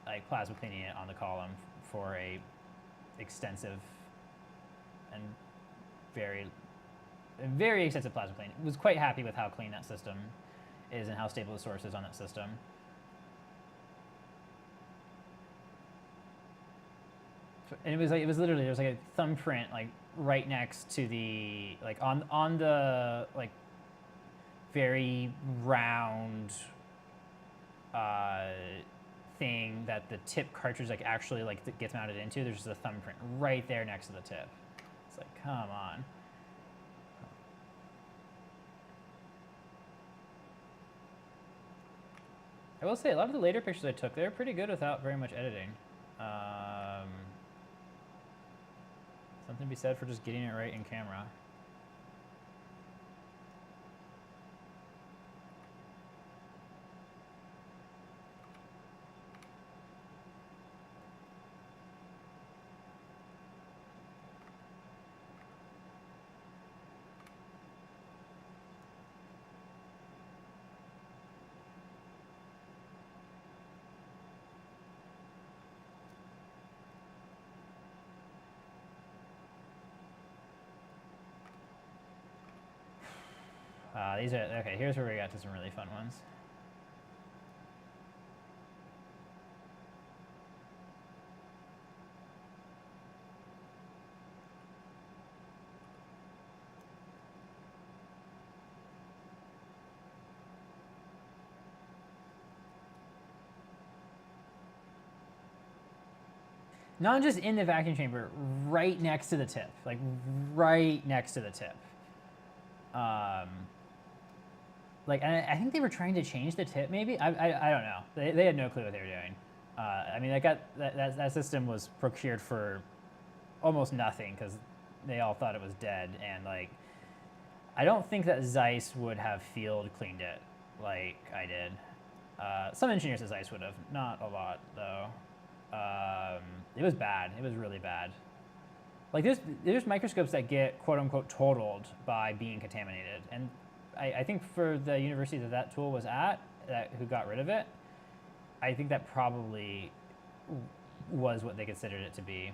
Speaker 1: like plasma cleaning it on the column for a extensive and very extensive plasma clean. Was quite happy with how clean that system is and how stable the source is on that system. And it was literally, there was like a thumbprint like right next to the, like on the like very round thing that the tip cartridge like actually like gets mounted into. There's just a thumbprint right there next to the tip. It's like, come on. I will say, a lot of the later pictures I took, they were pretty good without very much editing. Something to be said for just getting it right in camera. These are, okay, here's where we got to some really fun ones. Not just in the vacuum chamber, right next to the tip, like right next to the tip. Like, and I think they were trying to change the tip, maybe. I don't know. They had no clue what they were doing. I mean, that system was procured for almost nothing because they all thought it was dead, and like, I don't think that Zeiss would have field cleaned it like I did. Some engineers at Zeiss would have, not a lot though. It was bad. It was really bad. Like there's microscopes that get quote unquote totaled by being contaminated, and I think for the university that tool was at, who got rid of it, I think that probably was what they considered it to be.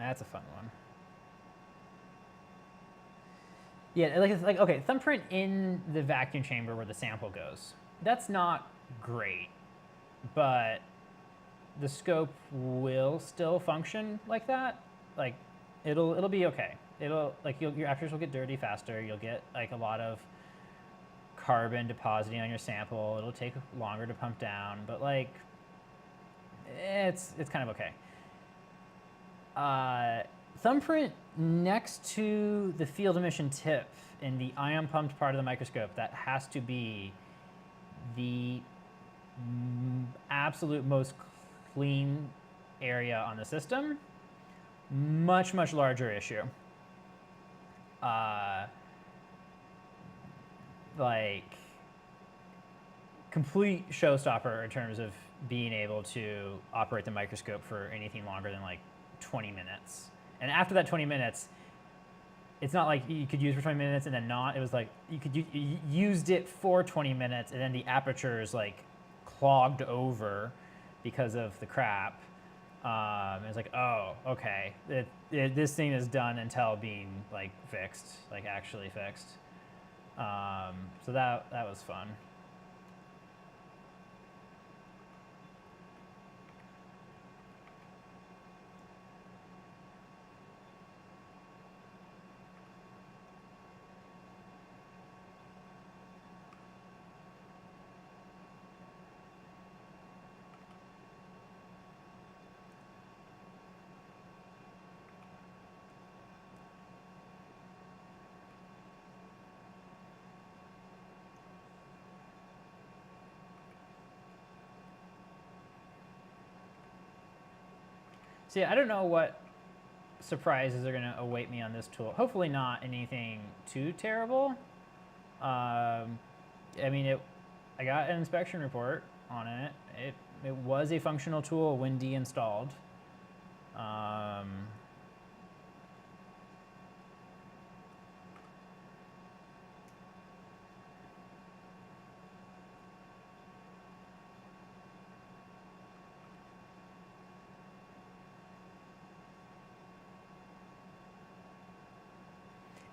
Speaker 1: That's a fun one. Yeah, like it's like, okay, thumbprint in the vacuum chamber where the sample goes. That's not great, but the scope will still function like that. Like, it'll be okay. It'll, like, your apertures will get dirty faster. You'll get like a lot of carbon depositing on your sample. It'll take longer to pump down, but like, it's kind of okay. Thumbprint next to the field emission tip in the ion pumped part of the microscope, that has to be the absolute most clean area on the system. Much, much larger issue. Like, complete showstopper in terms of being able to operate the microscope for anything longer than like 20 minutes. And after that 20 minutes, it's not like you could use for 20 minutes and then not. It was like you used it for 20 minutes and then the aperture is like clogged over because of the crap. It's like, oh, okay. This thing is done until being like fixed, like actually fixed. So that was fun. So yeah, I don't know what surprises are going to await me on this tool. Hopefully not anything too terrible. I mean, I got an inspection report on it. It was a functional tool when deinstalled.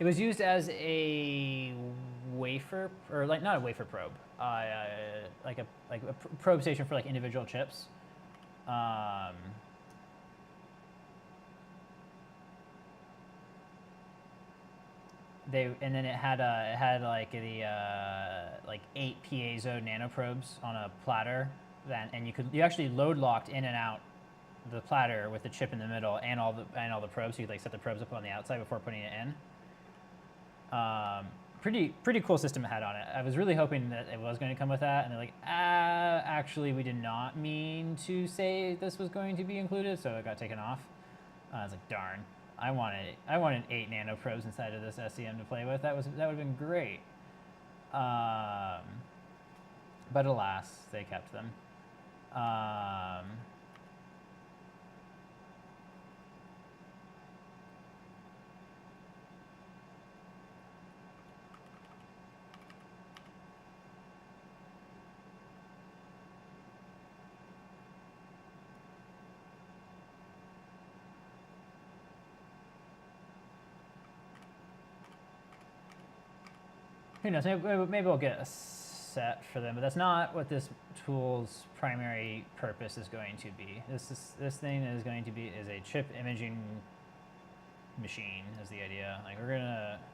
Speaker 1: It was used as a wafer, or like not a wafer probe, like a probe station for like individual chips. And then it had like the like 8 piezo nanoprobes on a platter, and you actually load locked in and out the platter with the chip in the middle and all the probes. So you like set the probes up on the outside before putting it in. Pretty cool system it had on it. I was really hoping that it was going to come with that, and they're like, actually, we did not mean to say this was going to be included, so it got taken off. I was like, darn, I wanted 8 nanoprobes inside of this SEM to play with. That would have been great. But alas, they kept them. Who knows? Maybe we'll get a set for them, but that's not what this tool's primary purpose is going to be. This thing is going to be a chip imaging machine. Is the idea? Like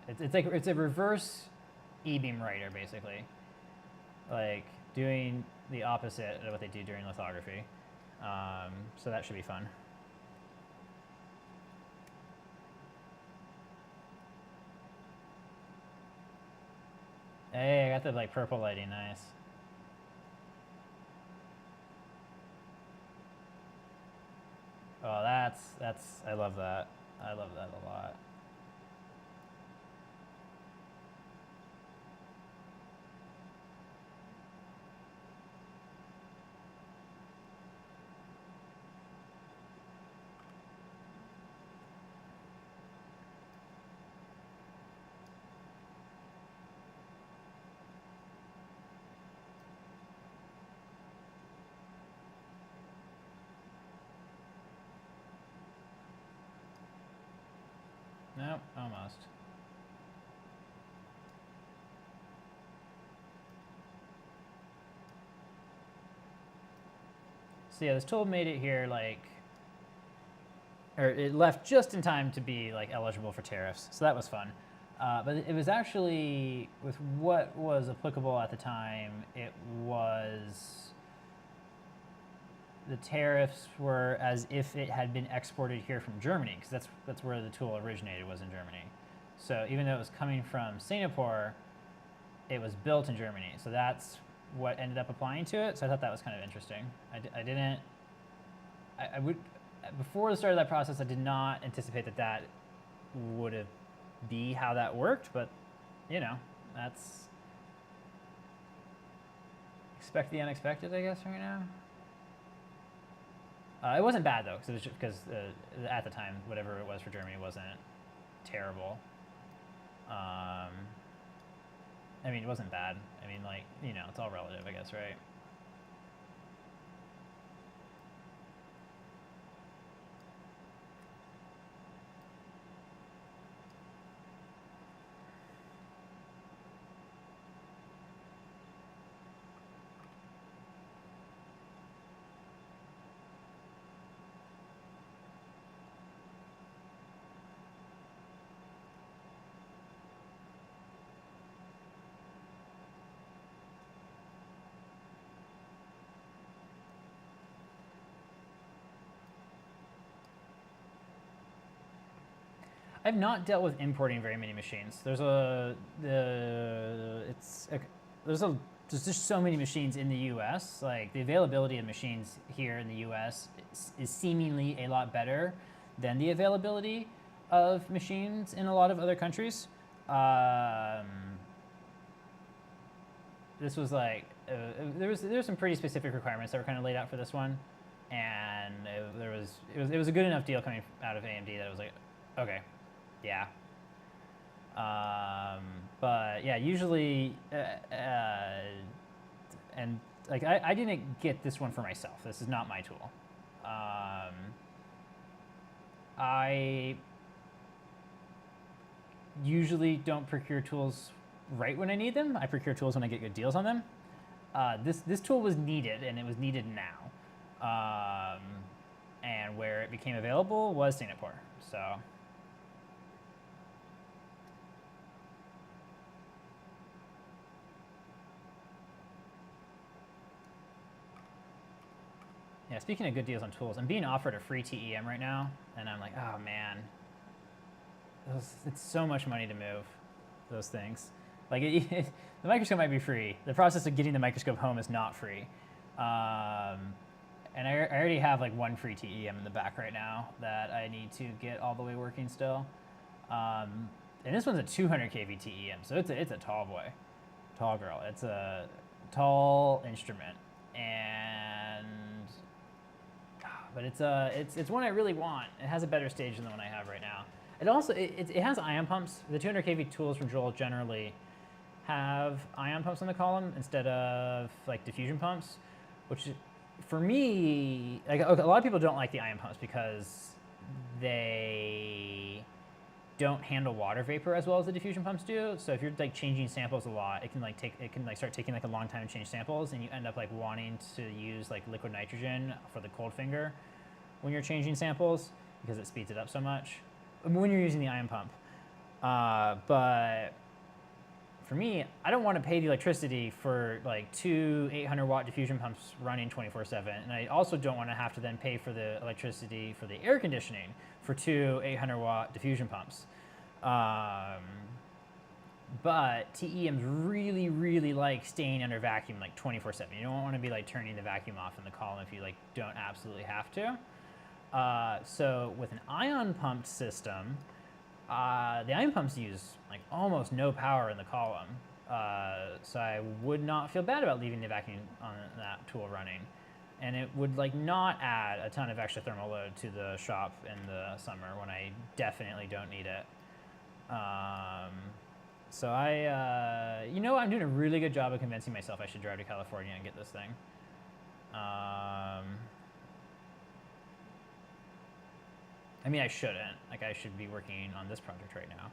Speaker 1: it's a reverse e-beam writer basically, like doing the opposite of what they do during lithography. So that should be fun. Hey, I got the like purple lighting, nice. Oh, that's I love that. I love that a lot. Nope, almost. So yeah, this tool made it here like, or it left just in time to be like eligible for tariffs. So that was fun. But it was actually, with what was applicable at the time, it was, the tariffs were as if it had been exported here from Germany, because that's where the tool originated, was in Germany. So even though it was coming from Singapore, it was built in Germany. So that's what ended up applying to it. So I thought that was kind of interesting. I would, before the start of that process, I did not anticipate that that would have be how that worked, but you know, that's, expect the unexpected, I guess, right now. It wasn't bad though, because at the time, whatever it was for Germany wasn't terrible. I mean, it wasn't bad. I mean, like, you know, it's all relative, I guess, right? I've not dealt with importing very many machines. There's just so many machines in the U.S. Like the availability of machines here in the U.S. is seemingly a lot better than the availability of machines in a lot of other countries. This was like there was some pretty specific requirements that were kind of laid out for this one, and it was a good enough deal coming out of AMD that it was like, okay. Yeah. But yeah, usually, and like I didn't get this one for myself. This is not my tool. I usually don't procure tools right when I need them. I procure tools when I get good deals on them. This tool was needed, and it was needed now. And where it became available was Singapore. So. Yeah, speaking of good deals on tools, I'm being offered a free TEM right now, and I'm like, oh man, it's so much money to move those things. Like, the microscope might be free. The process of getting the microscope home is not free. And I already have like one free TEM in the back right now that I need to get all the way working still. And this one's a 200 kV TEM, so it's a tall boy, tall girl. It's a tall instrument, but it's one I really want. It has a better stage than the one I have right now. It also it has ion pumps. The 200 kV tools from Joel generally have ion pumps on the column instead of like diffusion pumps, which for me, like, a lot of people don't like the ion pumps because they don't handle water vapor as well as the diffusion pumps do. So if you're like changing samples a lot, it can start taking like a long time to change samples, and you end up like wanting to use like liquid nitrogen for the cold finger when you're changing samples because it speeds it up so much when you're using the ion pump. But for me, I don't want to pay the electricity for like 2 800-watt diffusion pumps running 24/7, and I also don't want to have to then pay for the electricity for the air conditioning for 2 800-watt diffusion pumps. But TEMs really, really like staying under vacuum like 24/7. You don't want to be like turning the vacuum off in the column if you like don't absolutely have to. So with an ion pumped system, the ion pumps use like almost no power in the column, so I would not feel bad about leaving the vacuum on that tool running, and it would like not add a ton of extra thermal load to the shop in the summer when I definitely don't need it. So I'm doing a really good job of convincing myself I should drive to California and get this thing. I mean, I shouldn't. Like, I should be working on this project right now.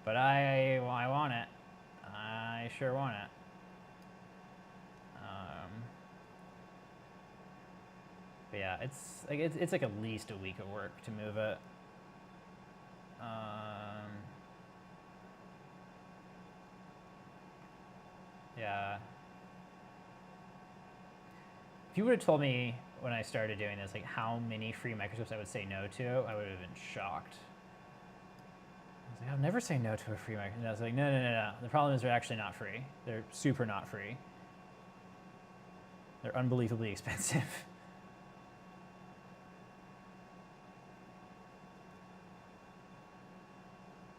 Speaker 1: But I want it. I sure want it. But yeah, it's like at least a week of work to move it. Yeah. If you would have told me when I started doing this, like how many free microscopes I would say no to, I would have been shocked. I was like, I'll never say no to a free microscope. And I was like, no. The problem is they're actually not free. They're super not free. They're unbelievably expensive.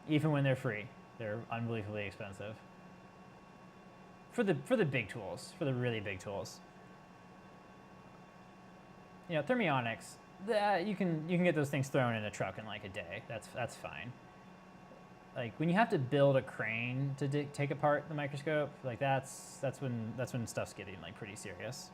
Speaker 1: Even when they're free, they're unbelievably expensive. For the big tools, for the really big tools. You know, thermionics, you can get those things thrown in a truck in like a day. That's fine. Like when you have to build a crane to take apart the microscope, like that's when stuff's getting like pretty serious.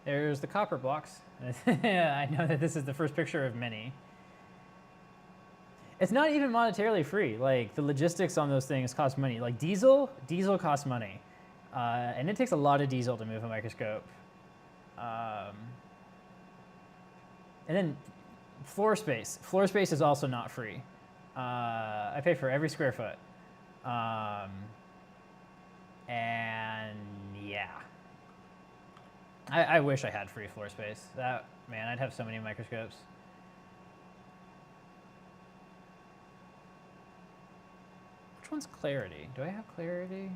Speaker 1: There's the copper blocks. I know that this is the first picture of many. It's not even monetarily free. Like the logistics on those things cost money. Like diesel costs money. And it takes a lot of diesel to move a microscope. And then floor space. Floor space is also not free. I pay for every square foot. And yeah. I wish I had free floor space. Man, I'd have so many microscopes. Which one's clarity? Do I have clarity?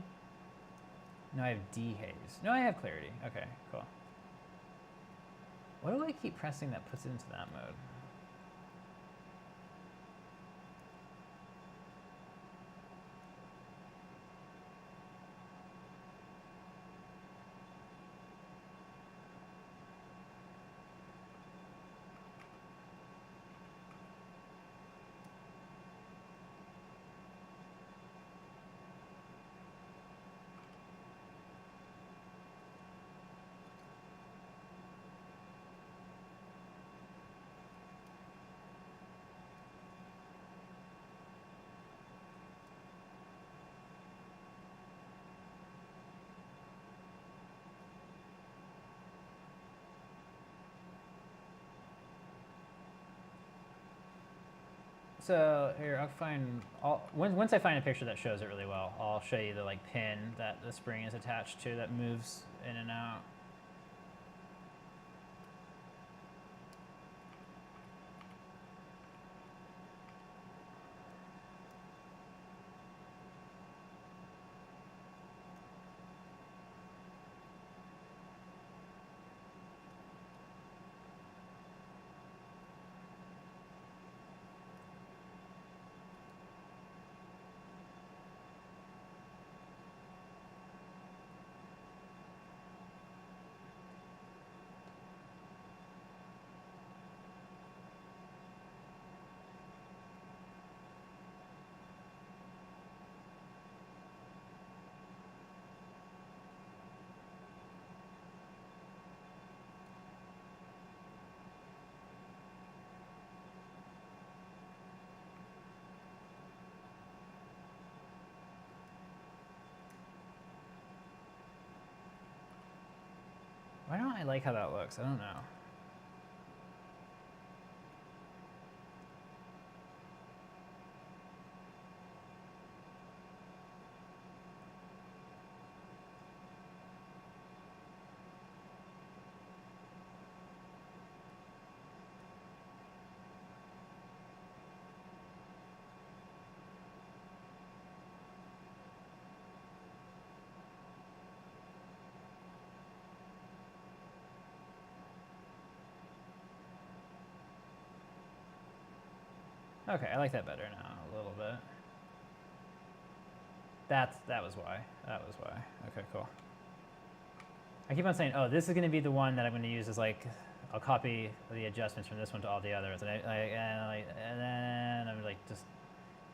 Speaker 1: No, I have dehaze. No, I have clarity. Okay, cool. What do I keep pressing that puts it into that mode? So here, I'll find once I find a picture that shows it really well, I'll show you the like pin that the spring is attached to that moves in and out. Why don't I like how that looks? I don't know. Okay, I like that better now a little bit. That was why. That was why. Okay, cool. I keep on saying, oh, this is going to be the one that I'm going to use as like, I'll copy the adjustments from this one to all the others, and and then I'm like just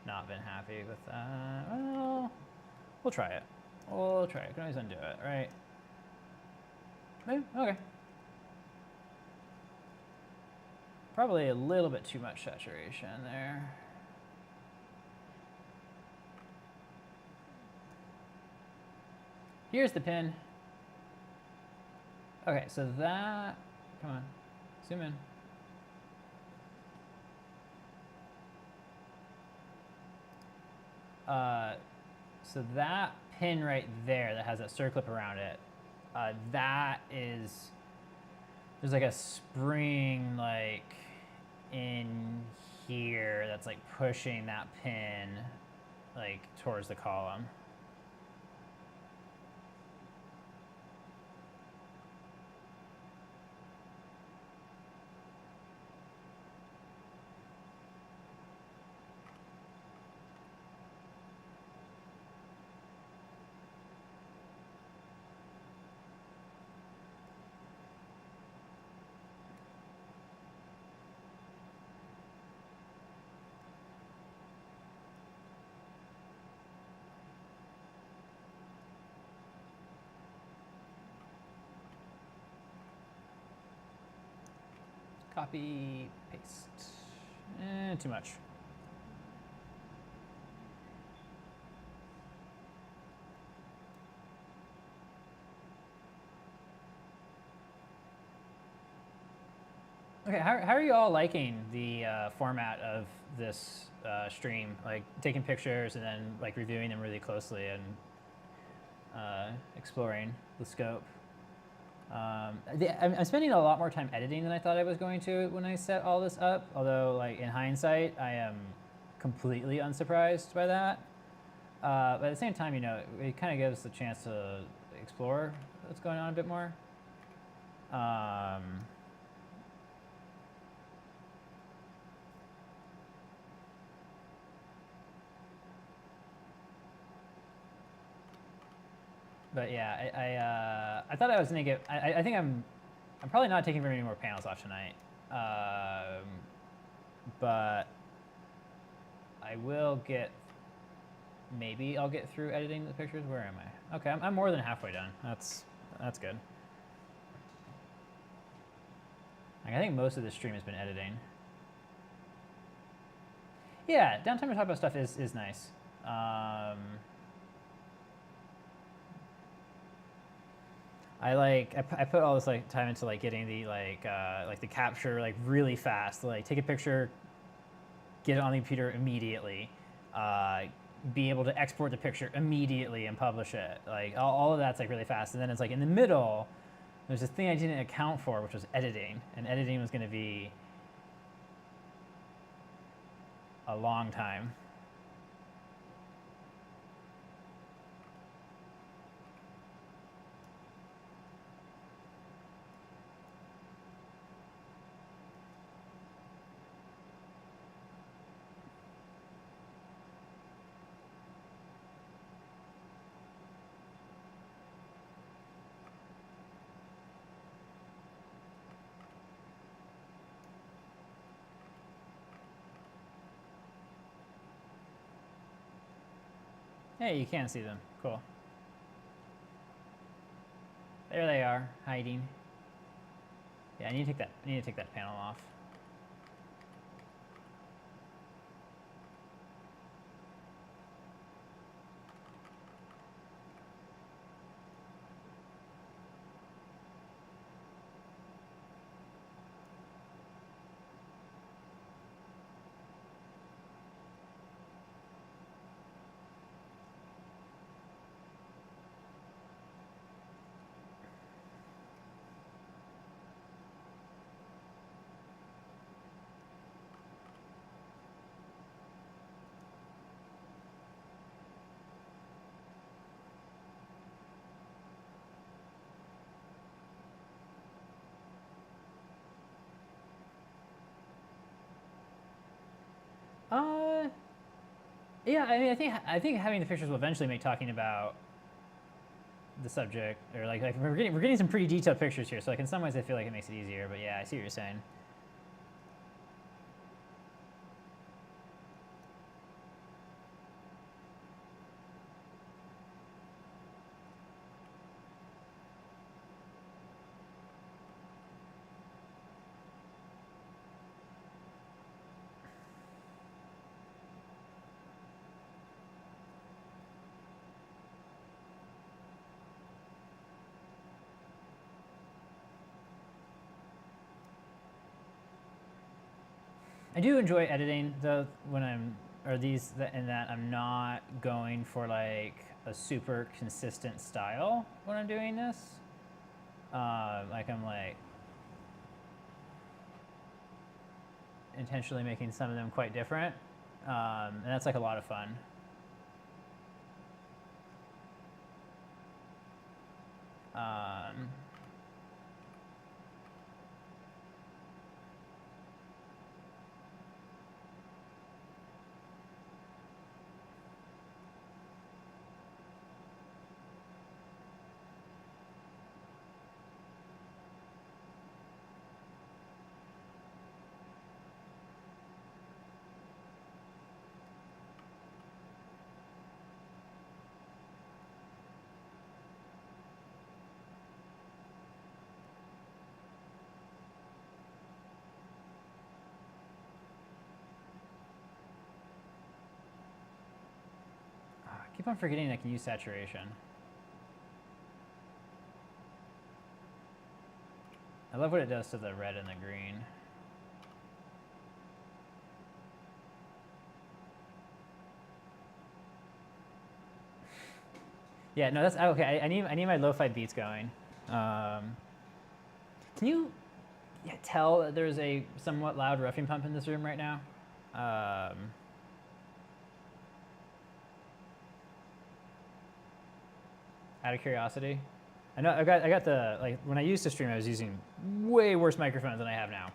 Speaker 1: not been happy with that. Well, we'll try it. We'll try it. Can always undo it, right? Okay. Probably a little bit too much saturation there. Here's the pin. Okay, so that, come on, zoom in. So that pin right there that has that circlip around it, that is, there's like a spring like in here that's like pushing that pin like towards the column. Copy, paste. Too much. Okay, how are you all liking the format of this stream? Like taking pictures and then like reviewing them really closely and exploring the scope. I'm spending a lot more time editing than I thought I was going to when I set all this up. Although, like in hindsight, I am completely unsurprised by that. But at the same time, you know, it kind of gives us a chance to explore what's going on a bit more. But yeah, I thought I was gonna get. I think I'm probably not taking very many more panels off tonight. But I will get. Maybe I'll get through editing the pictures. Where am I? Okay, I'm more than halfway done. That's good. Like, I think most of the stream has been editing. Yeah, downtime to talk about stuff is nice. I put all this like time into like getting the like the capture like really fast. Like take a picture, get it on the computer immediately, be able to export the picture immediately and publish it. Like all of that's like really fast. And then it's like in the middle, there's this thing I didn't account for, which was editing. And editing was going to be a long time. Hey, you can see them. Cool. There they are, hiding. Yeah, I need to take that panel off. Uh, yeah, I mean, I think having the pictures will eventually make talking about the subject, or like we're getting some pretty detailed pictures here. So like in some ways, I feel like it makes it easier. But yeah, I see what you're saying. I do enjoy editing though when I'm or these in that I'm not going for like a super consistent style when I'm doing this. Like I'm like intentionally making some of them quite different, and that's like a lot of fun. Um, I keep on forgetting I can use saturation. I love what it does to the red and the green. Yeah, no, that's okay. I need my lo-fi beats going. Can you tell that there's a somewhat loud roughing pump in this room right now? Out of curiosity, I know I got the like when I used to stream, I was using way worse microphones than I have now.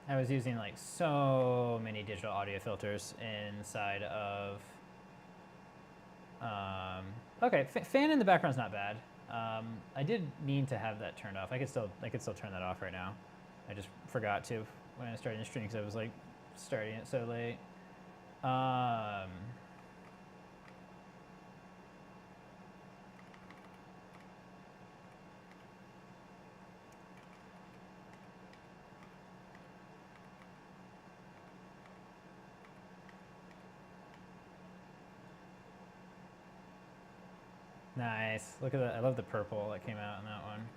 Speaker 1: I was using like so many digital audio filters inside of. Okay, fan in the background's not bad. I did mean to have that turned off. I could still turn that off right now. I just forgot to when I started the stream because I was like starting it so late. Nice. Look at that. I love the purple that came out in that one.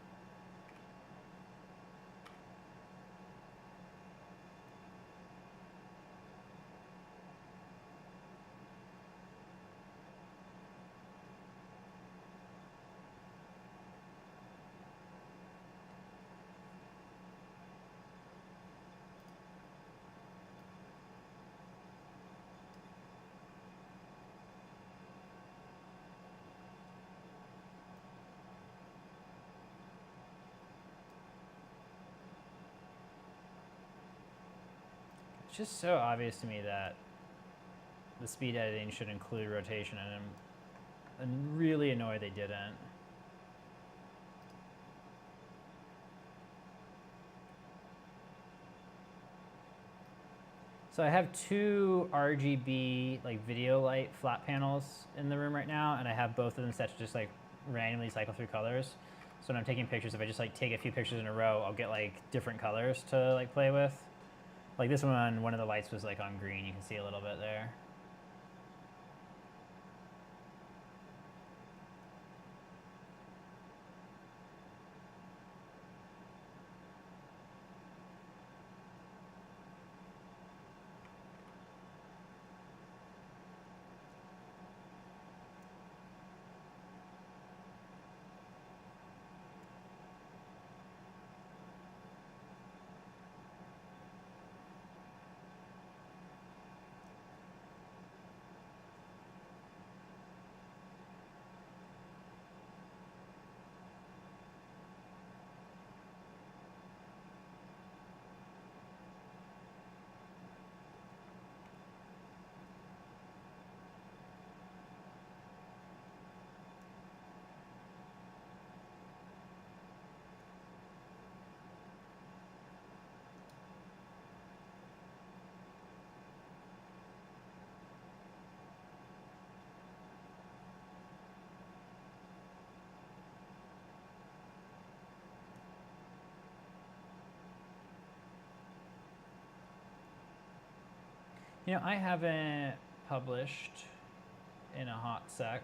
Speaker 1: It's just so obvious to me that the speed editing should include rotation, and I'm really annoyed they didn't. So I have two RGB like video light flat panels in the room right now, and I have both of them set to just like randomly cycle through colors. So when I'm taking pictures, if I just like take a few pictures in a row, I'll get like different colors to like play with. Like this one of the lights was like on green. You can see a little bit there. You know, I haven't published in a hot sec.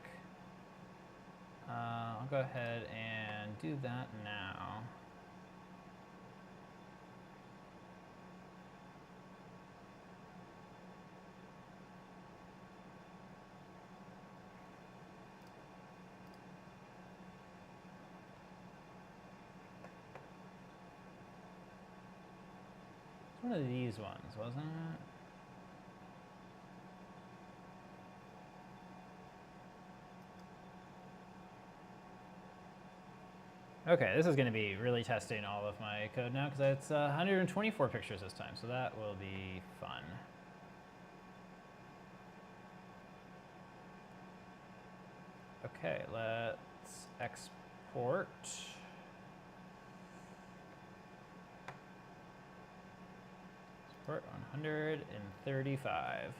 Speaker 1: I'll go ahead and do that now. It's one of these ones, wasn't it? Okay, this is going to be really testing all of my code now because it's 124 pictures this time, so that will be fun. Okay, let's export. Export 135.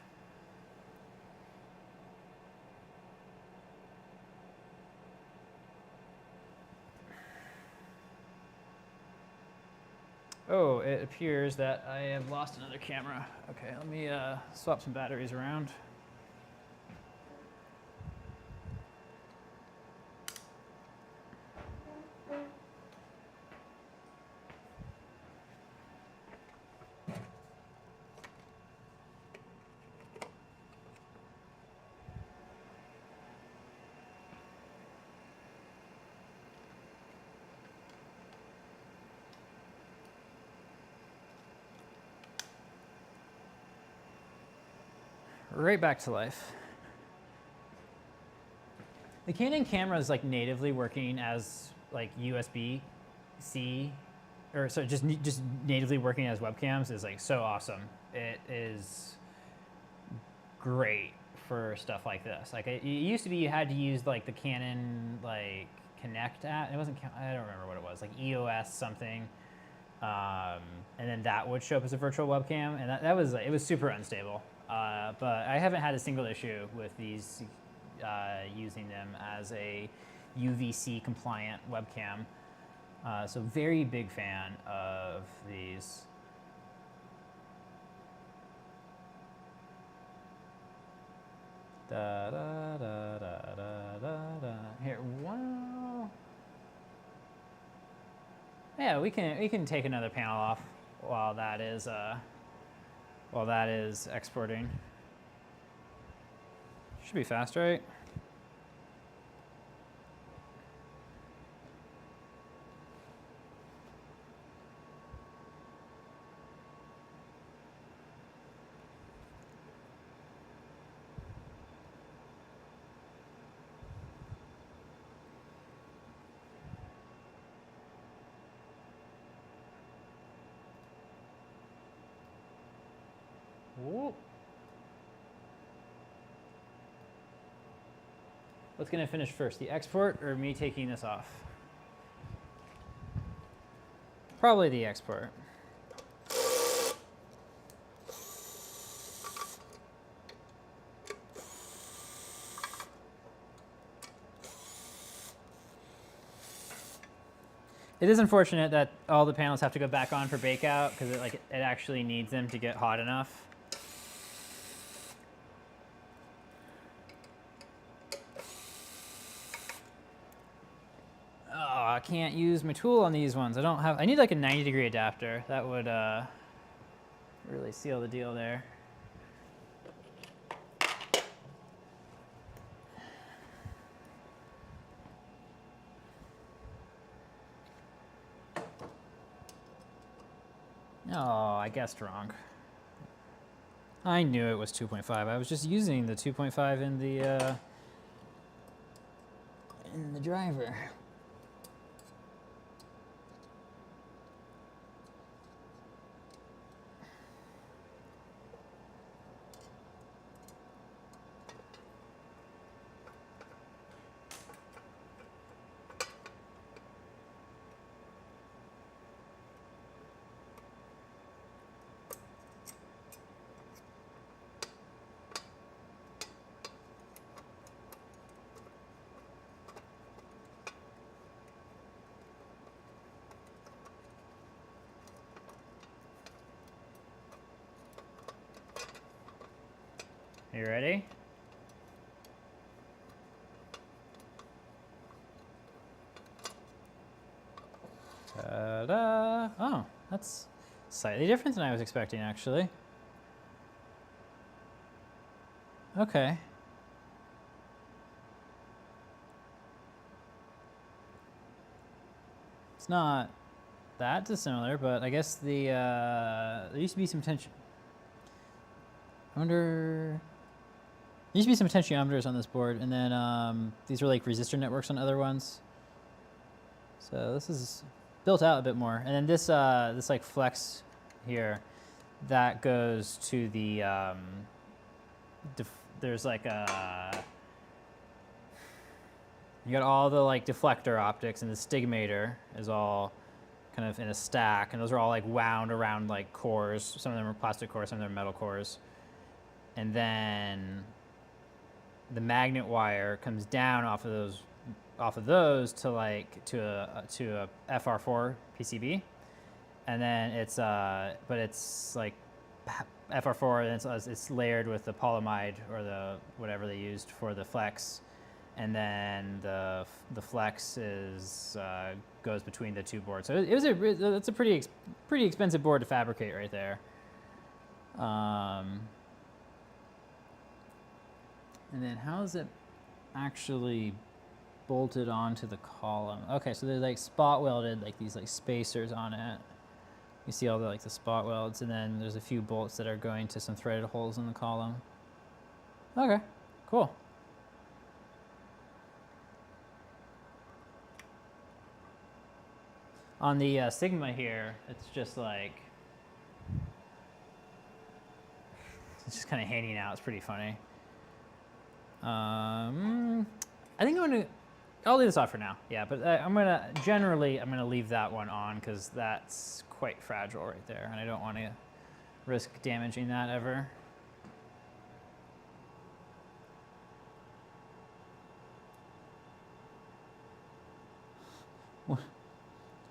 Speaker 1: Oh, it appears that I have lost another camera. Okay, let me swap some batteries around. Right back to life. The Canon camera is like natively working as like USB-C, or so just natively working as webcams is like so awesome. It is great for stuff like this. Like it used to be you had to use like the Canon like Connect app. It wasn't, I don't remember what it was, like EOS something. And then that would show up as a virtual webcam, and that was like, it was super unstable. But I haven't had a single issue with these using them as a UVC compliant webcam. So very big fan of these. Da, da, da, da, da, da, da. Here, wow. Yeah, we can take another panel off while that is exporting. Should be fast, right? Whoop. What's going to finish first, the export or me taking this off? Probably the export. It is unfortunate that all the panels have to go back on for bake out because it actually needs them to get hot enough. I can't use my tool on these ones. I need like a 90-degree adapter. That would really seal the deal there. Oh, I guessed wrong. I knew it was 2.5. I was just using the 2.5 in the driver. Are you ready? Ta-da! Oh, that's slightly different than I was expecting, actually. Okay. It's not that dissimilar, but I guess there used to be some tension. I wonder. There used to be some potentiometers on this board, and then these were like resistor networks on other ones. So this is built out a bit more. And then this this like flex here, that goes to the there's like a, you got all the like deflector optics, and the stigmator is all kind of in a stack, and those are all like wound around like cores. Some of them are plastic cores, some of them are metal cores. And then the magnet wire comes down off of those to like to a FR4 PCB, and then it's but it's like FR4, and it's layered with the polyamide or the whatever they used for the flex, and then the flex is goes between the two boards. So it's a pretty expensive board to fabricate right there. And then how is it actually bolted onto the column? Okay, so they're like spot welded, like these like spacers on it. You see all the like the spot welds, and then there's a few bolts that are going to some threaded holes in the column. Okay, cool. On the Sigma here, it's just like, it's just kind of hanging out. It's pretty funny. I think I'll leave this off for now. Yeah, but I'm gonna leave that one on because that's quite fragile right there, and I don't want to risk damaging that ever.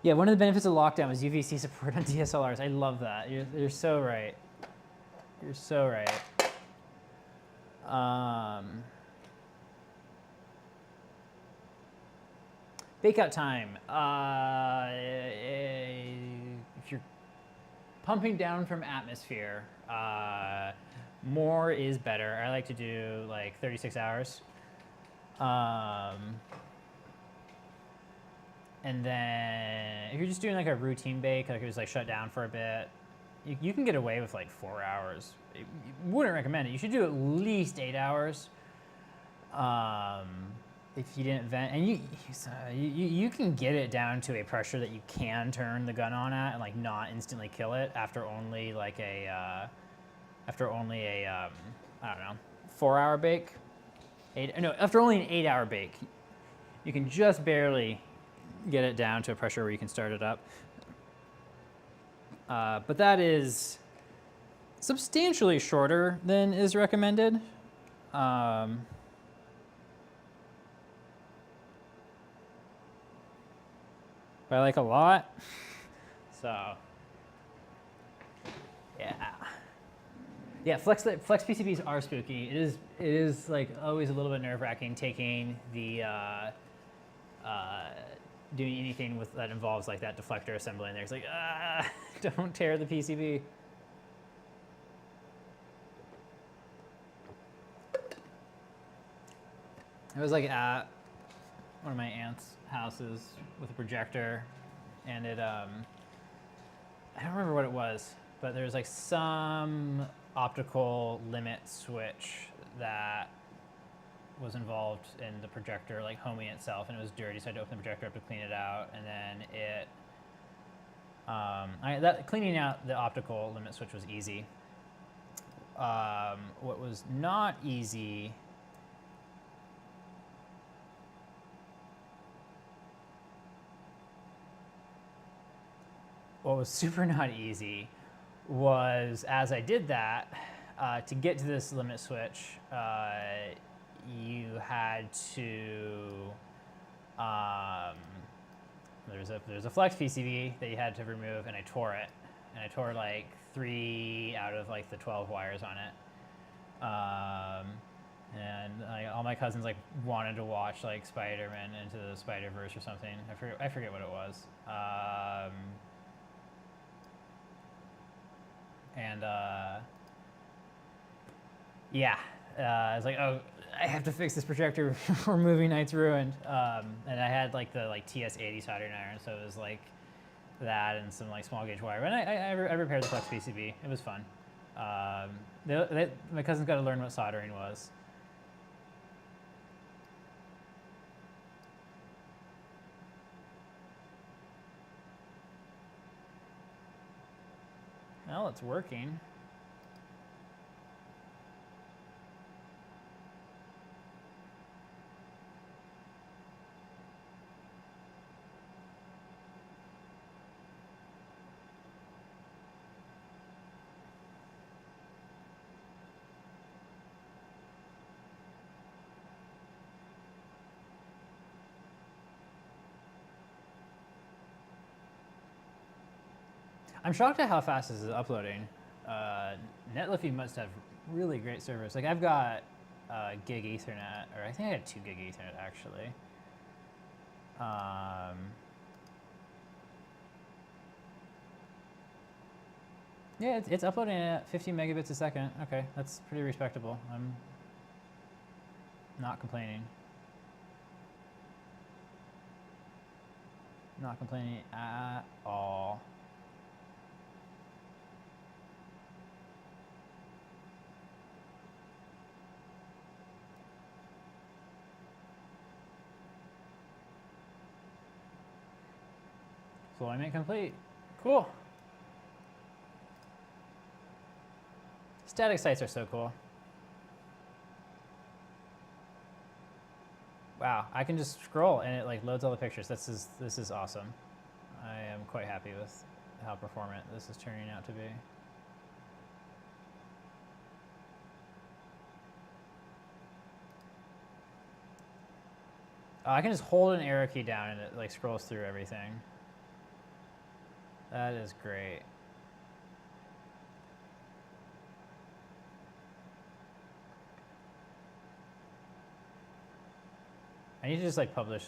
Speaker 1: Yeah, one of the benefits of lockdown was UVC support on DSLRs. I love that. You're so right. You're so right. Bakeout time. If you're pumping down from atmosphere, more is better. I like to do like 36 hours. And then if you're just doing like a routine bake, like it was like shut down for a bit, you can get away with like 4 hours. Wouldn't recommend it. You should do at least 8 hours. If you didn't vent, and you can get it down to a pressure that you can turn the gun on at and like not instantly kill it after only like I don't know, 4 hour bake. After only an 8 hour bake, you can just barely get it down to a pressure where you can start it up. But that is substantially shorter than is recommended. But I like a lot. So, yeah. Flex PCBs are spooky. It is like always a little bit nerve-wracking taking the doing anything with that involves like that deflector assembly in there. It's like, don't tear the PCB. I was like at one of my aunt's houses with a projector, and it I don't remember what it was, but there was like some optical limit switch that was involved in the projector like homing itself, and it was dirty, so I had to open the projector up to clean it out, and then it cleaning out the optical limit switch was easy. What was not easy what was super not easy was, as I did that, to get to this limit switch, you had to, there's a flex PCB that you had to remove, and I tore it. And I tore like 3 out of like the 12 wires on it. And all my cousins like wanted to watch like Spider-Man Into the Spider-Verse or something. I forget what it was. Yeah, I was like, oh, I have to fix this projector before movie night's ruined. And I had like the TS80 soldering iron, so it was like that and some like small gauge wire. And I repaired the flex PCB. It was fun. My cousins got to learn what soldering was. Well, it's working. I'm shocked at how fast this is uploading. NetLiffy must have really great servers. Like I've got gig Ethernet, or I think I had 2 gig Ethernet actually. Yeah, it's uploading at 15 megabits a second. Okay, that's pretty respectable. I'm not complaining. Not complaining at all. Deployment complete. Cool. Static sites are so cool. Wow, I can just scroll and it like loads all the pictures. This is awesome. I am quite happy with how performant this is turning out to be. I can just hold an arrow key down and it like scrolls through everything. That is great. I need to just like publish.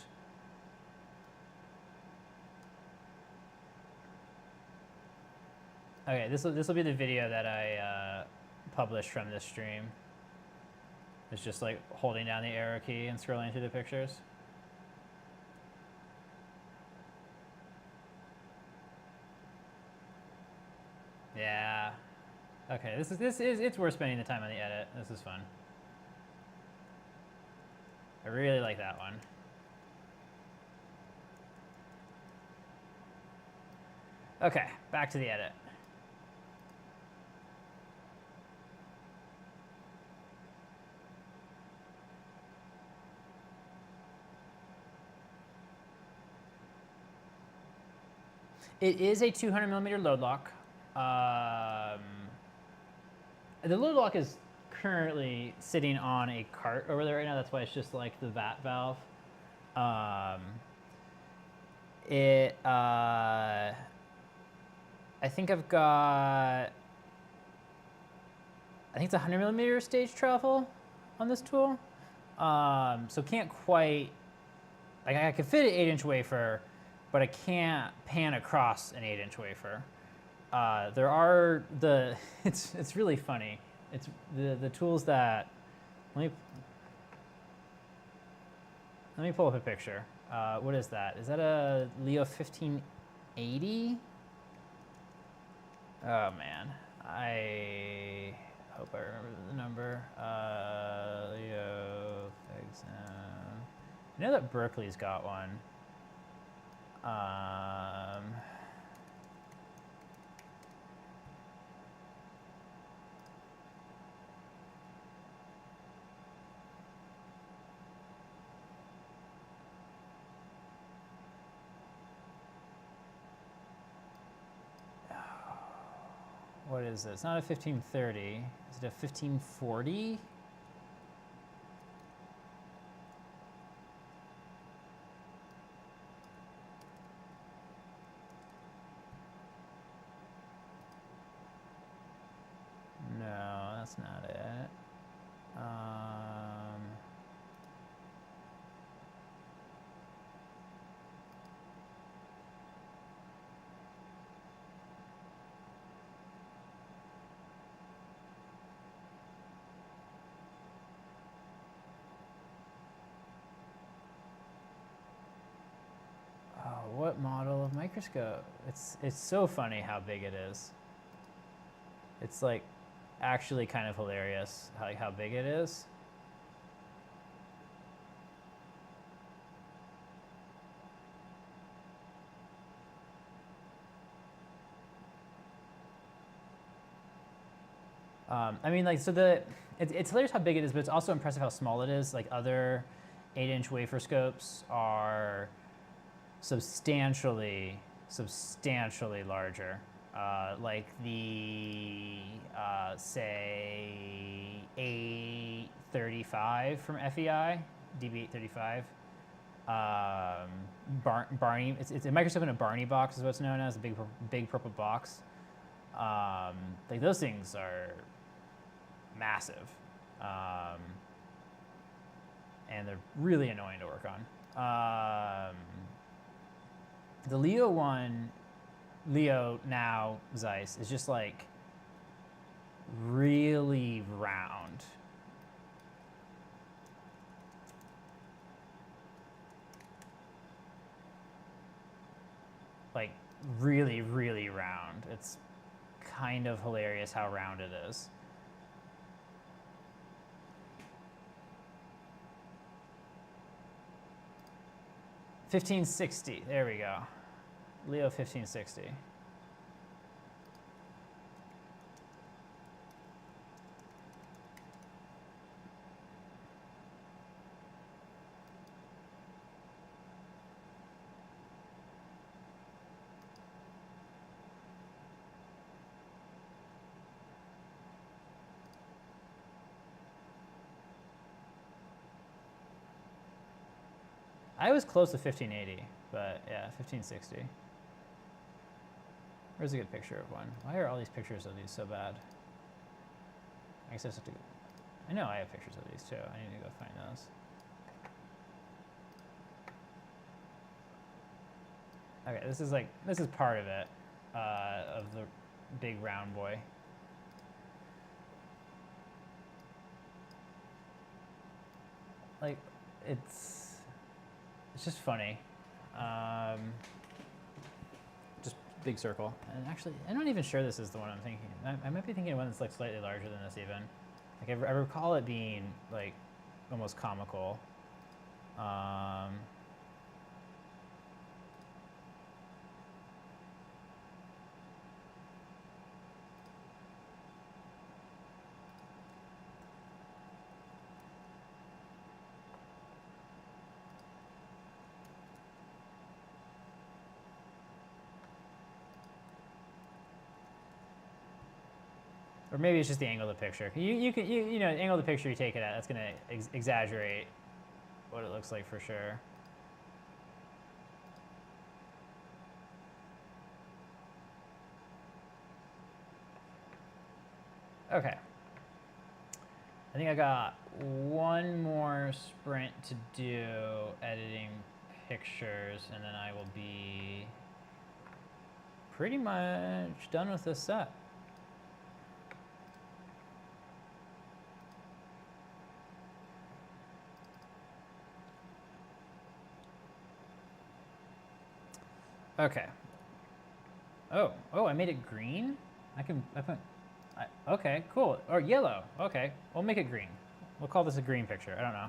Speaker 1: Okay, this will be the video that I published from this stream. It's just like holding down the arrow key and scrolling through the pictures. Yeah. Okay, it's worth spending the time on the edit. This is fun. I really like that one. Okay, back to the edit. It is a 200 millimeter load lock. The load lock is currently sitting on a cart over there right now. That's why it's just like the VAT valve. I think I've got, I think it's 100 millimeter stage travel on this tool. So can't quite, like I could fit an 8-inch wafer, but I can't pan across an 8-inch wafer. There are it's really funny. It's the tools that, let me pull up a picture. What is that? Is that a Leo 1580? Oh man, I hope I remember the number. Leo FEG SEM. I know that Berkeley's got one. What is it? It's not a 1530. Is it a 1540? No, that's not it. microscope, it's so funny how big it is. It's like actually kind of hilarious how big it is. I mean, like, so it's hilarious how big it is, but it's also impressive how small it is. Like other 8-inch wafer scopes are substantially larger. Like the, say, A35 from FEI, DB835. Barney, it's a microscope in a Barney box is what's known as, a big purple box. Like those things are massive, and they're really annoying to work on. The Leo one, Leo now Zeiss, is just like really round. Like really, really round. It's kind of hilarious how round it is. $1560, there we go. Leo 1560. I was close to 1580, but yeah, 1560. Where's a good picture of one? Why are all these pictures of these so bad? I guess I just have to go. I know I have pictures of these too. I need to go find those. Okay, this is part of it, of the big round boy. Like, it's just funny. Just big circle. And actually, I'm not even sure this is the one I'm thinking. I might be thinking of one that's like slightly larger than this even. Like I recall it being like almost comical. Or maybe it's just the angle of the picture. You know, the angle of the picture you take it at, that's gonna exaggerate what it looks like for sure. Okay. I think I got one more sprint to do editing pictures, and then I will be pretty much done with this set. Okay. Oh, I made it green? Okay, cool. Or yellow. Okay, we'll make it green. We'll call this a green picture. I don't know.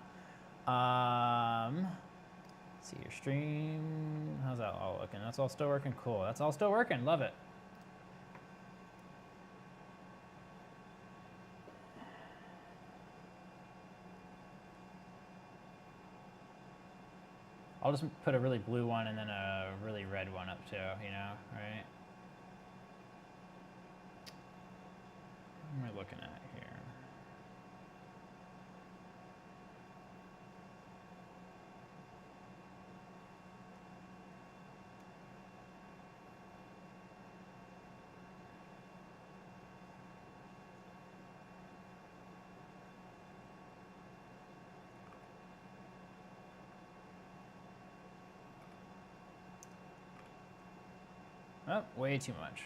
Speaker 1: Let's see your stream. How's that all looking? That's all still working? Cool. That's all still working. Love it. I'll just put a really blue one and then a really red one up too, you know, right? What am I looking at here? Oh, way too much.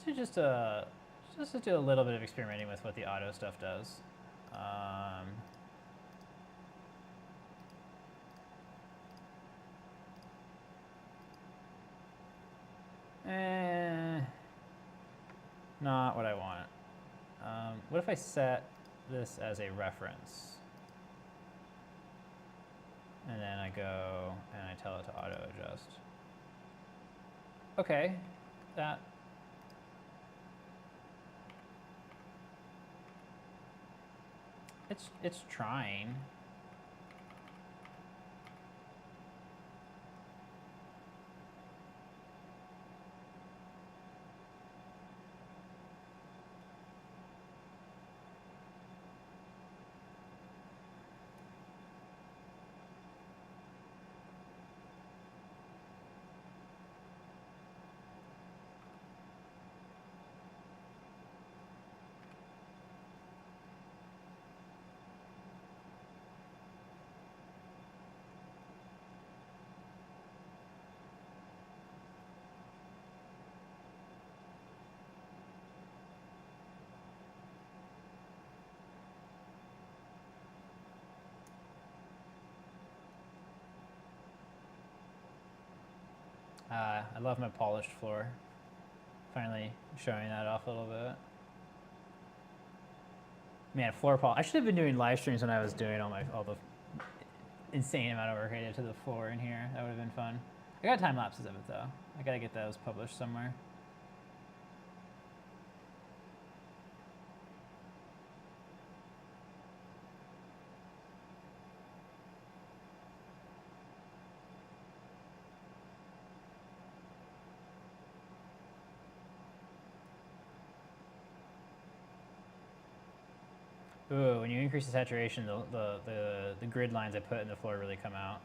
Speaker 1: So just a just to do a little bit of experimenting with what the auto stuff does. Not what I want. What if I set this as a reference? And then I go and I tell it to auto adjust. Okay, that. It's trying. I love my polished floor. Finally showing that off a little bit. Man, floor polish. I should have been doing live streams when I was doing all the insane amount of work I did to the floor in here. That would have been fun. I got time lapses of it though. I gotta get those published somewhere. Ooh, when you increase the saturation, the grid lines I put in the floor really come out.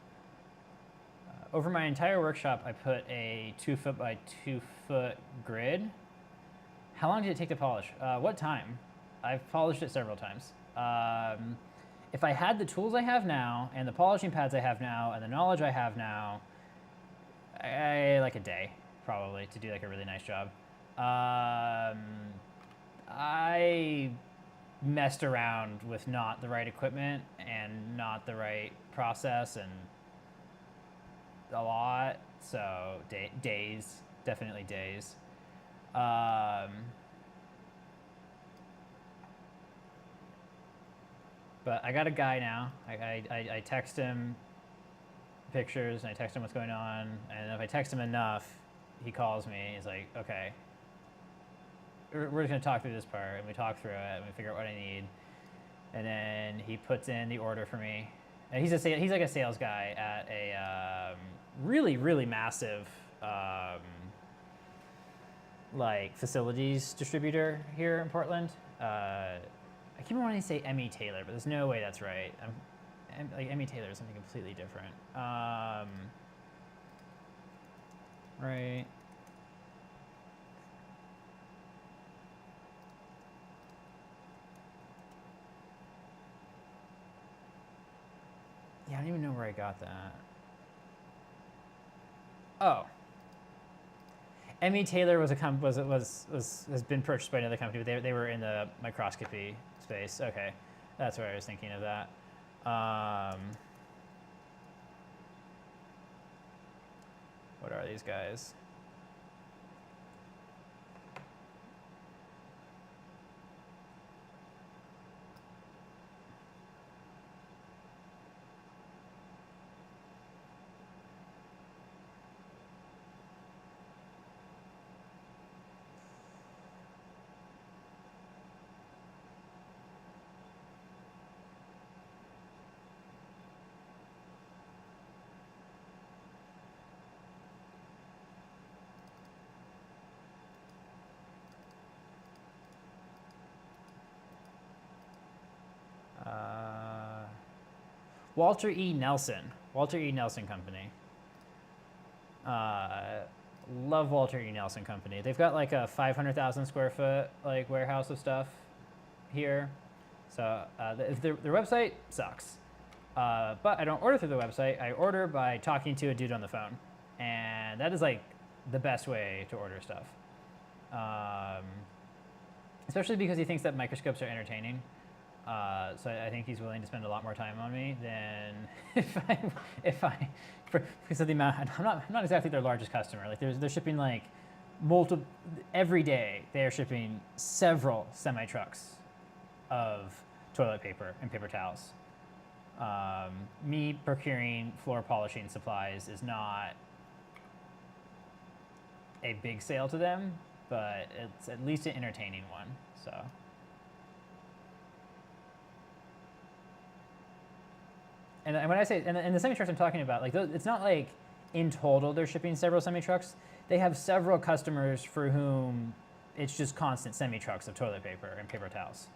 Speaker 1: Over my entire workshop, I put a 2 foot by 2 foot grid. How long did it take to polish? What time? I've polished it several times. If I had the tools I have now, and the polishing pads I have now, and the knowledge I have now, like a day, probably, to do like a really nice job. I messed around with not the right equipment and not the right process and a lot, so days, definitely days. But I got a guy now. I text him pictures and I text him what's going on, and if I text him enough, he calls me. He's like, okay, we're just gonna talk through this part, and we talk through it, and we figure out what I need, and then he puts in the order for me. And he's like a sales guy at a really massive like facilities distributor here in Portland. I keep wanting to say M.E. Taylor, but there's no way that's right. Like M.E. Taylor is something completely different. Right. Yeah, I don't even know where I got that. Oh. M.E. Taylor was has been purchased by another company, but they were in the microscopy space. Okay, that's where I was thinking of that. What are these guys? Walter E. Nelson Company. Love Walter E. Nelson Company. They've got like a 500,000 square foot like warehouse of stuff here. So their website sucks. But I don't order through the website. I order by talking to a dude on the phone. And that is like the best way to order stuff. especially because he thinks that microscopes are entertaining. So I think he's willing to spend a lot more time on me than because of the amount. I'm not exactly their largest customer. Like they're shipping like multiple every day. They are shipping several semi trucks of toilet paper and paper towels. Me procuring floor polishing supplies is not a big sale to them, but it's at least an entertaining one. So. And when I say, and the semi trucks I'm talking about, like it's not like in total they're shipping several semi trucks. They have several customers for whom it's just constant semi trucks of toilet paper and paper towels.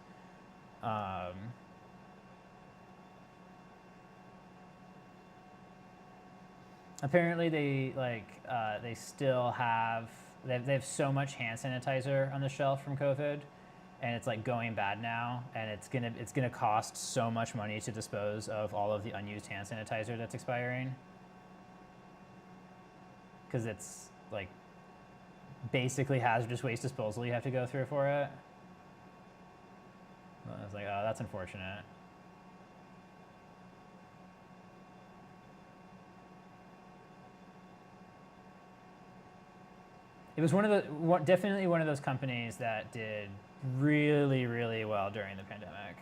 Speaker 1: Apparently they still have they have so much hand sanitizer on the shelf from COVID, and it's like going bad now, and it's gonna cost so much money to dispose of all of the unused hand sanitizer that's expiring, because it's like basically hazardous waste disposal you have to go through for it. I was like, oh, that's unfortunate. It was definitely one of those companies that did really, really well during the pandemic.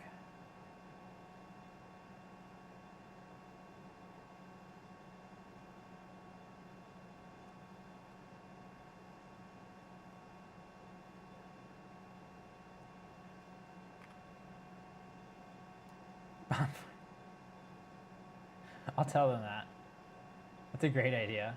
Speaker 1: I'll tell them that. That's a great idea.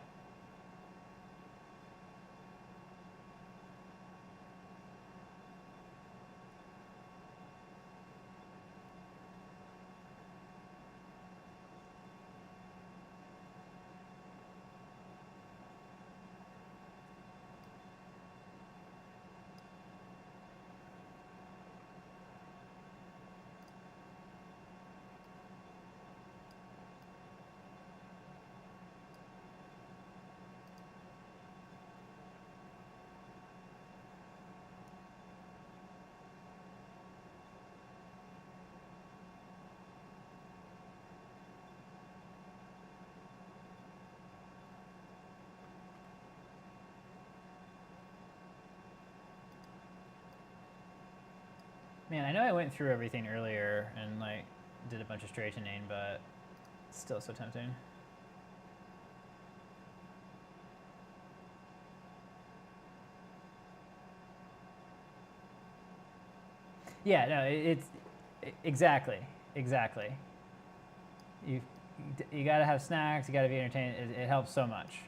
Speaker 1: Man, I know I went through everything earlier and like did a bunch of straightening, but it's still so tempting. Yeah, no, it's exactly. You gotta have snacks. You gotta be entertained. It helps so much.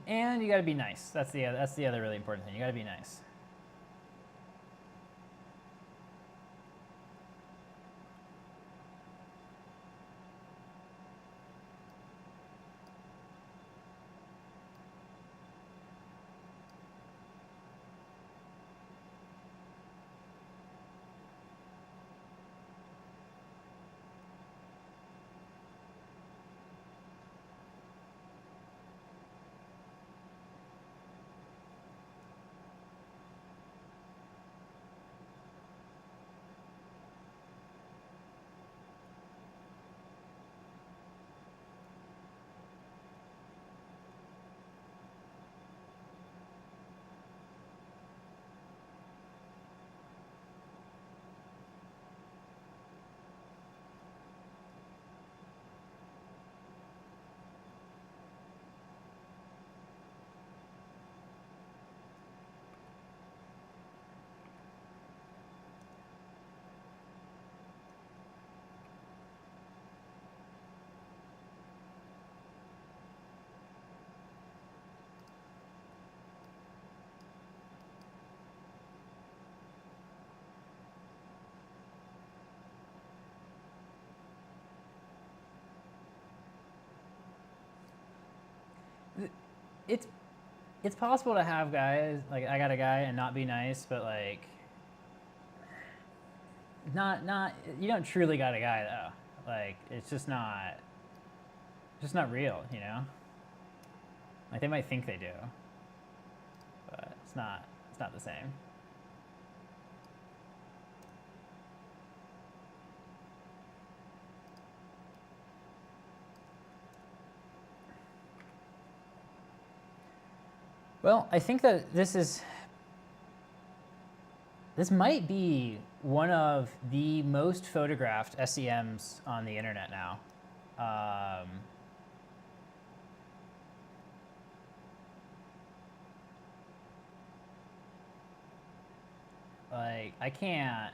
Speaker 1: And you gotta be nice. That's the other really important thing. You gotta be nice. it's possible to have guys like I got a guy and not be nice, but like not you don't truly got a guy though. Like it's just not real, you know. Like they might think they do, but it's not the same. Well, I think that this might be one of the most photographed SEMs on the internet now. Like, I can't,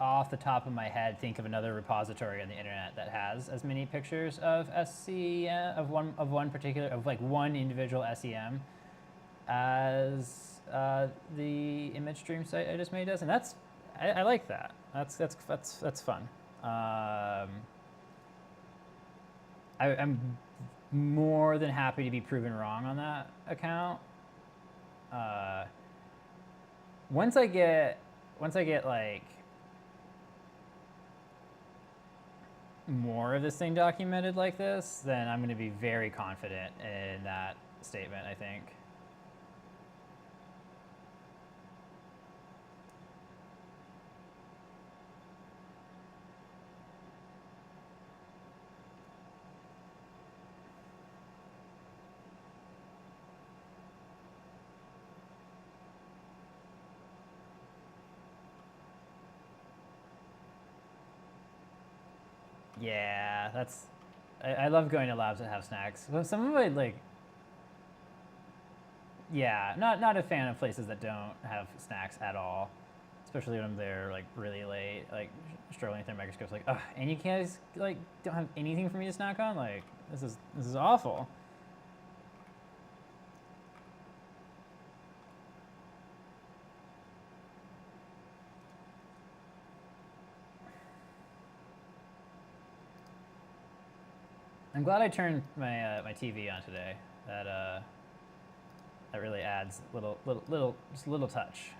Speaker 1: off the top of my head, think of another repository on the internet that has as many pictures of SEM of one particular like one individual SEM as the image stream site I just made does, and I like that. That's fun. I'm more than happy to be proven wrong on that account. Once I get like more of this thing documented like this, then I'm going to be very confident in that statement, I think. Yeah, I love going to labs that have snacks. Well, some of my like, yeah, not a fan of places that don't have snacks at all, especially when I'm there like really late, like struggling with their microscopes. Like, ugh, and you guys like don't have anything for me to snack on. Like, this is awful. I'm glad I turned my my TV on today. That really adds just a little touch.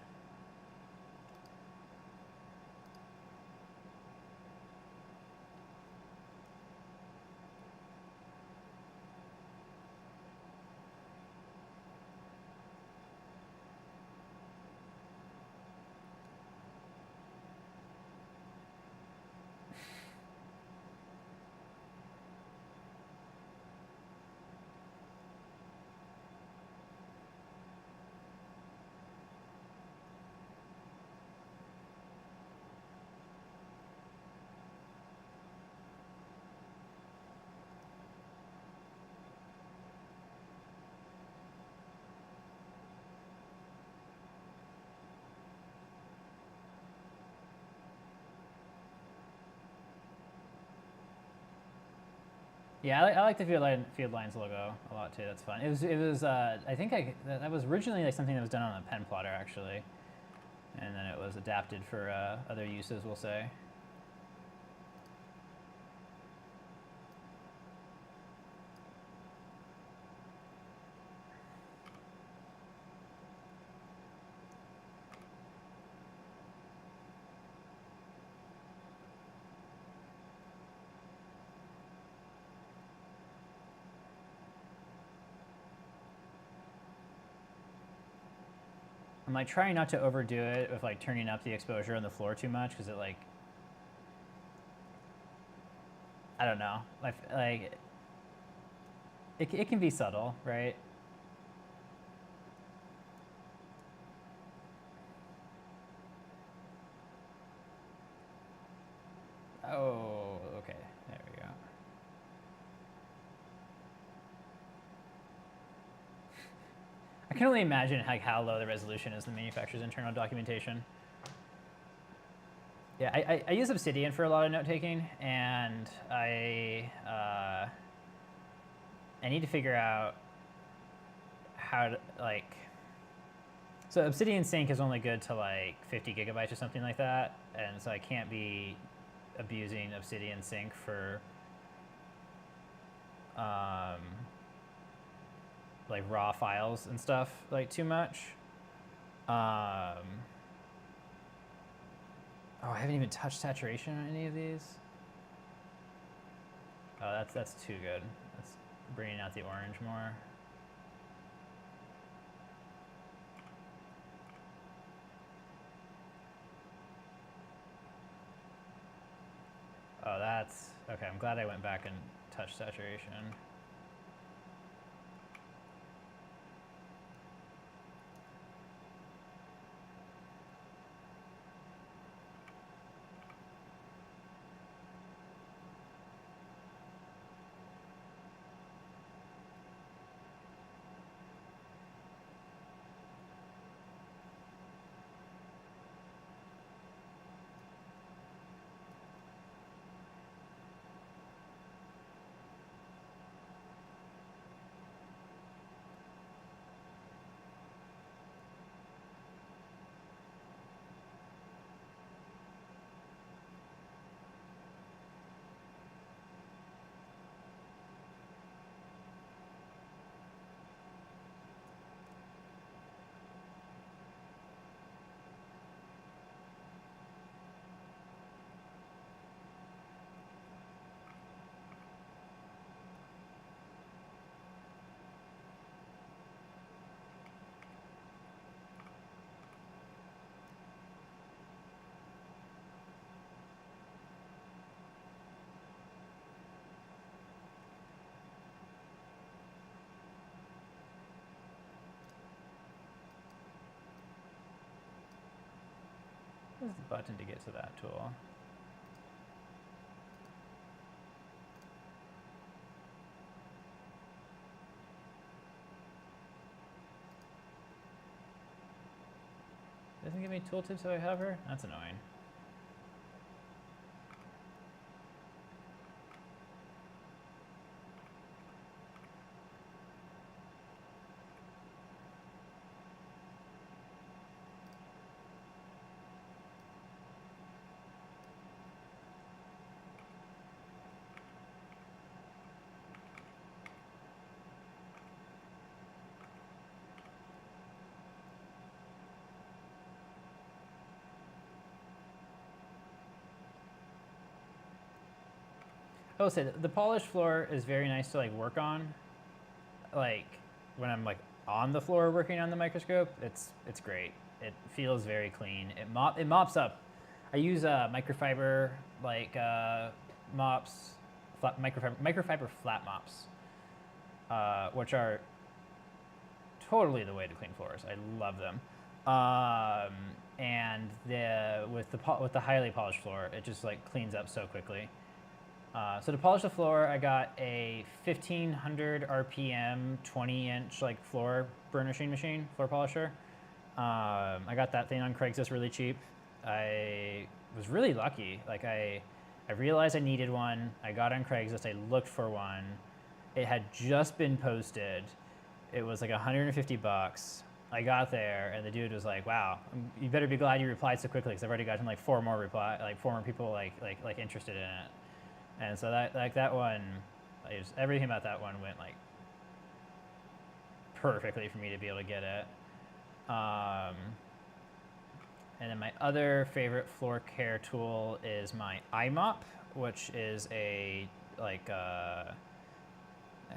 Speaker 1: Yeah, I like the field lines logo a lot too. That's fun. It was I think that was originally like something that was done on a pen plotter actually, and then it was adapted for other uses, we'll say. I'm like trying not to overdo it with like turning up the exposure on the floor too much because it like, I don't know, like it can be subtle, right? Oh, okay, there we go. I can only imagine like how low the resolution is in the manufacturer's internal documentation. Yeah, I use Obsidian for a lot of note taking, and I need to figure out how to like. So Obsidian Sync is only good to like 50 gigabytes or something like that, and so I can't be abusing Obsidian Sync for like raw files and stuff like too much. Oh, I haven't even touched saturation on any of these. Oh, that's too good. That's bringing out the orange more. Oh, that's okay. I'm glad I went back and touched saturation. Where's the button to get to that tool? Doesn't give me tooltips if I hover? That's annoying. I will say that the polished floor is very nice to like work on. Like when I'm like on the floor working on the microscope, it's great. It feels very clean. It mops up. I use microfiber like mops, microfiber flat mops, which are totally the way to clean floors. I love them. And with the highly polished floor, it just like cleans up so quickly. So to polish the floor, I got a 1500 RPM 20-inch like floor burnishing machine, floor polisher. I got that thing on Craigslist really cheap. I was really lucky. Like I realized I needed one. I got on Craigslist. I looked for one. It had just been posted. It was like 150 bucks. I got there and the dude was like, "Wow, you better be glad you replied so quickly because I've already gotten like four more people like interested in it." And so that one, everything about that one went like perfectly for me to be able to get it. And then my other favorite floor care tool is my iMop, which is a like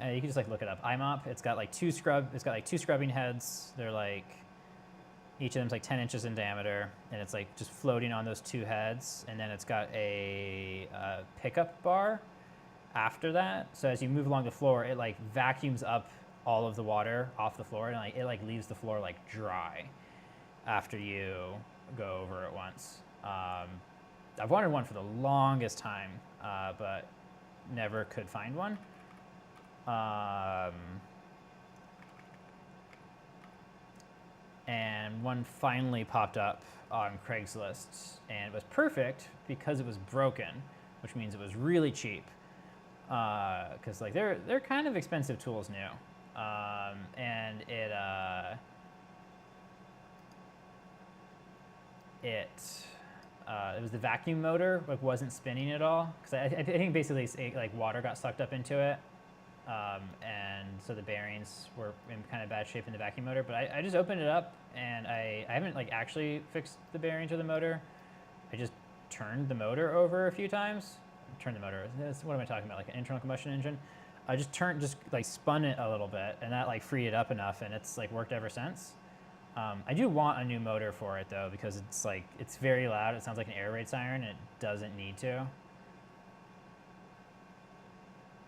Speaker 1: you can just like look it up. iMop. It's got like two scrubbing heads. They're like each of them's like 10 inches in diameter, and it's like just floating on those two heads. And then it's got a pickup bar after that. So as you move along the floor, it like vacuums up all of the water off the floor, and like it like leaves the floor like dry after you go over it once. I've wanted one for the longest time, but never could find one. And one finally popped up on Craigslist, and it was perfect because it was broken, which means it was really cheap. Because like they're kind of expensive tools new, and it was the vacuum motor like wasn't spinning at all because I think basically like water got sucked up into it, and so the bearings were in kind of bad shape in the vacuum motor. But I just opened it up, and I haven't like actually fixed the bearings of the motor. I just turned the motor over a few times. Turned the motor. What am I talking about? Like an internal combustion engine. I just like spun it a little bit, and that like freed it up enough, and it's like worked ever since. I do want a new motor for it though, because it's very loud. It sounds like an air raid siren, and it doesn't need to.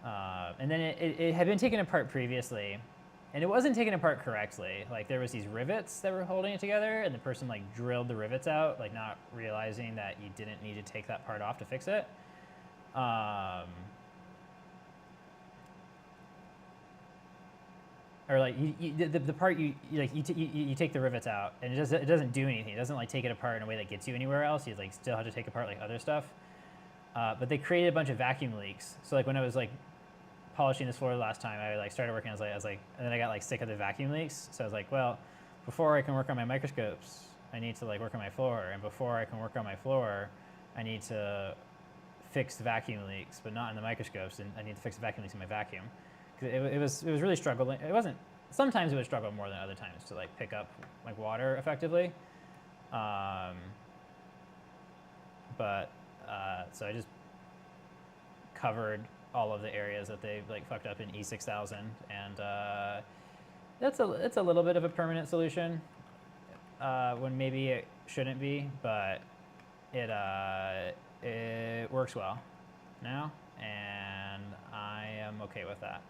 Speaker 1: And then it had been taken apart previously, and it wasn't taken apart correctly. Like there was these rivets that were holding it together, and the person like drilled the rivets out, like not realizing that you didn't need to take that part off to fix it. Or like the part you take the rivets out, and it doesn't do anything. It doesn't like take it apart in a way that gets you anywhere else. You like still have to take apart like other stuff. But they created a bunch of vacuum leaks. So like when I was like polishing this floor the last time, I like started working. I was like, and then I got like sick of the vacuum leaks. So I was like, well, before I can work on my microscopes, I need to like work on my floor, and before I can work on my floor, I need to fix the vacuum leaks, but not in the microscopes, and I need to fix the vacuum leaks in my vacuum. Cause it was really struggling. It wasn't. Sometimes it would struggle more than other times to like pick up like water effectively. But so I just covered all of the areas that they like fucked up in E6000, and it's a little bit of a permanent solution when maybe it shouldn't be, but it works well now, and I am okay with that.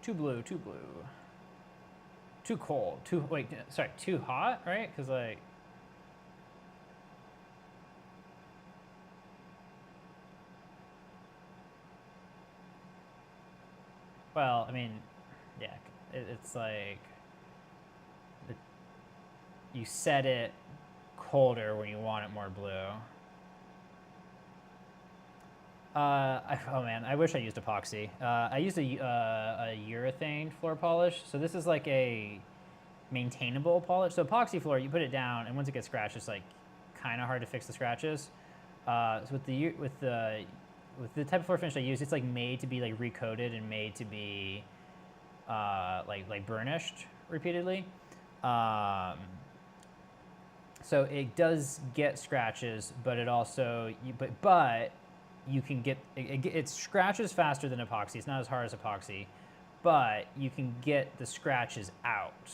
Speaker 1: Too blue, too blue. Too cold, too hot, right? Because like, well, I mean, yeah, it's like, you set it colder when you want it more blue. Oh man, I wish I used epoxy. I used a urethane floor polish. So this is like a maintainable polish. So epoxy floor, you put it down, and once it gets scratched, it's like kind of hard to fix the scratches. So with the type of floor finish I use, it's like made to be like recoated and made to be like burnished repeatedly. So it does get scratches, but it also but you can get it scratches faster than epoxy. It's not as hard as epoxy, but you can get the scratches out.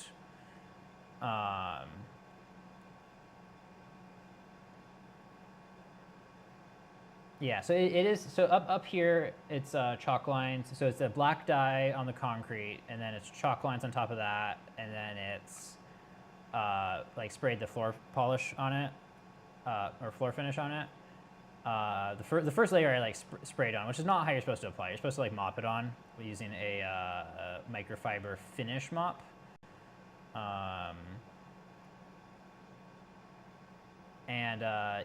Speaker 1: Yeah, so it is. So up here, it's chalk lines. So it's a black dye on the concrete, and then it's chalk lines on top of that, and then it's like sprayed the floor polish on it, or floor finish on it. The first layer I like sprayed on, which is not how you're supposed to apply. You're supposed to like mop it on using a microfiber finish mop.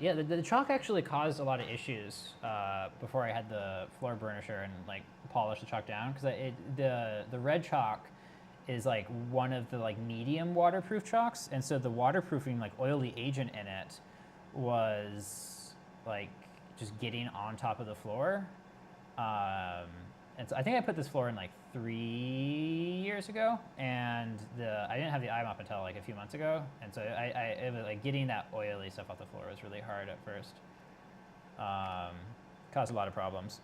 Speaker 1: Yeah, the chalk actually caused a lot of issues before I had the floor burnisher and like polish the chalk down, because the red chalk is like one of the like medium waterproof chalks, and so the waterproofing like oily agent in it was like just getting on top of the floor. And so I think I put this floor in like 3 years ago, and I didn't have the eye mop until like a few months ago, and so it was like getting that oily stuff off the floor was really hard at first. Caused a lot of problems.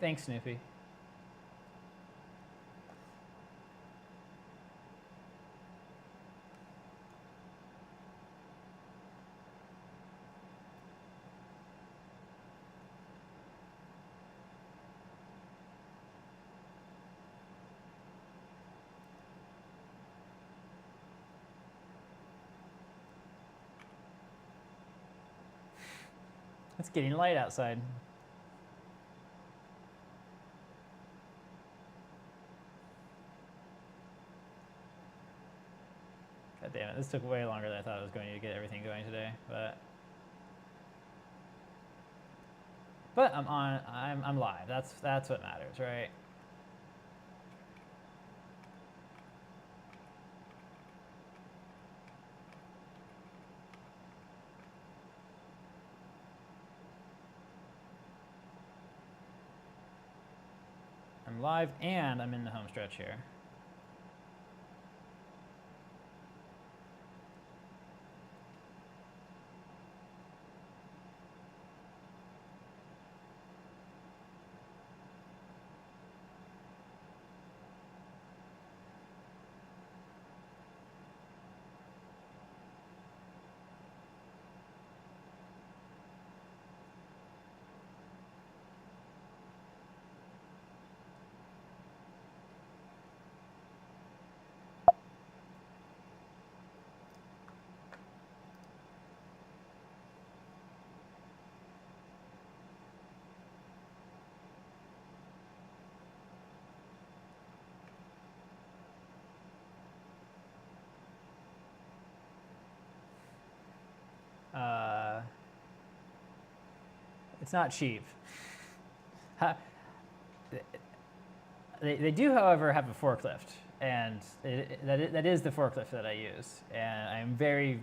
Speaker 1: Thanks, Snoopy. It's getting light outside. God damn it, this took way longer than I thought it was going to get everything going today, but I'm live. That's what matters, right? I'm live and I'm in the home stretch here. It's not cheap. They do, however, have a forklift, and that is the forklift that I use, and I'm very,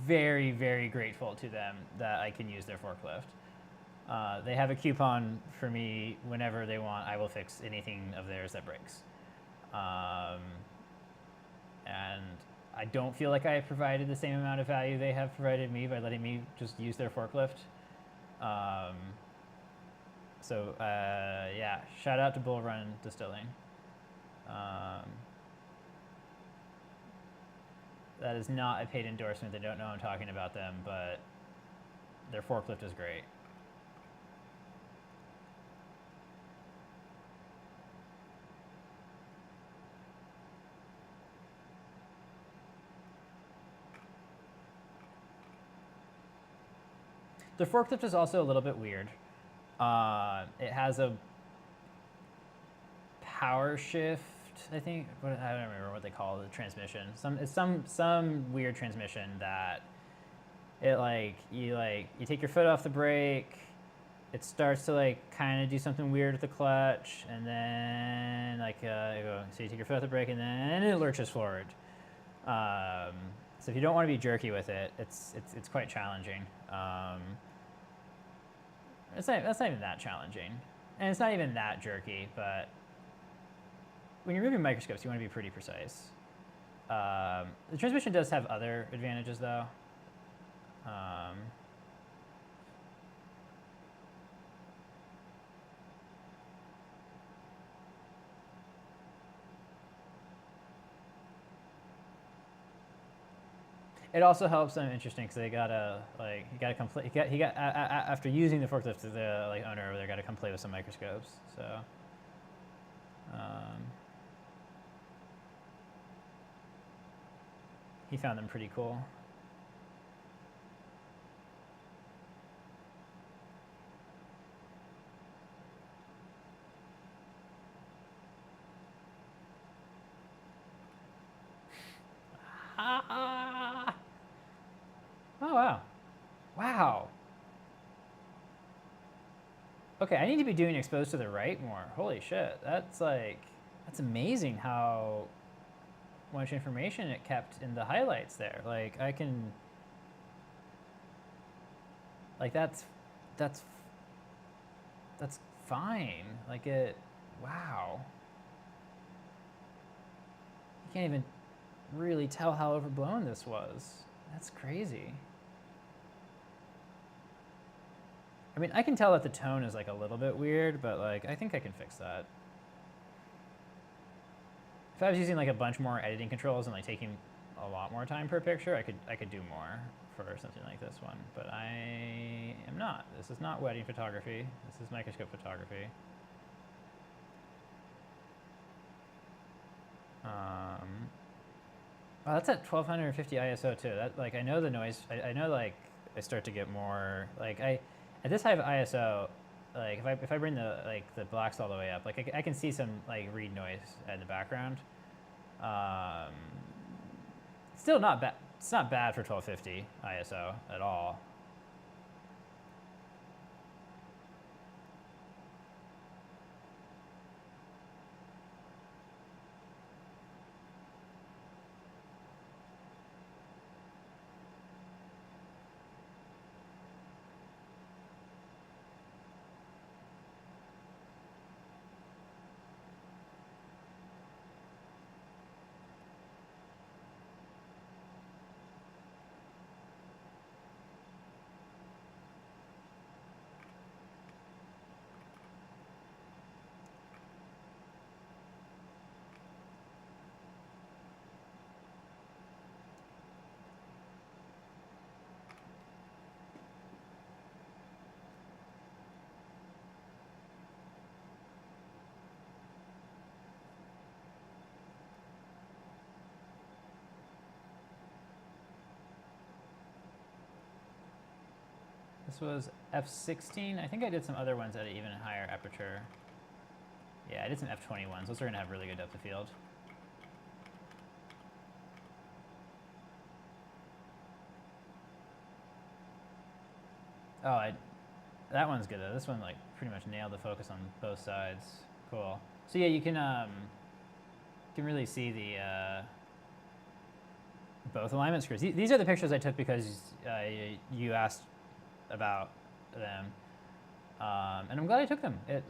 Speaker 1: very, very grateful to them that I can use their forklift. They have a coupon for me whenever they want. I will fix anything of theirs that breaks, and I don't feel like I have provided the same amount of value they have provided me by letting me just use their forklift. Yeah, shout out to Bull Run Distilling. That is not a paid endorsement. They don't know I'm talking about them, but their forklift is great. The forklift is also a little bit weird. It has a power shift, I think. I don't remember what they call the transmission. It's some weird transmission that you take your foot off the brake, it starts to kind of do something weird with the clutch, and then so you take your foot off the brake, and then it lurches forward. So if you don't want to be jerky with it, it's quite challenging. That's not even that challenging, and it's not even that jerky. But when you're moving microscopes, you want to be pretty precise. The transmission does have other advantages, though. It also helps them interesting because he got after using the forklift, the owner over there got to come play with some microscopes. So he found them pretty cool. Oh, wow. Wow. Okay, I need to be doing exposed to the right more. Holy shit. That's amazing how much information it kept in the highlights there. That's fine. Wow. You can't even really tell how overblown this was. That's crazy. I mean, I can tell that the tone is like a little bit weird, but like I think I can fix that. If I was using like a bunch more editing controls and like taking a lot more time per picture, I could do more for something like this one, but I am not. This is not wedding photography. This is microscope photography. Oh, that's at 1250 ISO too. That like I know the noise. I know like I start to get more like at this high of ISO, like if I bring the blacks all the way up, like I can see some like read noise in the background. Still not bad. It's not bad for 1250 ISO at all. This was f16. I think I did some other ones at an even higher aperture. Yeah, I did some f21s. Those are going to have really good depth of field. Oh, that one's good though. This one like pretty much nailed the focus on both sides. Cool. So yeah, you can really see the both alignment screws. These are the pictures I took because you asked about them, and I'm glad I took them. It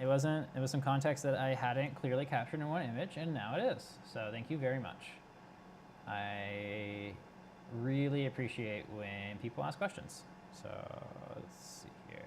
Speaker 1: was some context that I hadn't clearly captured in one image, and now it is. So thank you very much. I really appreciate when people ask questions. So let's see here.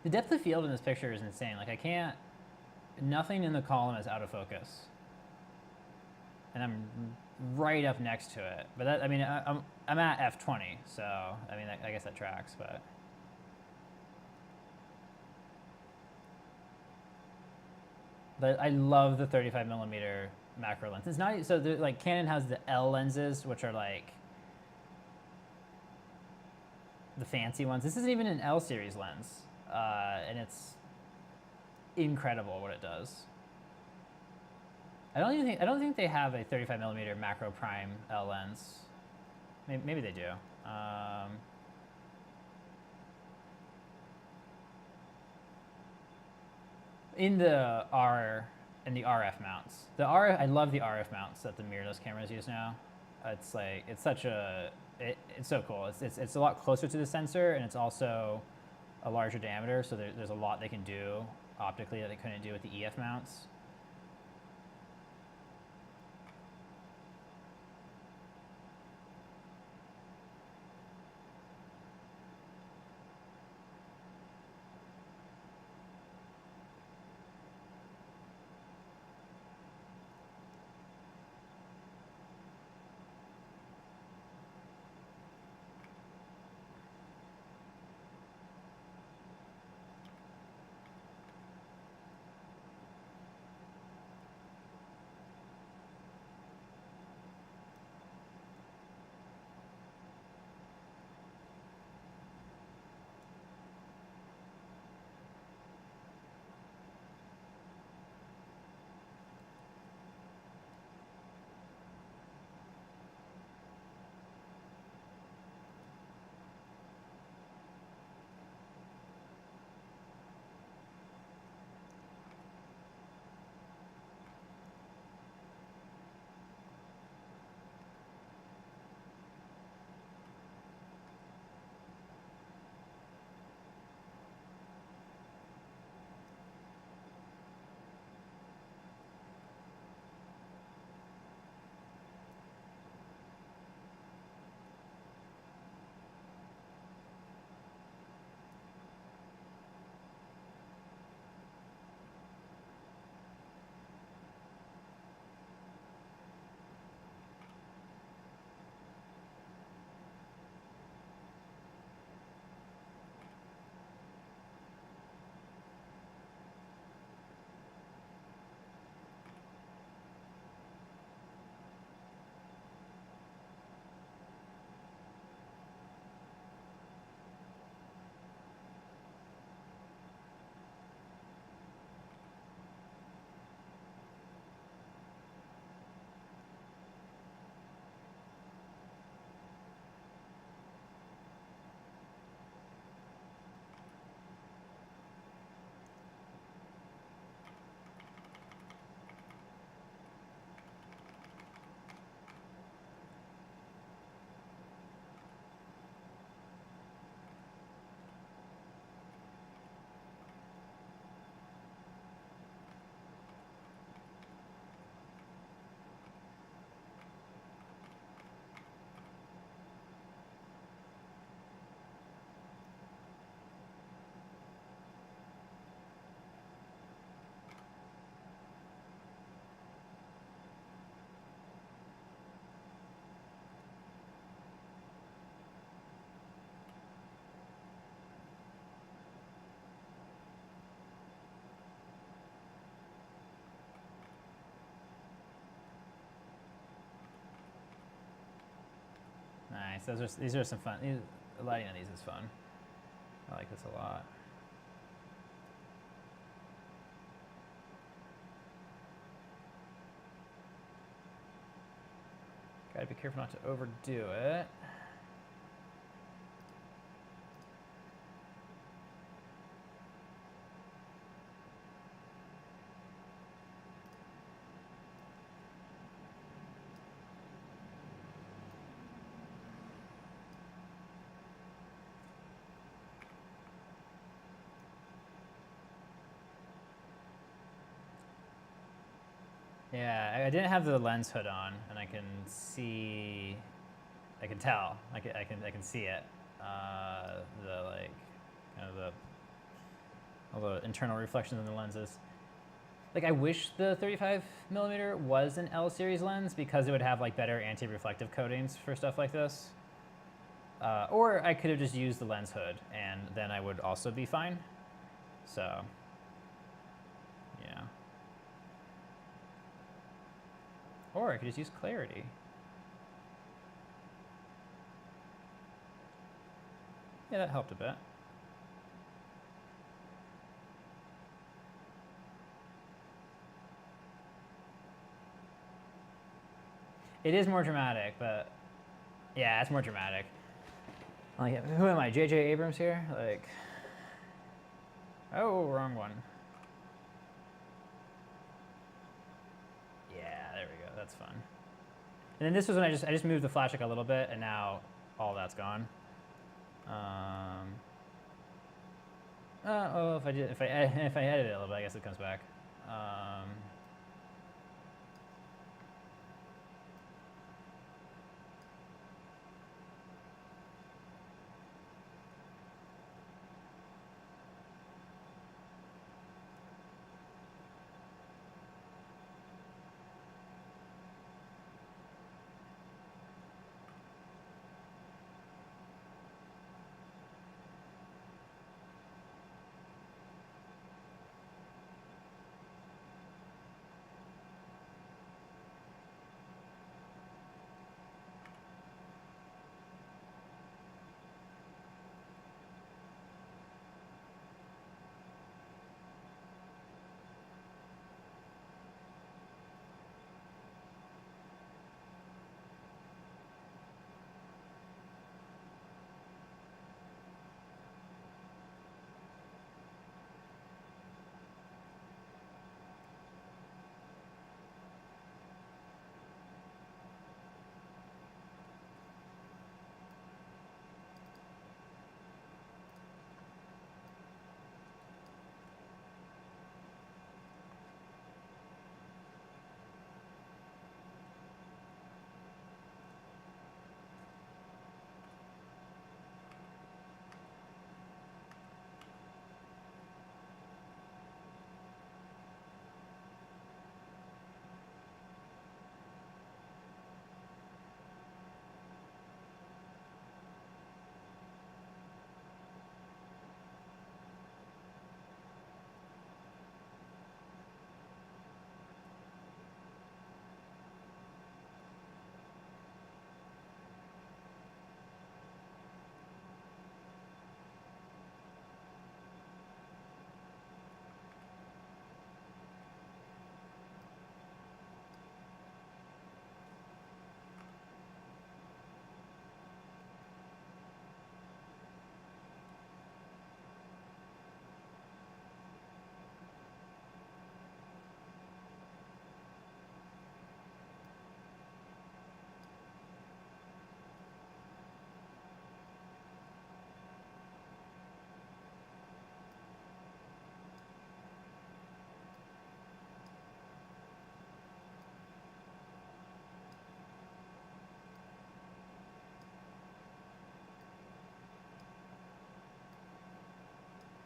Speaker 1: The depth of field in this picture is insane. Like nothing in the column is out of focus. And I'm right up next to it. But that, I mean, I'm at f20, so I mean, I guess that tracks, but. But I love the 35mm macro lens. It's not, so like Canon has the L lenses, which are like the fancy ones. This isn't even an L series lens. And it's incredible what it does. I don't think they have a 35mm macro prime L lens. Maybe they do. In the R and the RF mounts. The RF, I love the RF mounts that the mirrorless cameras use now. It's like, it's such a, it's so cool. It's a lot closer to the sensor, and it's also a larger diameter, so there's a lot they can do optically that they couldn't do with the EF mounts. Nice. These are some fun. The lighting on these is fun. I like this a lot. Gotta be careful not to overdo it. Yeah, I didn't have the lens hood on, and I can see, I can tell, I can see it. The like, kind of all the internal reflections in the lenses. Like, I wish the 35mm was an L series lens because it would have like better anti-reflective coatings for stuff like this. Or I could have just used the lens hood, and then I would also be fine. So, yeah. Or I could just use clarity. Yeah, that helped a bit. It is more dramatic, but yeah, it's more dramatic. Like, who am I, J.J. Abrams here? Like, oh, wrong one. that's fun. And then this was when I just moved the flash like a little bit, and now all that's gone. Oh, if I edit it a little bit, I guess it comes back.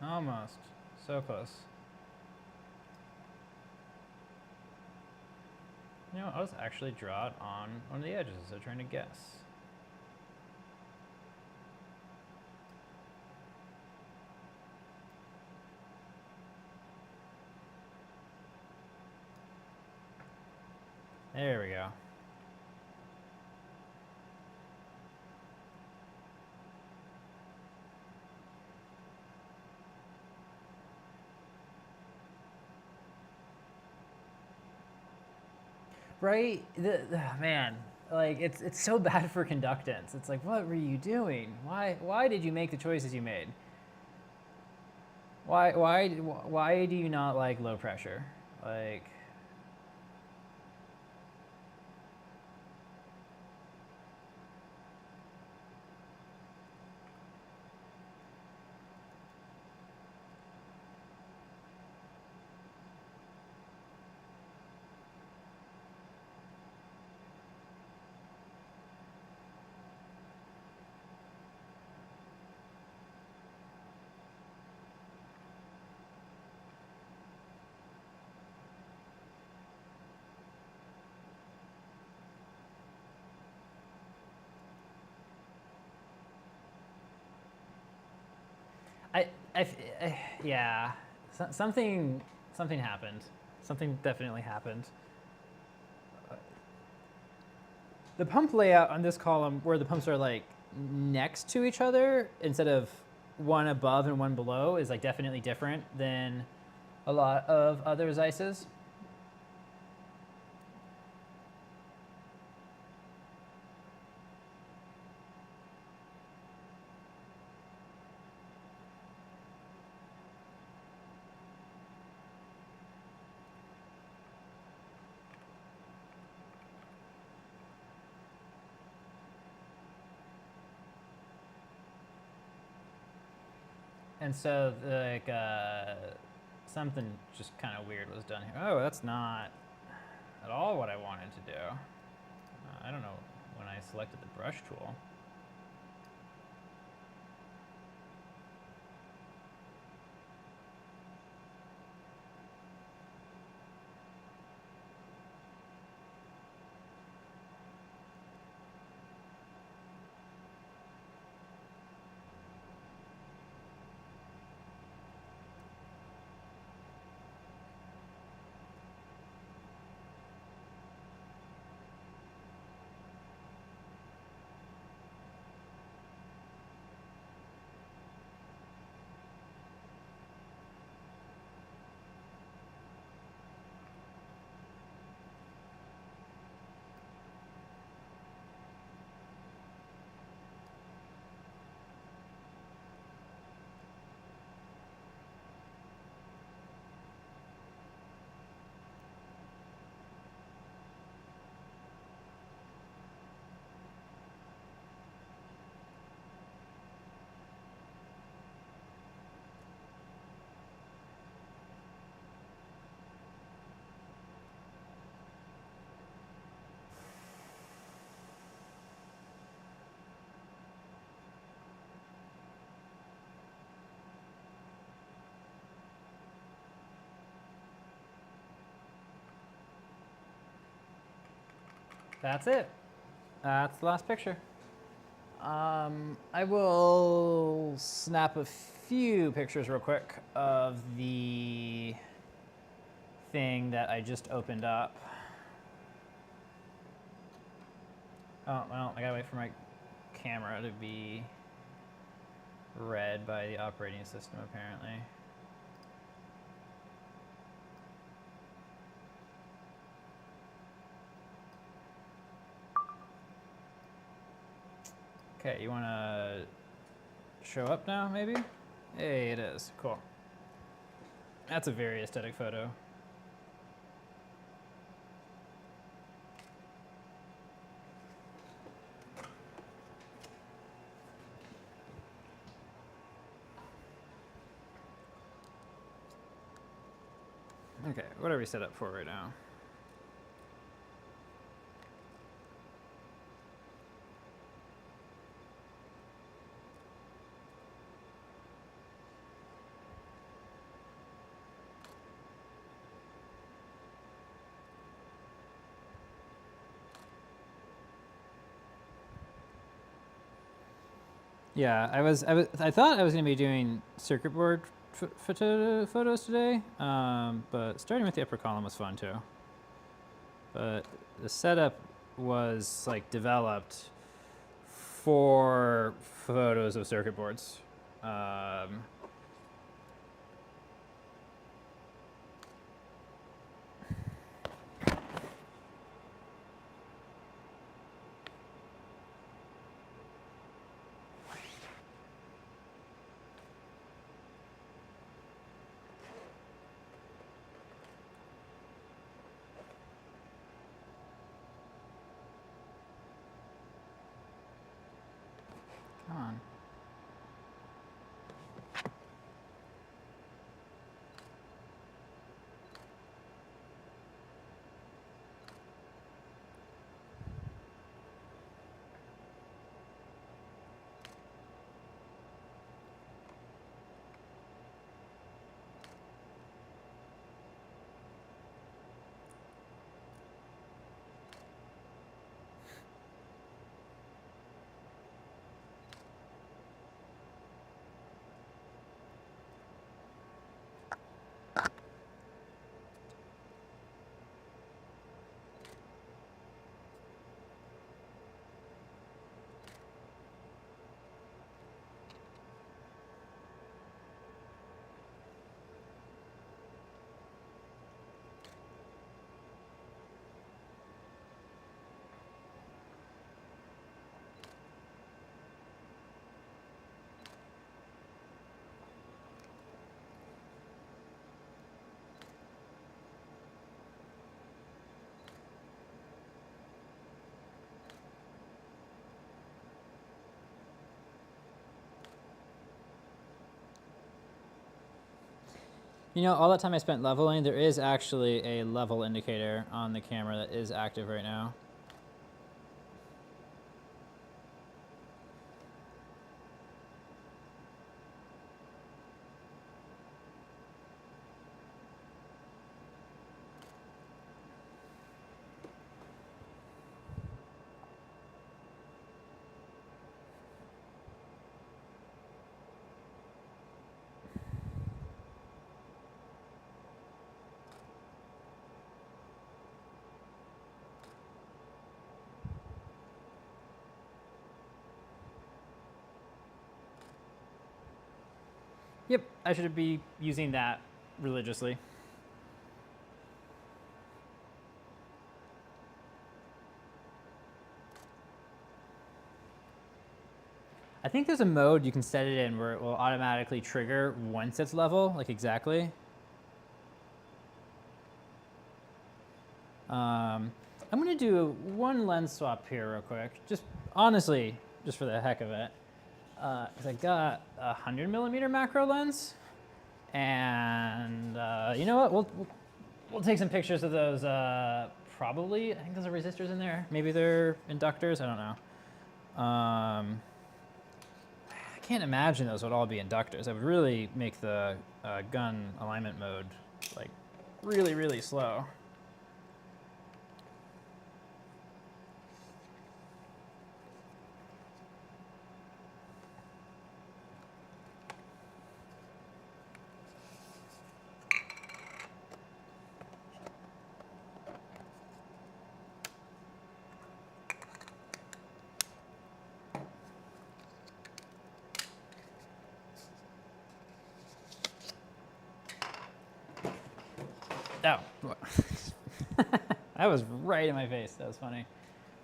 Speaker 1: Almost. So close. You know, I'll just actually draw it on one of the edges instead of trying to guess. There we go. Right? Man, like it's so bad for conductance. It's like, what were you doing? Why did you make the choices you made? Why do you not like low pressure? Like, yeah, something happened. Something definitely happened. The pump layout on this column, where the pumps are like next to each other instead of one above and one below, is like definitely different than a lot of other Zeisses. And so like something just kind of weird was done here. Oh, that's not at all what I wanted to do. I don't know when I selected the brush tool. That's it. That's the last picture. I will snap a few pictures real quick of the thing that I just opened up. Oh, well, I gotta wait for my camera to be read by the operating system, apparently. Okay, you wanna show up now, maybe? Hey, it is. Cool. That's a very aesthetic photo. Okay, what are we set up for right now? Yeah, I thought I was gonna be doing circuit board photos today, but starting with the upper column was fun too. But the setup was like developed for photos of circuit boards. Come on.
Speaker 2: You know, all that time I spent leveling, there is actually a level indicator on the camera that is active right now. Yep, I should be using that religiously. I think there's a mode you can set it in where it will automatically trigger once it's level, like exactly. I'm gonna do one lens swap here real quick, just honestly, just for the heck of it. Because I got a 100mm macro lens, and you know what? We'll take some pictures of those. Probably, I think those are resistors in there. Maybe they're inductors. I don't know. I can't imagine those would all be inductors. That would really make the gun alignment mode like really, really slow. Oh, that was right in my face. That was funny.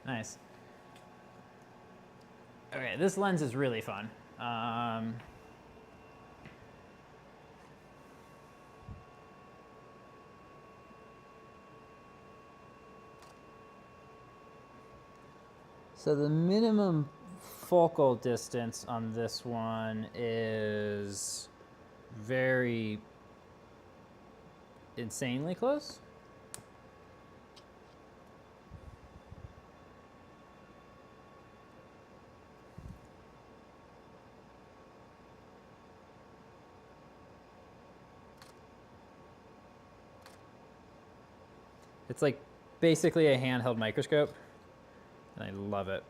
Speaker 2: Nice. Okay, this lens is really fun. So the minimum focal distance on this one is very insanely close. It's like basically a handheld microscope, and I love it.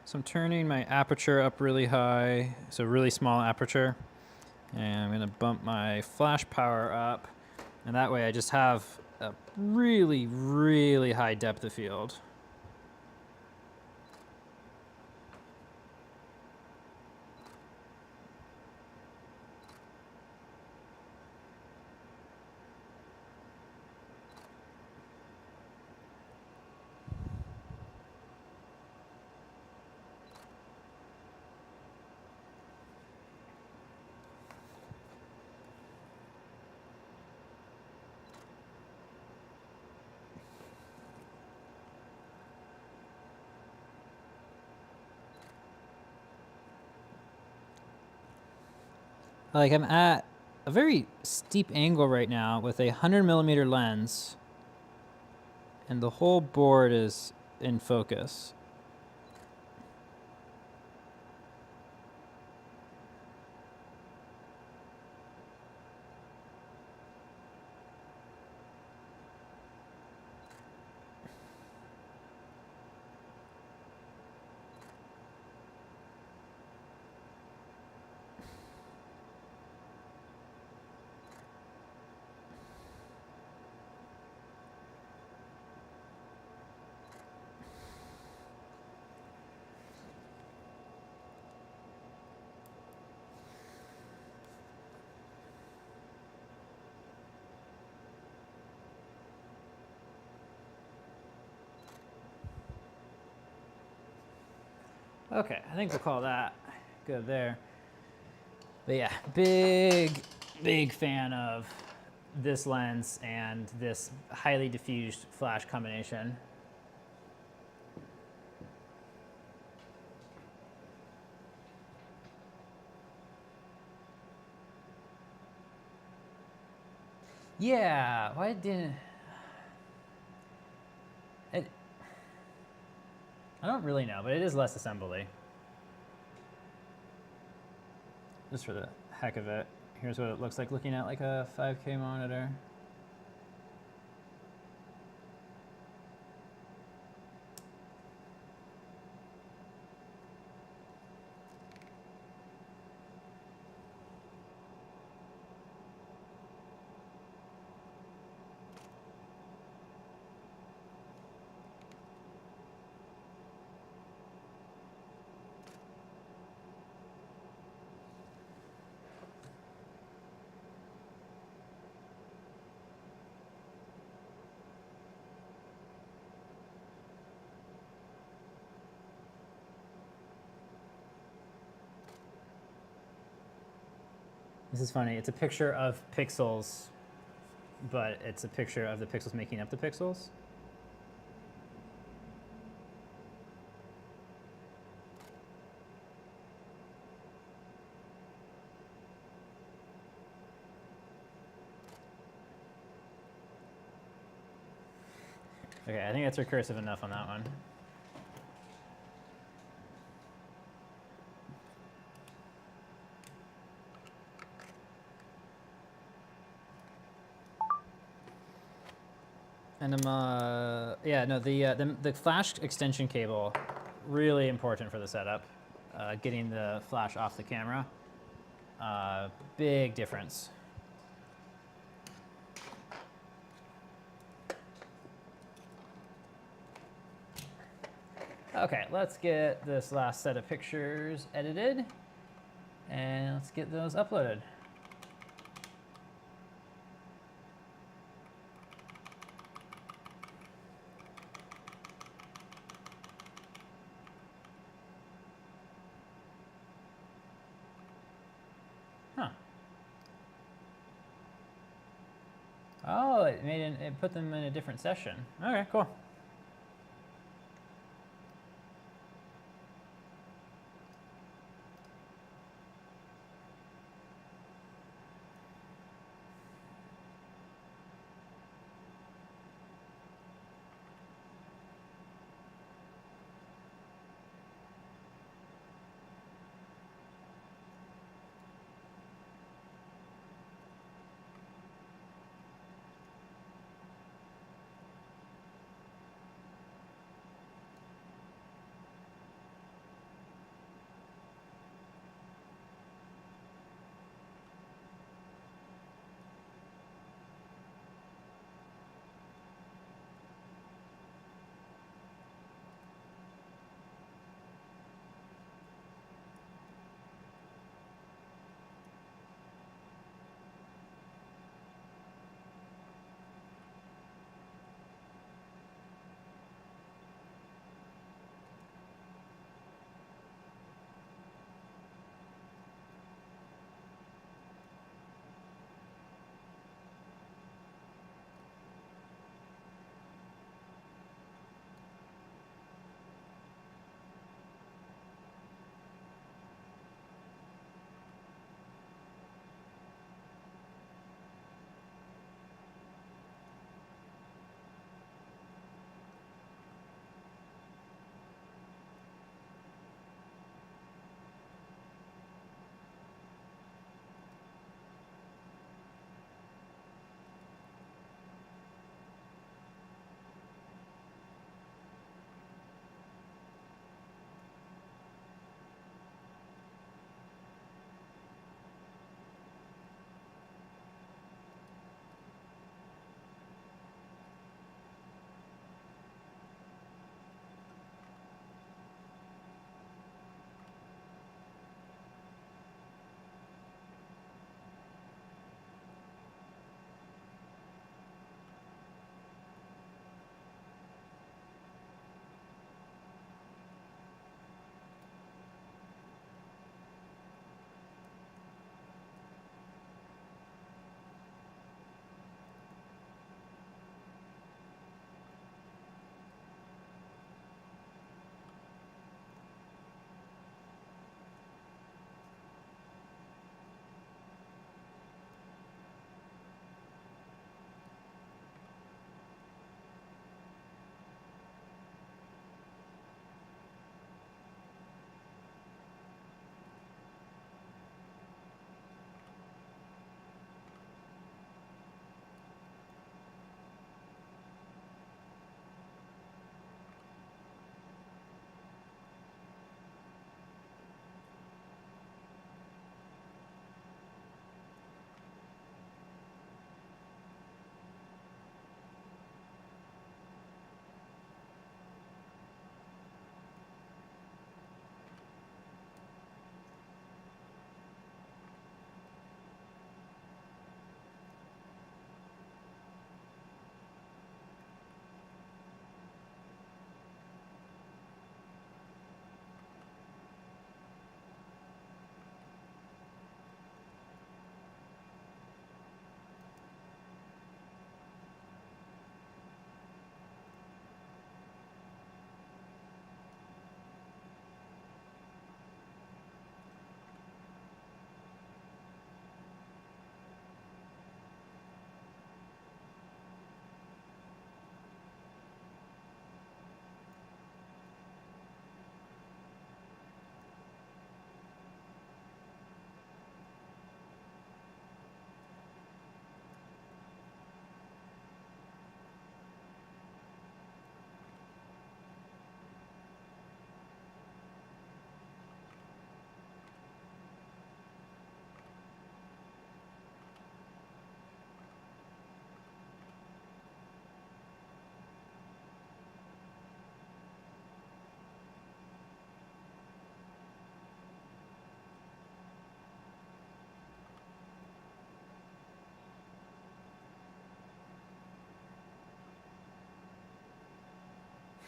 Speaker 2: So I'm turning my aperture up really high, so really small aperture. And I'm gonna bump my flash power up, and that way I just have a really, really high depth of field. Like I'm at a very steep angle right now with a 100mm lens, and the whole board is in focus. Okay, I think we'll call that good there. But yeah, big fan of this lens and this highly diffused flash combination. Yeah, why didn't it? I don't really know, but it is less assembly. Just for the heck of it. Here's what it looks like looking at like a 5K monitor. This is funny. It's a picture of pixels, but it's a picture of the pixels making up the pixels. Okay, I think that's recursive enough on that one. And yeah, no, the flash extension cable, really important for the setup. Getting the flash off the camera, big difference. Okay, let's get this last set of pictures edited, and let's get those uploaded. Huh. Oh, it put them in a different session. Okay, cool.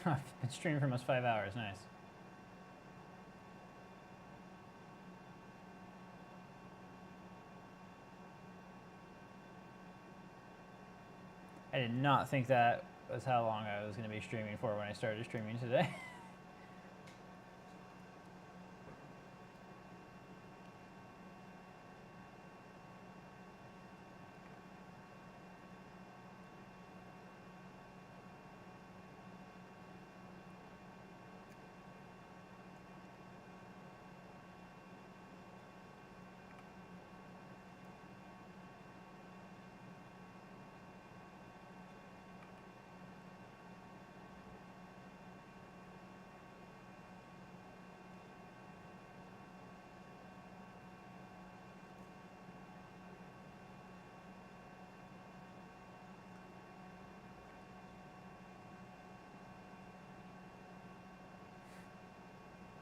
Speaker 1: I've been streaming for almost 5 hours. Nice. I did not think that was how long I was going to be streaming for when I started streaming today.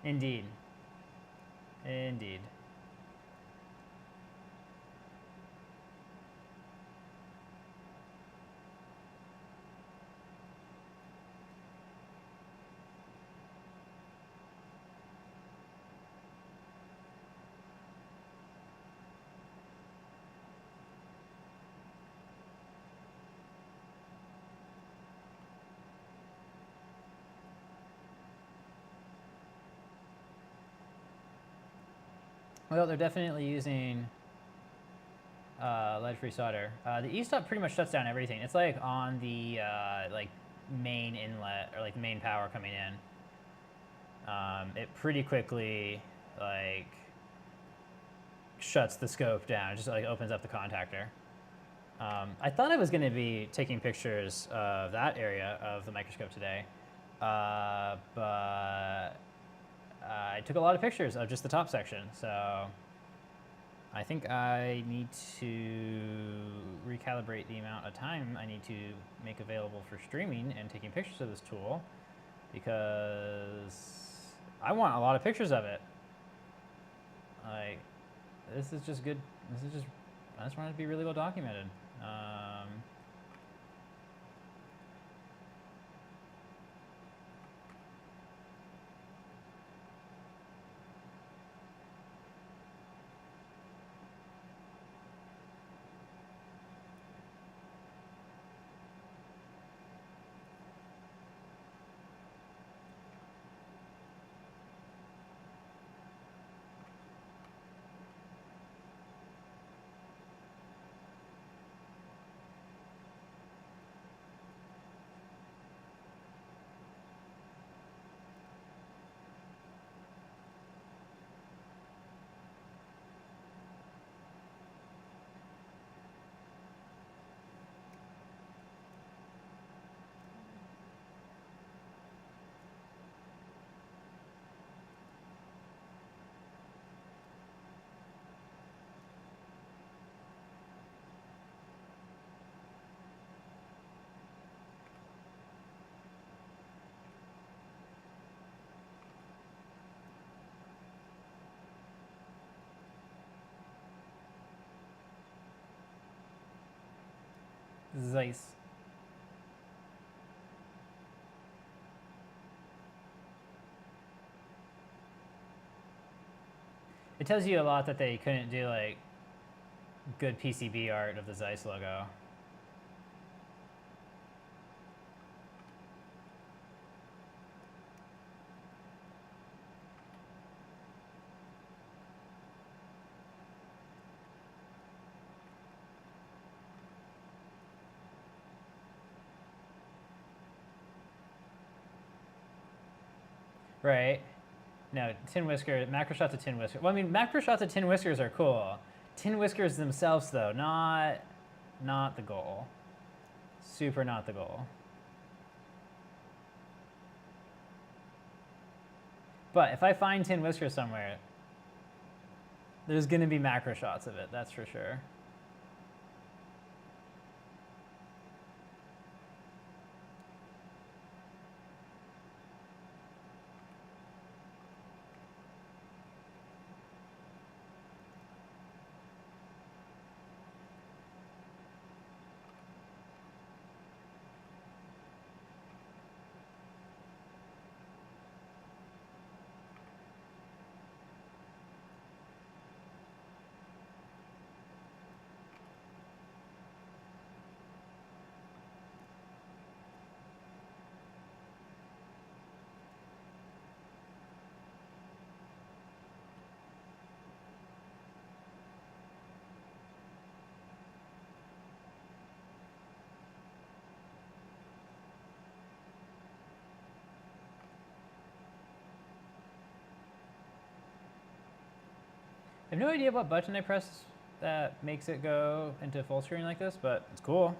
Speaker 1: Indeed. Indeed. Well, they're definitely using lead-free solder. The e-stop pretty much shuts down everything. It's like on the like main inlet or like the main power coming in. It pretty quickly like shuts the scope down. It just like opens up the contactor. I thought I was going to be taking pictures of that area of the microscope today, but I took a lot of pictures of just the top section, so I think I need to recalibrate the amount of time I need to make available for streaming and taking pictures of this tool, because I want a lot of pictures of it. Like, this is just good. This is just, I just want it to be really well documented. Zeiss. It tells you a lot that they couldn't do like good PCB art of the Zeiss logo. Right. No, tin whisker, macro shots of tin whiskers. Well, I mean, macro shots of tin whiskers are cool. Tin whiskers themselves, though, not the goal. Super not the goal. But if I find tin whiskers somewhere, there's going to be macro shots of it, that's for sure. have no idea what button I press that makes it go into full screen like this, but it's cool.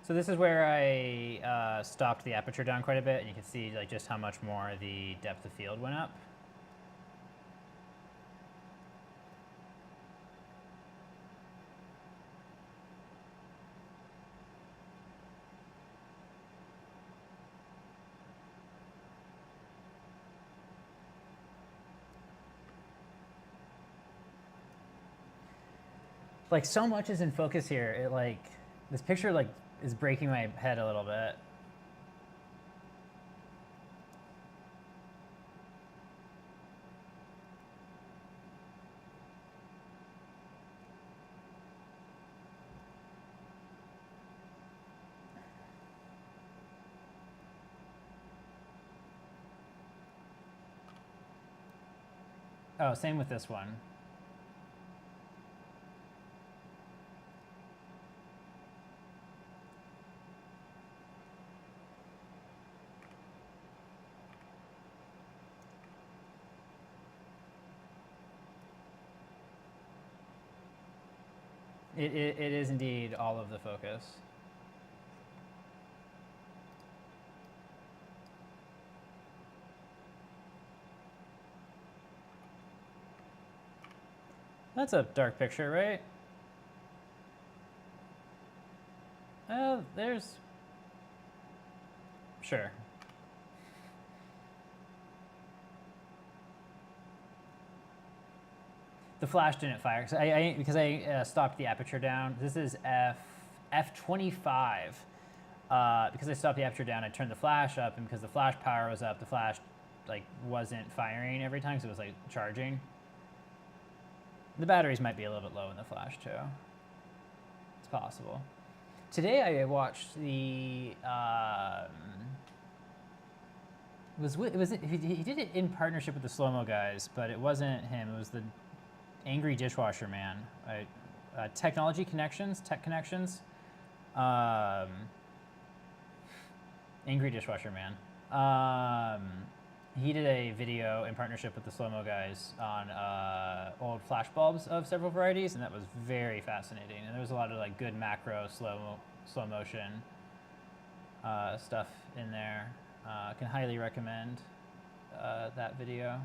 Speaker 1: So this is where I stopped the aperture down quite a bit, and you can see like just how much more the depth of field went up. Like so much is in focus here. It like this picture like is breaking my head a little bit. Oh, same with this one. It is indeed all of the focus. That's a dark picture, right? There's... Sure. The flash didn't fire because I stopped the aperture down. This is F25. Because I stopped the aperture down, I turned the flash up, and because the flash power was up, the flash like wasn't firing every time, so it was like charging. The batteries might be a little bit low in the flash too. It's possible. Today I watched the. He did it in partnership with the Slow-Mo guys, but it wasn't him. It was the Angry Dishwasher Man. Technology Connections, Tech Connections. Angry Dishwasher Man. He did a video in partnership with the Slow-Mo guys on old flash bulbs of several varieties, and that was very fascinating. And there was a lot of like good macro slow motion stuff in there. Can highly recommend that video.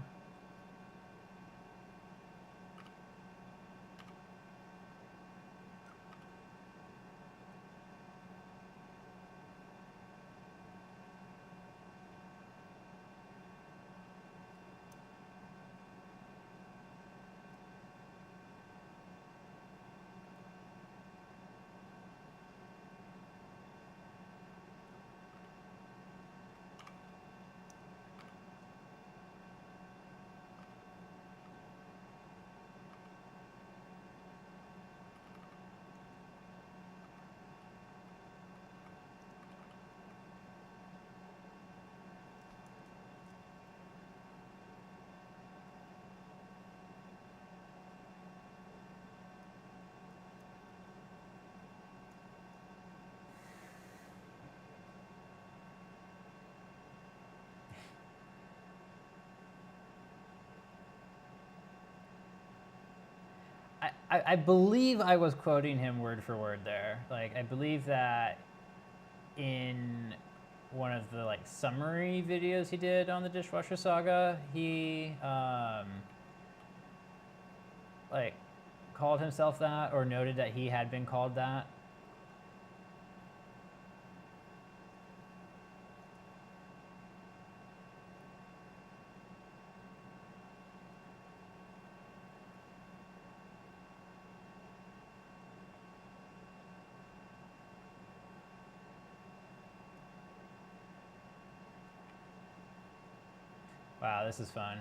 Speaker 1: I believe I was quoting him word for word there. Like, I believe that in one of the like summary videos he did on the Dishwasher Saga, he like called himself that or noted that he had been called that. Wow, this is fun.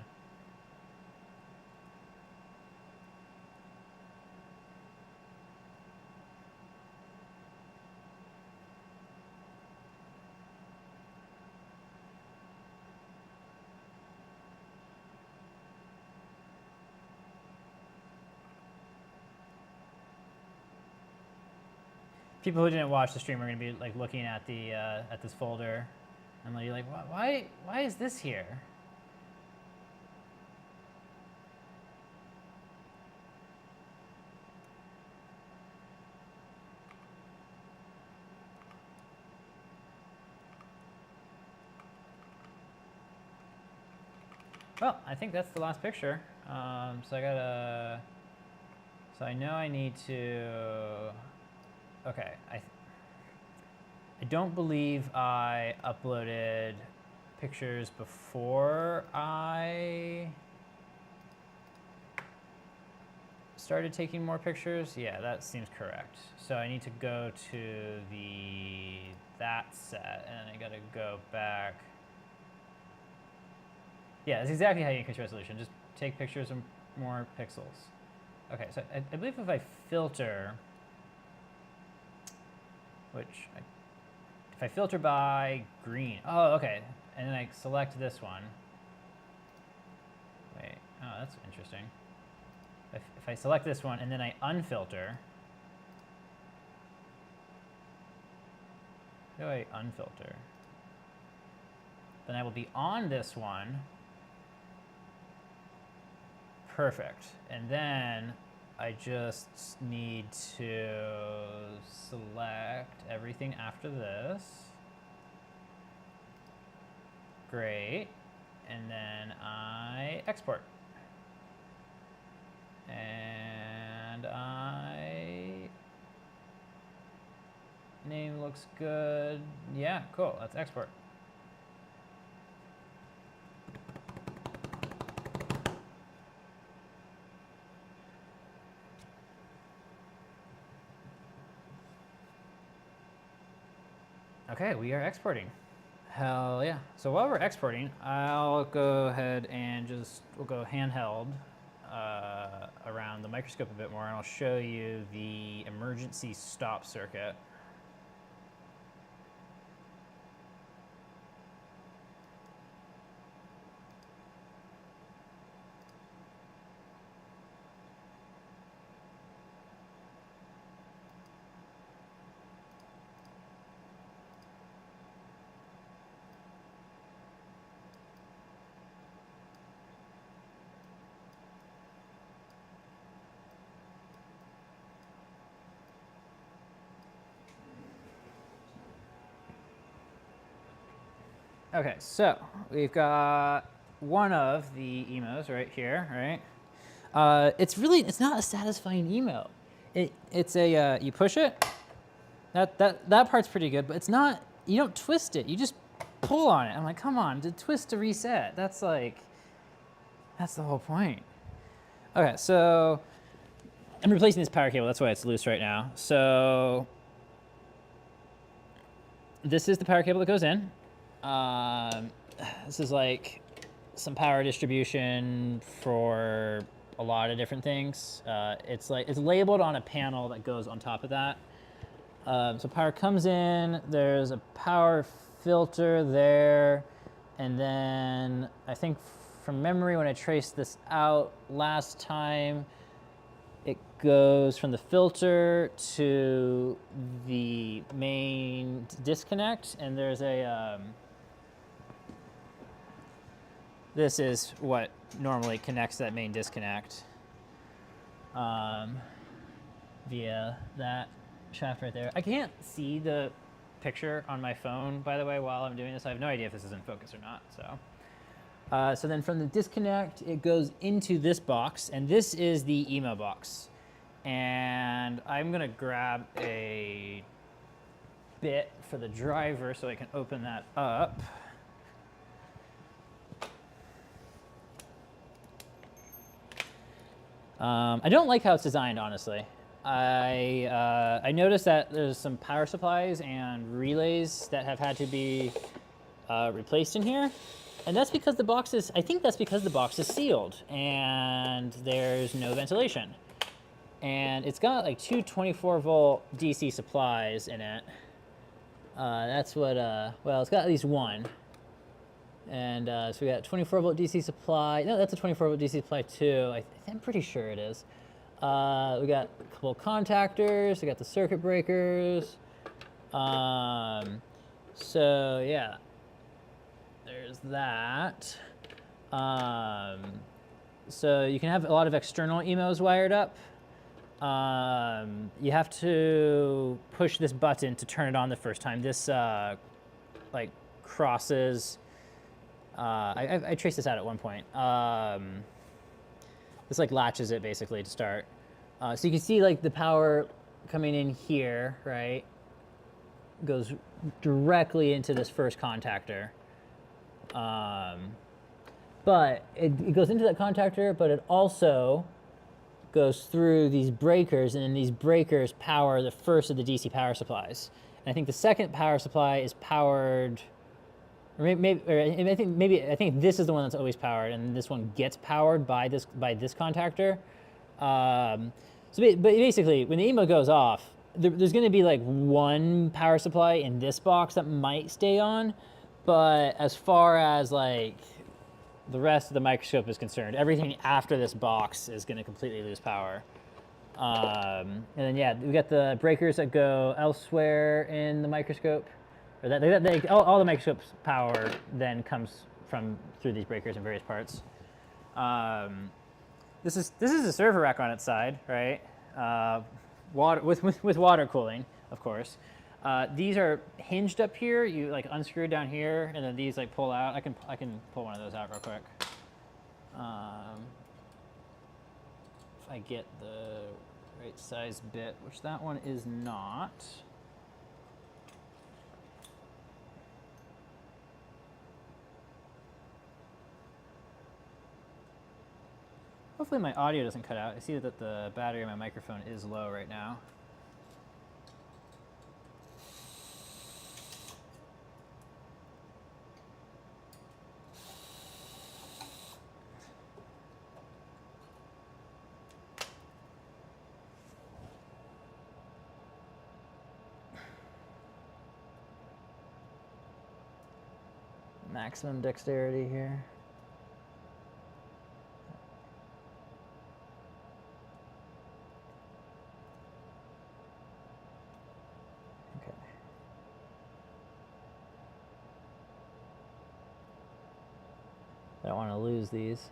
Speaker 1: People who didn't watch the stream are going to be like looking at the at this folder, and they're like, why is this here? Well, I think that's the last picture. So I gotta. So I know I need to. Okay, I don't believe I uploaded pictures before I started taking more pictures. Yeah, that seems correct. So I need to go to that set, and then I gotta go back. Yeah, that's exactly how you increase resolution. Just take pictures of more pixels. Okay, so I believe if I filter, if I filter by green, oh, okay, and then I select this one. Wait, oh, that's interesting. If I select this one and then I unfilter, how do I unfilter? Then I will be on this one. Perfect. And then I just need to select everything after this. Great. And then I export. And name looks good. Yeah, cool. Let's export. Okay, we are exporting. Hell yeah. So while we're exporting, I'll go ahead and we'll go handheld around the microscope a bit more, and I'll show you the emergency stop circuit. Okay, so we've got one of the emos right here, right? It's not a satisfying emo. It's a, you push it, that part's pretty good, but it's not, you don't twist it, you just pull on it. I'm like, come on, to twist to reset, that's the whole point. Okay, so I'm replacing this power cable, that's why it's loose right now. So this is the power cable that goes in. This is like some power distribution for a lot of different things. It's labeled on a panel that goes on top of that. So power comes in, there's a power filter there, and then I think from memory when I traced this out last time, it goes from the filter to the main disconnect, and there's a this is what normally connects that main disconnect via that shaft right there. I can't see the picture on my phone, by the way, while I'm doing this. I have no idea if this is in focus or not. So then from the disconnect, it goes into this box, and this is the emo box. And I'm gonna grab a bit for the driver so I can open that up. I don't like how it's designed, honestly. I noticed that there's some power supplies and relays that have had to be replaced in here. And that's because the box is, I think that's because the box is sealed and there's no ventilation. And it's got like two 24-volt DC supplies in it. That's what, well, it's got at least one. And so we got 24-volt DC supply. No, that's a 24-volt DC supply too. I'm pretty sure it is. We got a couple contactors. We got the circuit breakers. So yeah, there's that. So you can have a lot of external emos wired up. You have to push this button to turn it on the first time. This like crosses. I traced this out at one point. This like latches it basically to start. So you can see like the power coming in here, right? Goes directly into this first contactor. But it goes into that contactor, but it also goes through these breakers, and then these breakers power the first of the DC power supplies. And I think the second power supply is powered, or I think this is the one that's always powered, and this one gets powered by this contactor. But basically, when the emo goes off, there's going to be like one power supply in this box that might stay on, but as far as like the rest of the microscope is concerned, everything after this box is going to completely lose power. And then yeah, we got the breakers that go elsewhere in the microscope, or all the microscope's power then comes through these breakers in various parts. This is a server rack on its side, right? Water with water cooling, of course. These are hinged up here. You like unscrew down here, and then these like pull out. I can pull one of those out real quick. If I get the right size bit, which that one is not. Hopefully my audio doesn't cut out. I see that the battery on my microphone is low right now. Maximum dexterity here. Okay. I don't want to lose these.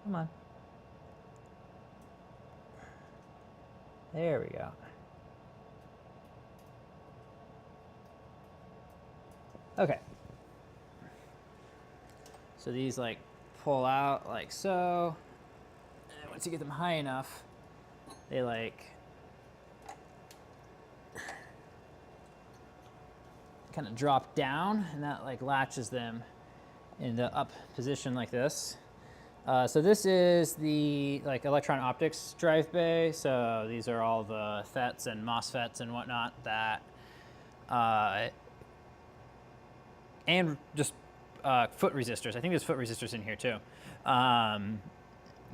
Speaker 1: Come on. There we go. Okay. So these like pull out like so. And once you get them high enough, they like kind of drop down, and that like latches them in the up position like this. So this is the like electron optics drive bay. So these are all the FETs and MOSFETs and whatnot that, and just foot resistors. I think there's foot resistors in here too,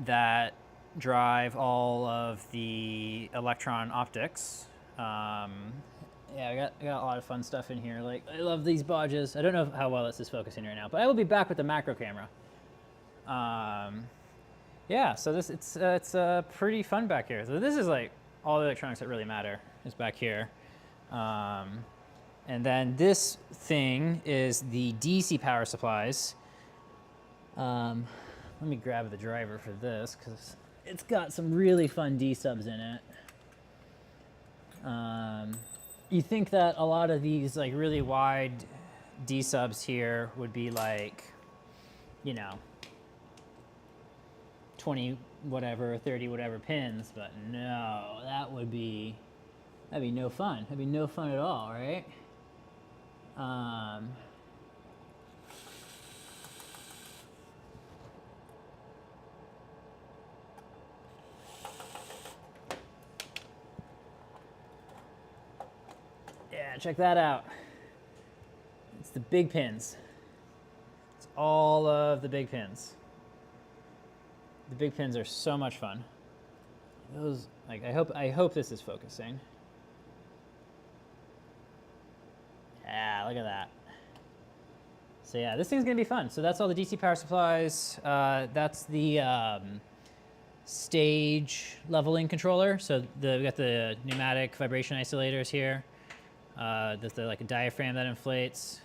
Speaker 1: that drive all of the electron optics. Yeah, I got a lot of fun stuff in here. Like I love these bodges. I don't know how well this is focusing right now, but I will be back with the macro camera. Yeah, so it's pretty fun back here. So this is like all the electronics that really matter is back here. And then this thing is the DC power supplies. Let me grab the driver for this because it's got some really fun D subs in it. You think that a lot of these like really wide D subs here would be like, you know, 20 whatever, 30 whatever pins, but no, that'd be no fun. That'd be no fun at all, right? Yeah, check that out. It's the big pins. It's all of the big pins. The big pins are so much fun. Those, like, I hope this is focusing. Yeah, look at that. So yeah, this thing's gonna be fun. So that's all the DC power supplies. That's the stage leveling controller. So we got the pneumatic vibration isolators here. There's like a diaphragm that inflates.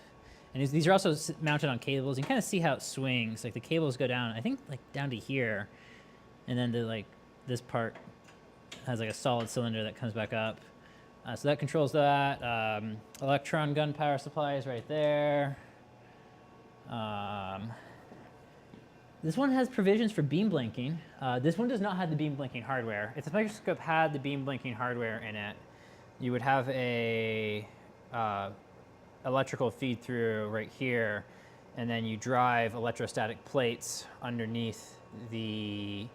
Speaker 1: And these are also mounted on cables. You can kind of see how it swings. Like the cables go down, I think like down to here. And then this part has like a solid cylinder that comes back up. So that controls that. Electron gun power supply is right there. This one has provisions for beam blinking. This one does not have the beam blinking hardware. If the microscope had the beam blinking hardware in it, you would have a electrical feed through right here, and then you drive electrostatic plates underneath the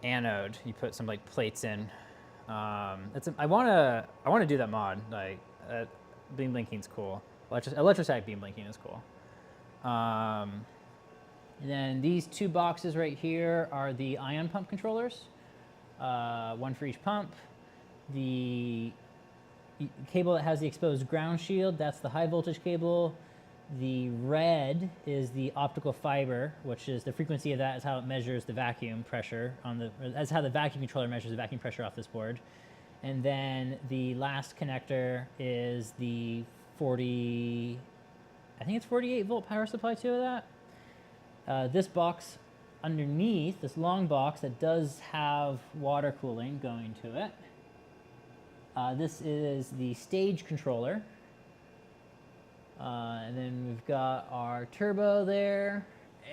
Speaker 1: anode. You put some like plates in. I want to do that mod. Like beam blinking's cool. Electrostatic beam blinking is cool. And then these two boxes right here are the ion pump controllers. One for each pump. The cable that has the exposed ground shield, that's the high voltage cable. The red is the optical fiber, which is the frequency of that is how it measures the vacuum pressure that's how the vacuum controller measures the vacuum pressure off this board. And then the last connector is the 40, I think it's 48 volt power supply to that. This box underneath, this long box that does have water cooling going to it. This is the stage controller. And then we've got our turbo there,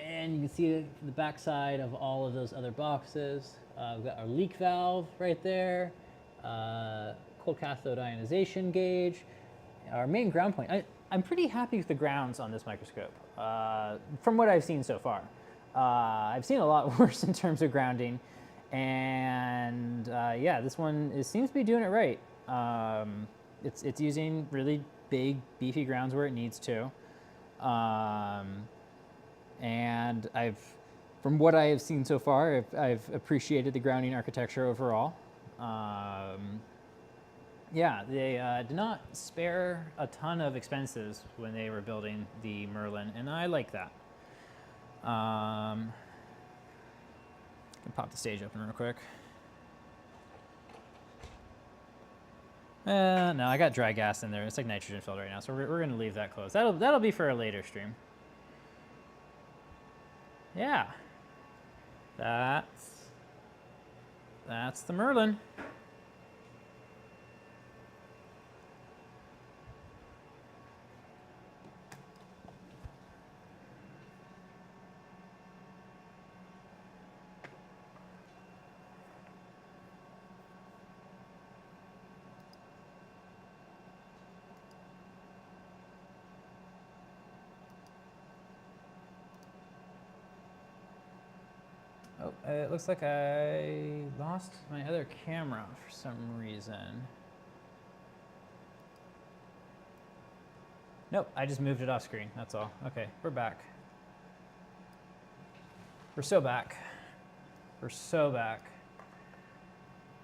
Speaker 1: and you can see the backside of all of those other boxes. We've got our leak valve right there, cold cathode ionization gauge, our main ground point. I'm pretty happy with the grounds on this microscope, from what I've seen so far. I've seen a lot worse in terms of grounding, and yeah, this one seems to be doing it right. It's using really big, beefy grounds where it needs to. And from what I have seen so far, I've appreciated the grounding architecture overall. Yeah, they did not spare a ton of expenses when they were building the Merlin, and I like that. I can pop the stage open real quick. No, I got dry gas in there. It's like nitrogen filled right now, so we're going to leave that closed. That'll be for a later stream. Yeah, that's the Merlin. Oh, it looks like I lost my other camera for some reason. Nope, I just moved it off screen, that's all. Okay, we're back. We're so back. We're so back.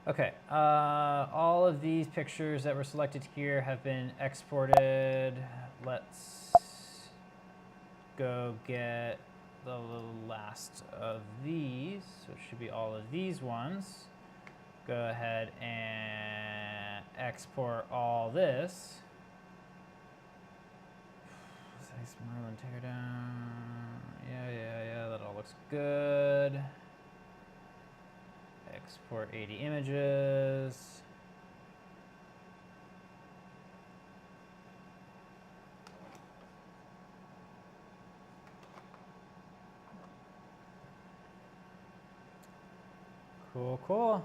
Speaker 1: Okay, all of these pictures that were selected here have been exported. Let's go get the last of these, which should be all of these ones. Go ahead and export all this. Zeiss Merlin teardown. Yeah, that all looks good. Export 80 images. Cool, cool.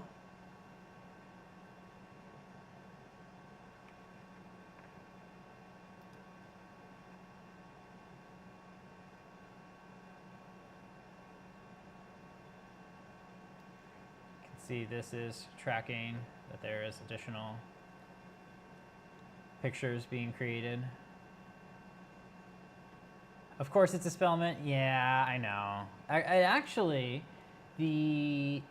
Speaker 1: You can see this is tracking that there is additional pictures being created. Of course, it's a Spellman. Yeah, I know. I actually, the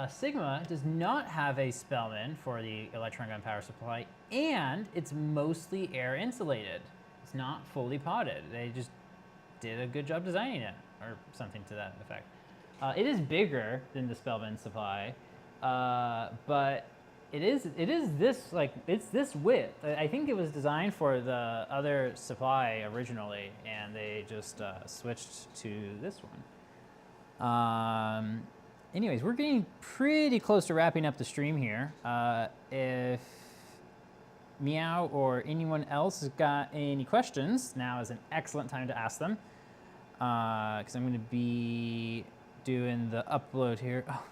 Speaker 1: Sigma does not have a Spellman for the electron gun power supply, and it's mostly air insulated. It's not fully potted. They just did a good job designing it, or something to that effect. It is bigger than the Spellman supply, but it's this width. I think it was designed for the other supply originally, and they just switched to this one. Anyways, we're getting pretty close to wrapping up the stream here. If Meow or anyone else has got any questions, now is an excellent time to ask them, because I'm going to be doing the upload here. Oh,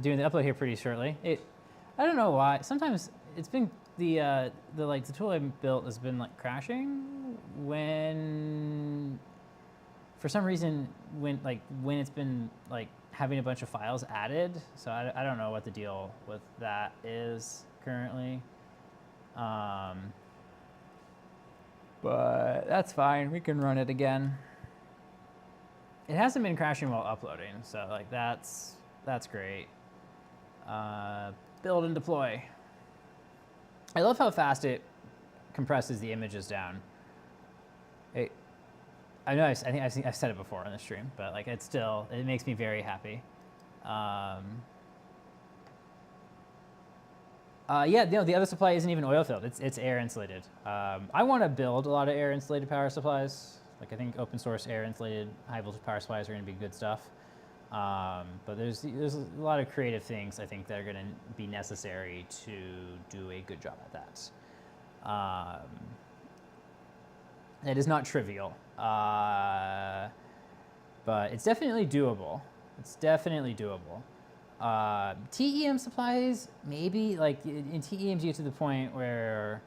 Speaker 1: doing the upload here pretty shortly. I don't know why. Sometimes it's been the tool I built has been like crashing when, for some reason, when it's been like having a bunch of files added. So I don't know what the deal with that is currently. But that's fine. We can run it again. It hasn't been crashing while uploading, so like that's great. Build and deploy. I love how fast it compresses the images down. I know I think I've said it before on the stream, but like it makes me very happy. Yeah, the other supply isn't even oil filled. It's air insulated. I want to build a lot of air insulated power supplies. Like I think open source air insulated high voltage power supplies are going to be good stuff. But there's a lot of creative things I think that are going to be necessary to do a good job at that. It is not trivial, but it's definitely doable. It's definitely doable. TEM supplies, maybe, like in TEMs you get to the point where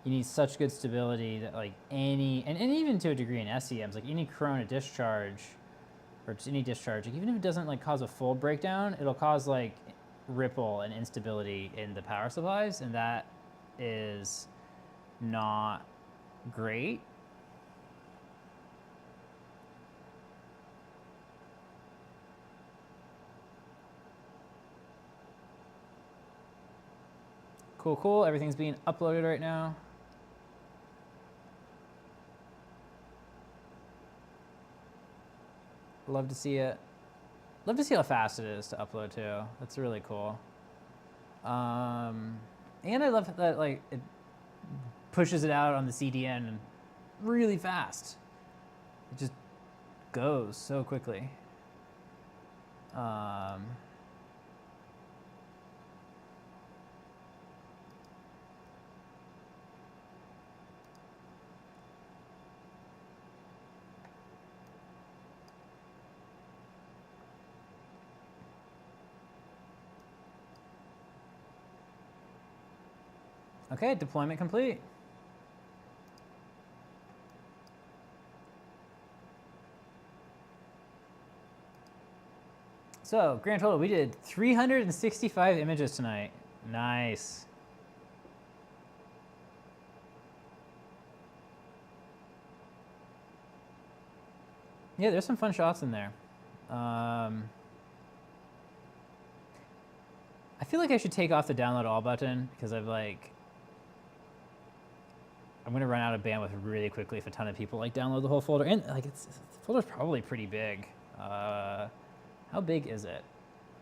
Speaker 1: you need such good stability that like and even to a degree in SEMs, like any corona discharge or just any discharge, like even if it doesn't like cause a full breakdown, it'll cause like ripple and instability in the power supplies, and that is not great. Cool. Everything's being uploaded right now. Love to see it. Love to see how fast it is to upload too. That's really cool. And I love that like it pushes it out on the CDN really fast. It just goes so quickly. Okay, deployment complete. So, grand total, we did 365 images tonight. Nice. Yeah, there's some fun shots in there. I feel like I should take off the download all button because I'm gonna run out of bandwidth really quickly if a ton of people like download the whole folder. And like the folder's probably pretty big. How big is it?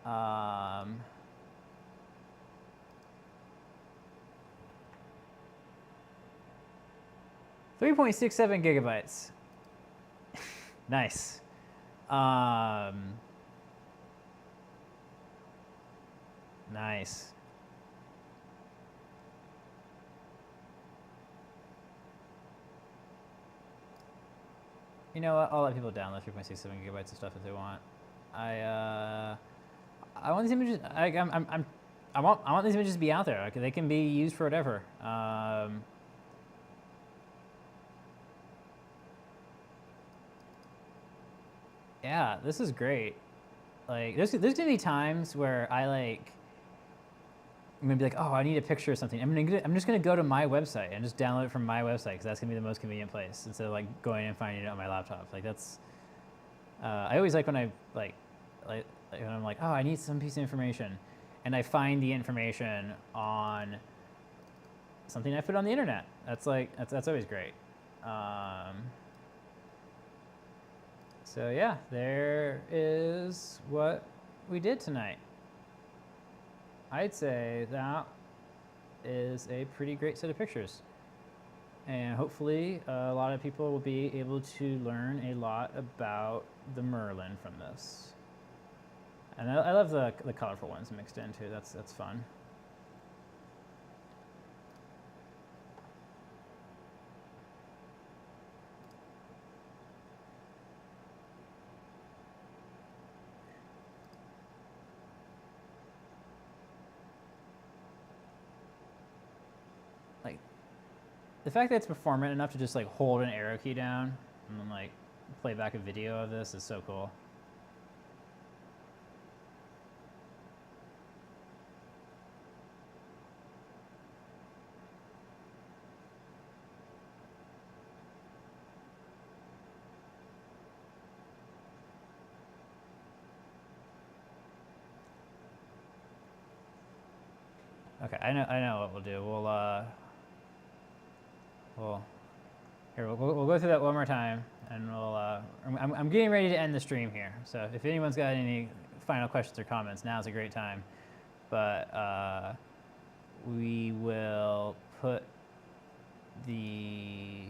Speaker 1: 3.67 gigabytes. Nice. Nice. You know what? I'll let people download 3.67 gigabytes of stuff if they want. I want these images. I want these images to be out there. Like, they can be used for whatever. Yeah, this is great. Like, there's gonna be times where I I'm gonna be like, oh, I need a picture of something. I'm just gonna go to my website and just download it from my website because that's gonna be the most convenient place instead of like going and finding it on my laptop. Like that's, I always like when when I'm like, oh, I need some piece of information, and I find the information on something I put on the internet. That's always great. So yeah, there is what we did tonight. I'd say that is a pretty great set of pictures. And hopefully a lot of people will be able to learn a lot about the Merlin from this. And I love the colorful ones mixed in too, that's fun. Like, the fact that it's performant enough to just like hold an arrow key down and then like play back a video of this is so cool. Okay, I know what we'll do. We'll go through that one more time, and I'm getting ready to end the stream here. So if anyone's got any final questions or comments, now's a great time. But we will put the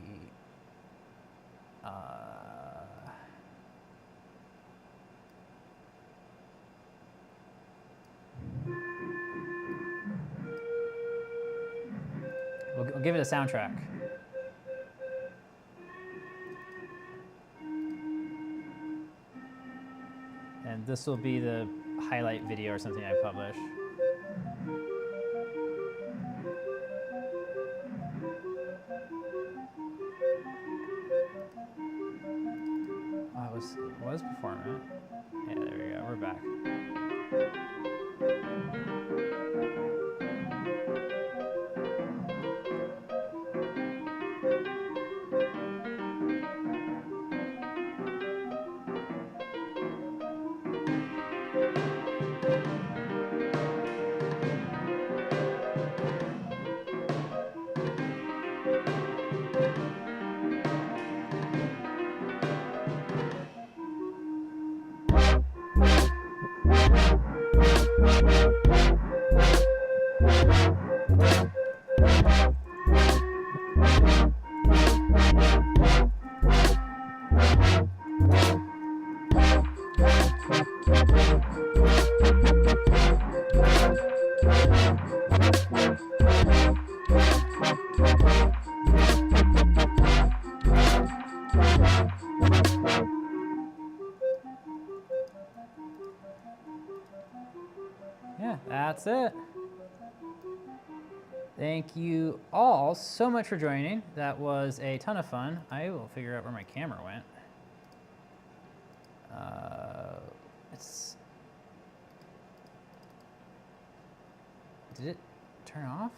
Speaker 1: we'll give it a soundtrack. And this will be the highlight video or something I publish. Oh, it was performant. Yeah, there we go, we're back. Yeah, that's it. Thank you all so much for joining. That was a ton of fun. I will figure out where my camera went. Did it turn off?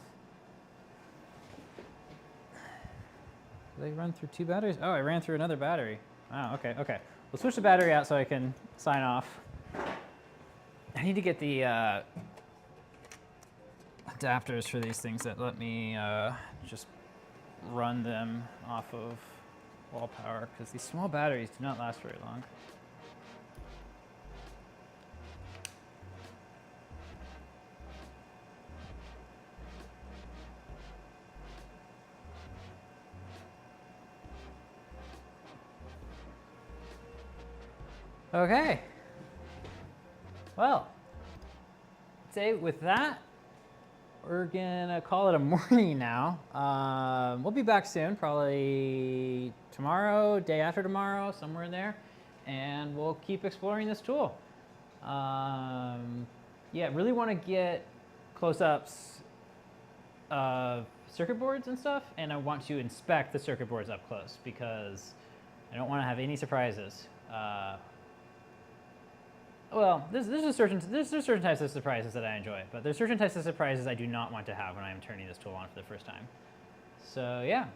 Speaker 1: Did I run through 2 batteries? Oh, I ran through another battery. Wow, okay. We'll switch the battery out so I can sign off. I need to get the adapters for these things that let me just run them off of wall power, because these small batteries do not last very long. Okay. Well, say with that, we're gonna call it a morning now. We'll be back soon, probably tomorrow, day after tomorrow, somewhere in there, and we'll keep exploring this tool. Yeah, really want to get close-ups of circuit boards and stuff, and I want to inspect the circuit boards up close because I don't want to have any surprises. well, there's certain types of surprises that I enjoy, but there's certain types of surprises I do not want to have when I'm turning this tool on for the first time. So yeah,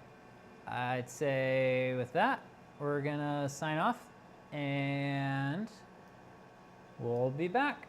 Speaker 1: I'd say with that, we're gonna sign off, and we'll be back.